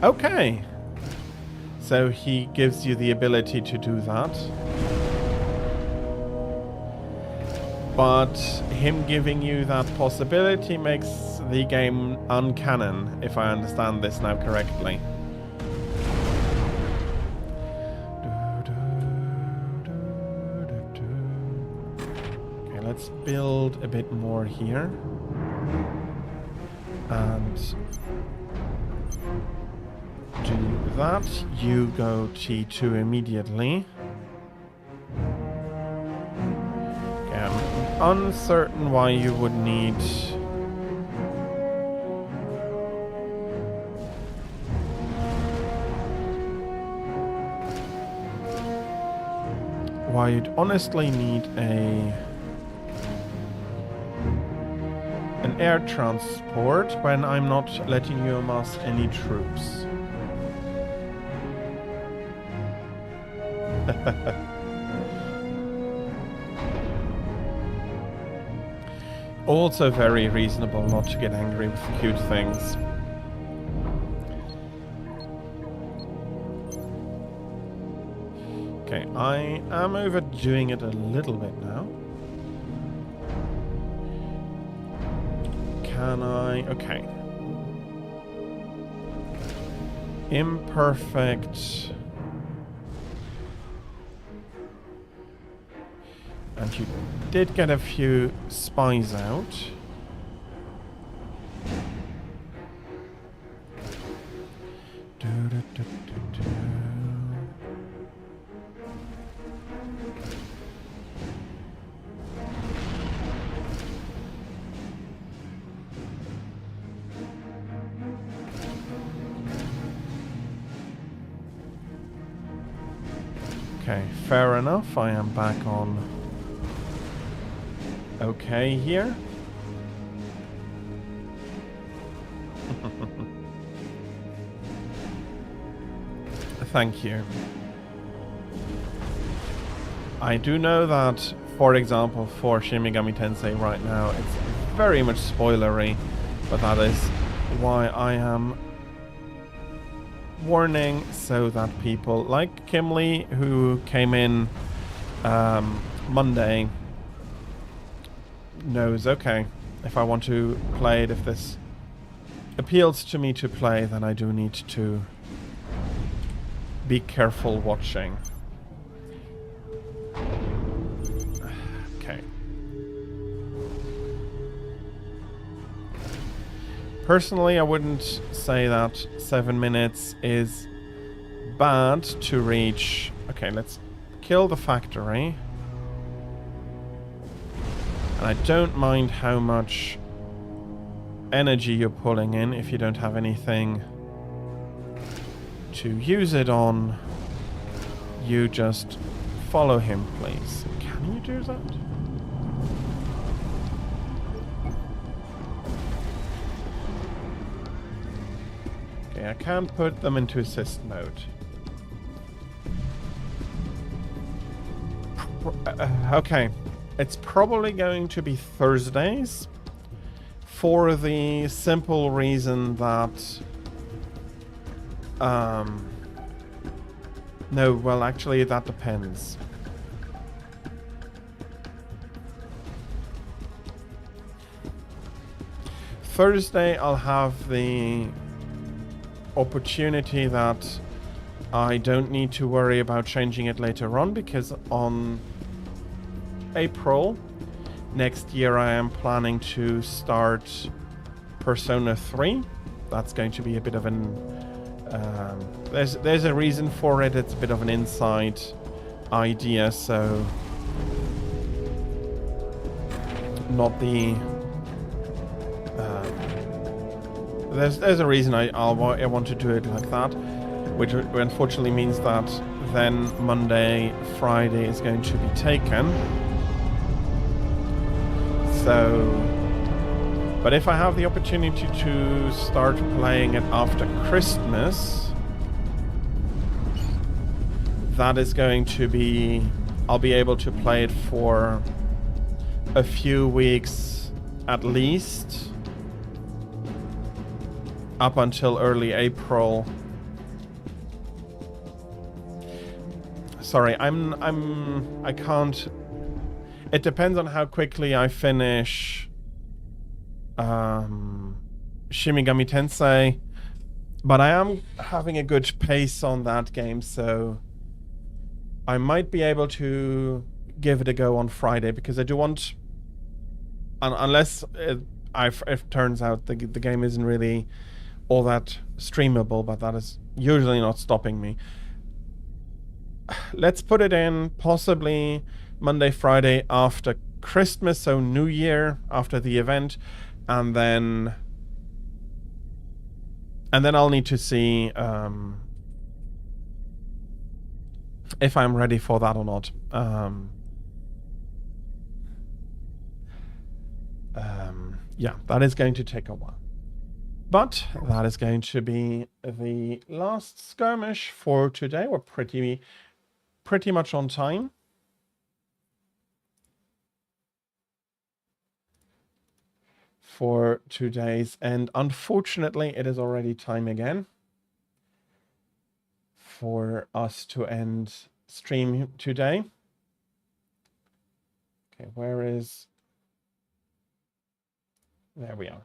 Okay. So he gives you the ability to do that. But him giving you that possibility makes the game uncanon, if I understand this now correctly. Okay, let's build a bit more here. And do that. You go T2 immediately. Okay, I'm uncertain why you would need why you'd honestly need an air transport when I'm not letting you amass any troops. Also very reasonable not to get angry with cute things. Okay, I am overdoing it a little bit now. Can I? Okay. Imperfect. And you did get a few spies out. Okay, fair enough. I am back on okay here. Thank you. I do know that, for example, for Shin Megami Tensei right now, it's very much spoilery, but that is why I am warning, so that people like Kimley, who came in Monday, knows, okay, if I want to play it, if this appeals to me to play, then I do need to be careful watching. Okay. Personally, I wouldn't say that 7 minutes is bad to reach. Okay, let's kill the factory. And I don't mind how much energy you're pulling in if you don't have anything to use it on. You just follow him, please. Can you do that? Okay, I can't put them into assist mode. Okay. It's probably going to be Thursdays, for the simple reason that no, well, actually that depends. Thursday I'll have the opportunity that I don't need to worry about changing it later on, because on April next year I am planning to start Persona 3. That's going to be a bit of an... there's a reason for it. It's a bit of an inside idea, so... Not the... there's a reason I want to do it like that, which unfortunately means that then Monday, Friday is going to be taken. So, but if I have the opportunity to start playing it after Christmas, that is going to be, I'll be able to play it for a few weeks at least, up until early April. Sorry, I can't. It depends on how quickly I finish Shin Megami Tensei, but I am having a good pace on that game, so I might be able to give it a go on Friday, because I do want, unless it turns out the game isn't really all that streamable, but that is usually not stopping me. Let's put it in possibly Monday, Friday after Christmas, so New Year after the event, and then I'll need to see if I'm ready for that or not. Yeah, that is going to take a while. But that is going to be the last skirmish for today. We're pretty much on time. For today's, and unfortunately it is already time again for us to end stream today. Okay, where is... There we are.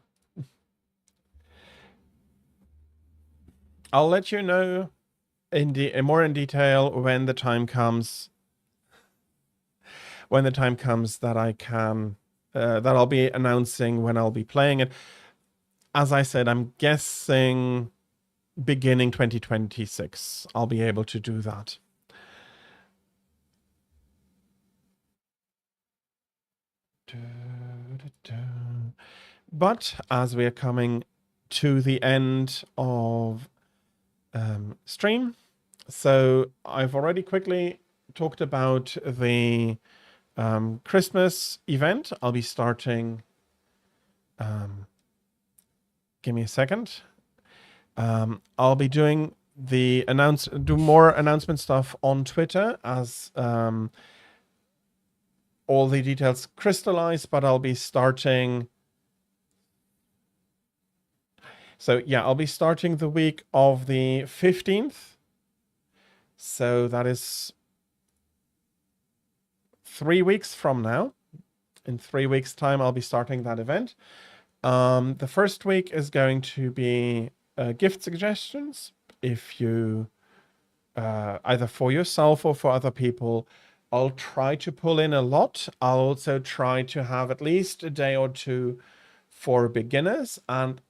I'll let you know more in detail when the time comes. When the time comes that I can, that I'll be announcing when I'll be playing it. As I said, I'm guessing beginning 2026. I'll be able to do that. But as we are coming to the end of stream, so I've already quickly talked about the Christmas event. I'll be starting, give me a second. I'll be doing the more announcement stuff on Twitter as all the details crystallize, but I'll be starting. So yeah, I'll be starting the week of the 15th. So that is 3 weeks from now. In 3 weeks' time, I'll be starting that event. The first week is going to be gift suggestions. If you, either for yourself or for other people, I'll try to pull in a lot. I'll also try to have at least a day or two for beginners, and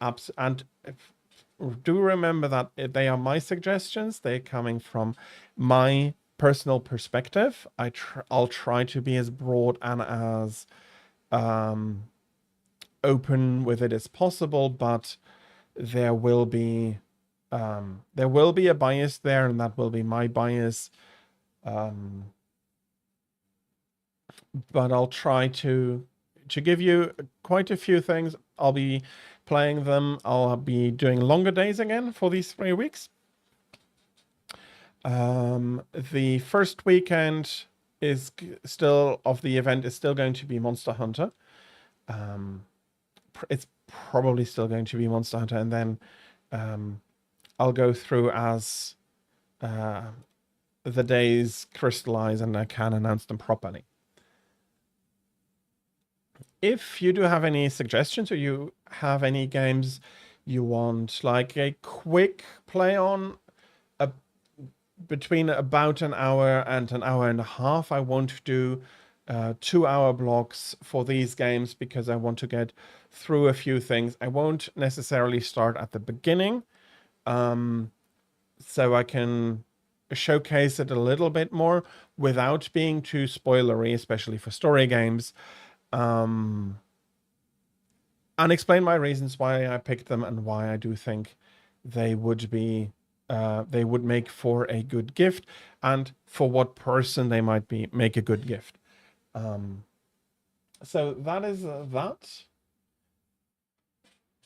do remember that they are my suggestions. They're coming from my personal perspective. I'll try to be as broad and as open with it as possible, but there will be a bias there, and that will be my bias. But I'll try to give you quite a few things. I'll be playing them. I'll be doing longer days again for these 3 weeks. The first weekend is still of the event is still going to be Monster Hunter. It's probably still going to be Monster Hunter, and then I'll go through as the days crystallize and I can announce them properly. If you do have any suggestions, or you have any games you want like a quick play on between about an hour and an hour and a half. I won't do 2-hour blocks for these games because I want to get through a few things. I won't necessarily start at the beginning, so I can showcase it a little bit more without being too spoilery, especially for story games, and explain my reasons why I picked them and why I do think they would be they would make for a good gift, and for what person they might be make a good gift. So that is that.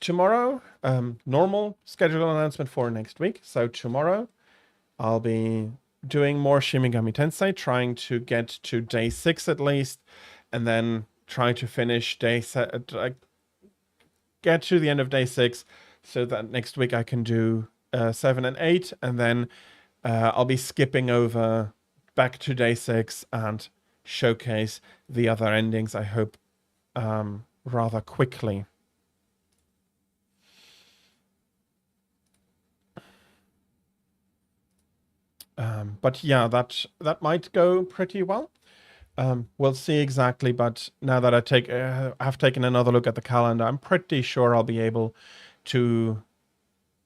Tomorrow, normal schedule announcement for next week. So tomorrow, I'll be doing more Shin Megami Tensei, trying to get to day 6 at least, and then try to finish get to the end of day 6, so that next week I can do 7 and 8, and then I'll be skipping over back to day 6 and showcase the other endings, I hope, rather quickly. But yeah, that might go pretty well. We'll see exactly, but now that I've taken another look at the calendar, I'm pretty sure I'll be able to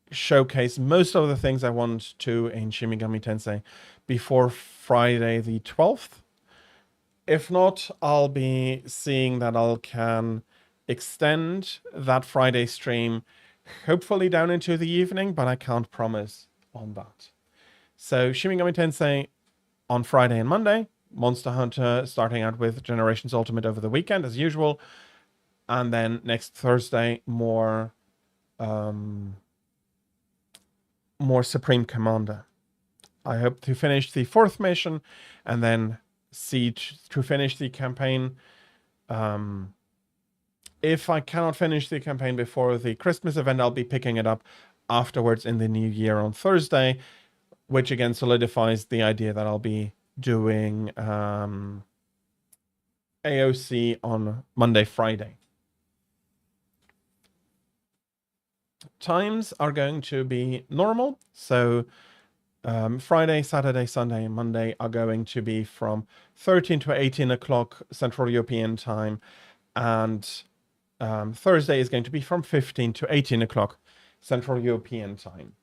showcase most of the things I want to in Shin Megami Tensei before Friday the 12th. If not, I'll be seeing that I can extend that Friday stream, hopefully down into the evening, but I can't promise on that. So Shin Megami Tensei on Friday and Monday, Monster Hunter starting out with Generations Ultimate over the weekend as usual, and then next Thursday more Supreme Commander. I hope to finish the 4th mission and then see to finish the campaign. If I cannot finish the campaign before the Christmas event, I'll be picking it up afterwards in the new year on Thursday, which again solidifies the idea that I'll be doing AOC on Monday, Friday. Times are going to be normal. So Friday, Saturday, Sunday, and Monday are going to be from 13 to 18 o'clock Central European time. And Thursday is going to be from 15 to 18 o'clock Central European time.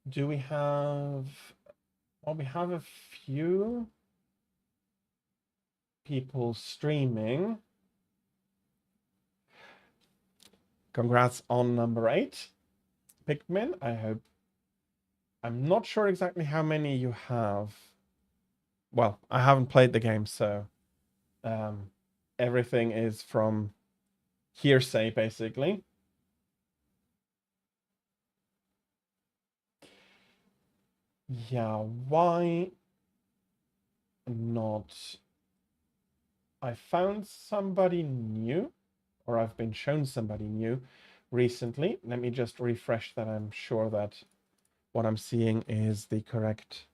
Do we have... Well, we have a few people streaming. Congrats on number 8. Pikmin, I hope. I'm not sure exactly how many you have. Well, I haven't played the game, so everything is from hearsay, basically. Yeah, why not? I found somebody new, or I've been shown somebody new recently. Let me just refresh that I'm sure that what I'm seeing is the correct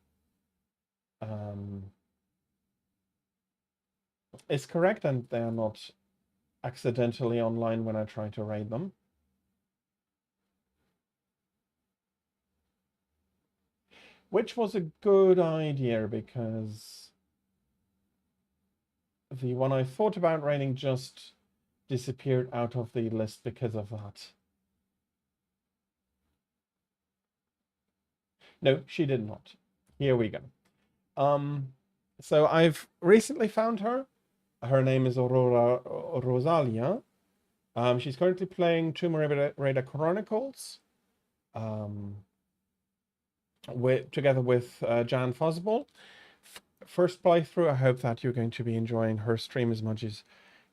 is correct and they're not accidentally online when I try to raid them. Which was a good idea because the one I thought about raiding just disappeared out of the list because of that. No, she did not. Here we go. So I've recently found her. Her name is Aurora Rosalia. She's currently playing Tomb Raider Chronicles. Together with Jan Fuzzball. First playthrough, I hope that you're going to be enjoying her stream as much as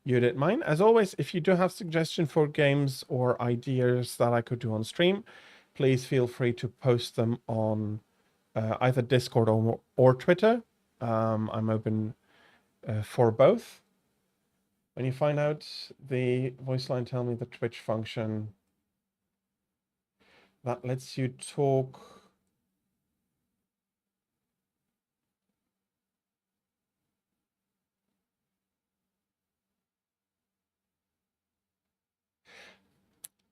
you did mine. As always, if you do have suggestions for games or ideas that I could do on stream, please feel free to post them on either Discord or Twitter. I'm open for both. When you find out the voice line, tell me the Twitch function that lets you talk.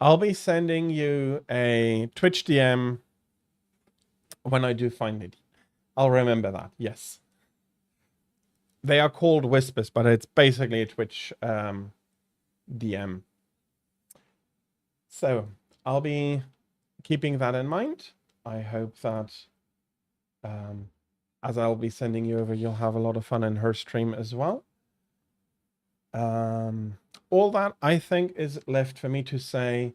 I'll be sending you a Twitch DM when I do find it. I'll remember that, yes. They are called whispers, but it's basically a Twitch DM. So I'll be keeping that in mind. I hope that as I'll be sending you over, you'll have a lot of fun in her stream as well. All that I think is left for me to say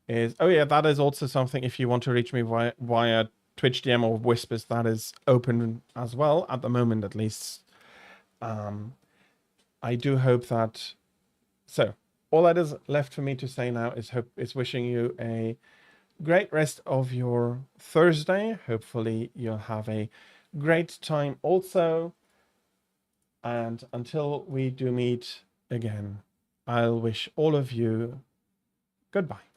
is, oh yeah, that is also something, if you want to reach me via Twitch DM or Whispers, that is open as well, at the moment at least. I do hope that... So, all that is left for me to say now is wishing you a great rest of your Thursday. Hopefully you'll have a great time also. And until we do meet again, I'll wish all of you goodbye.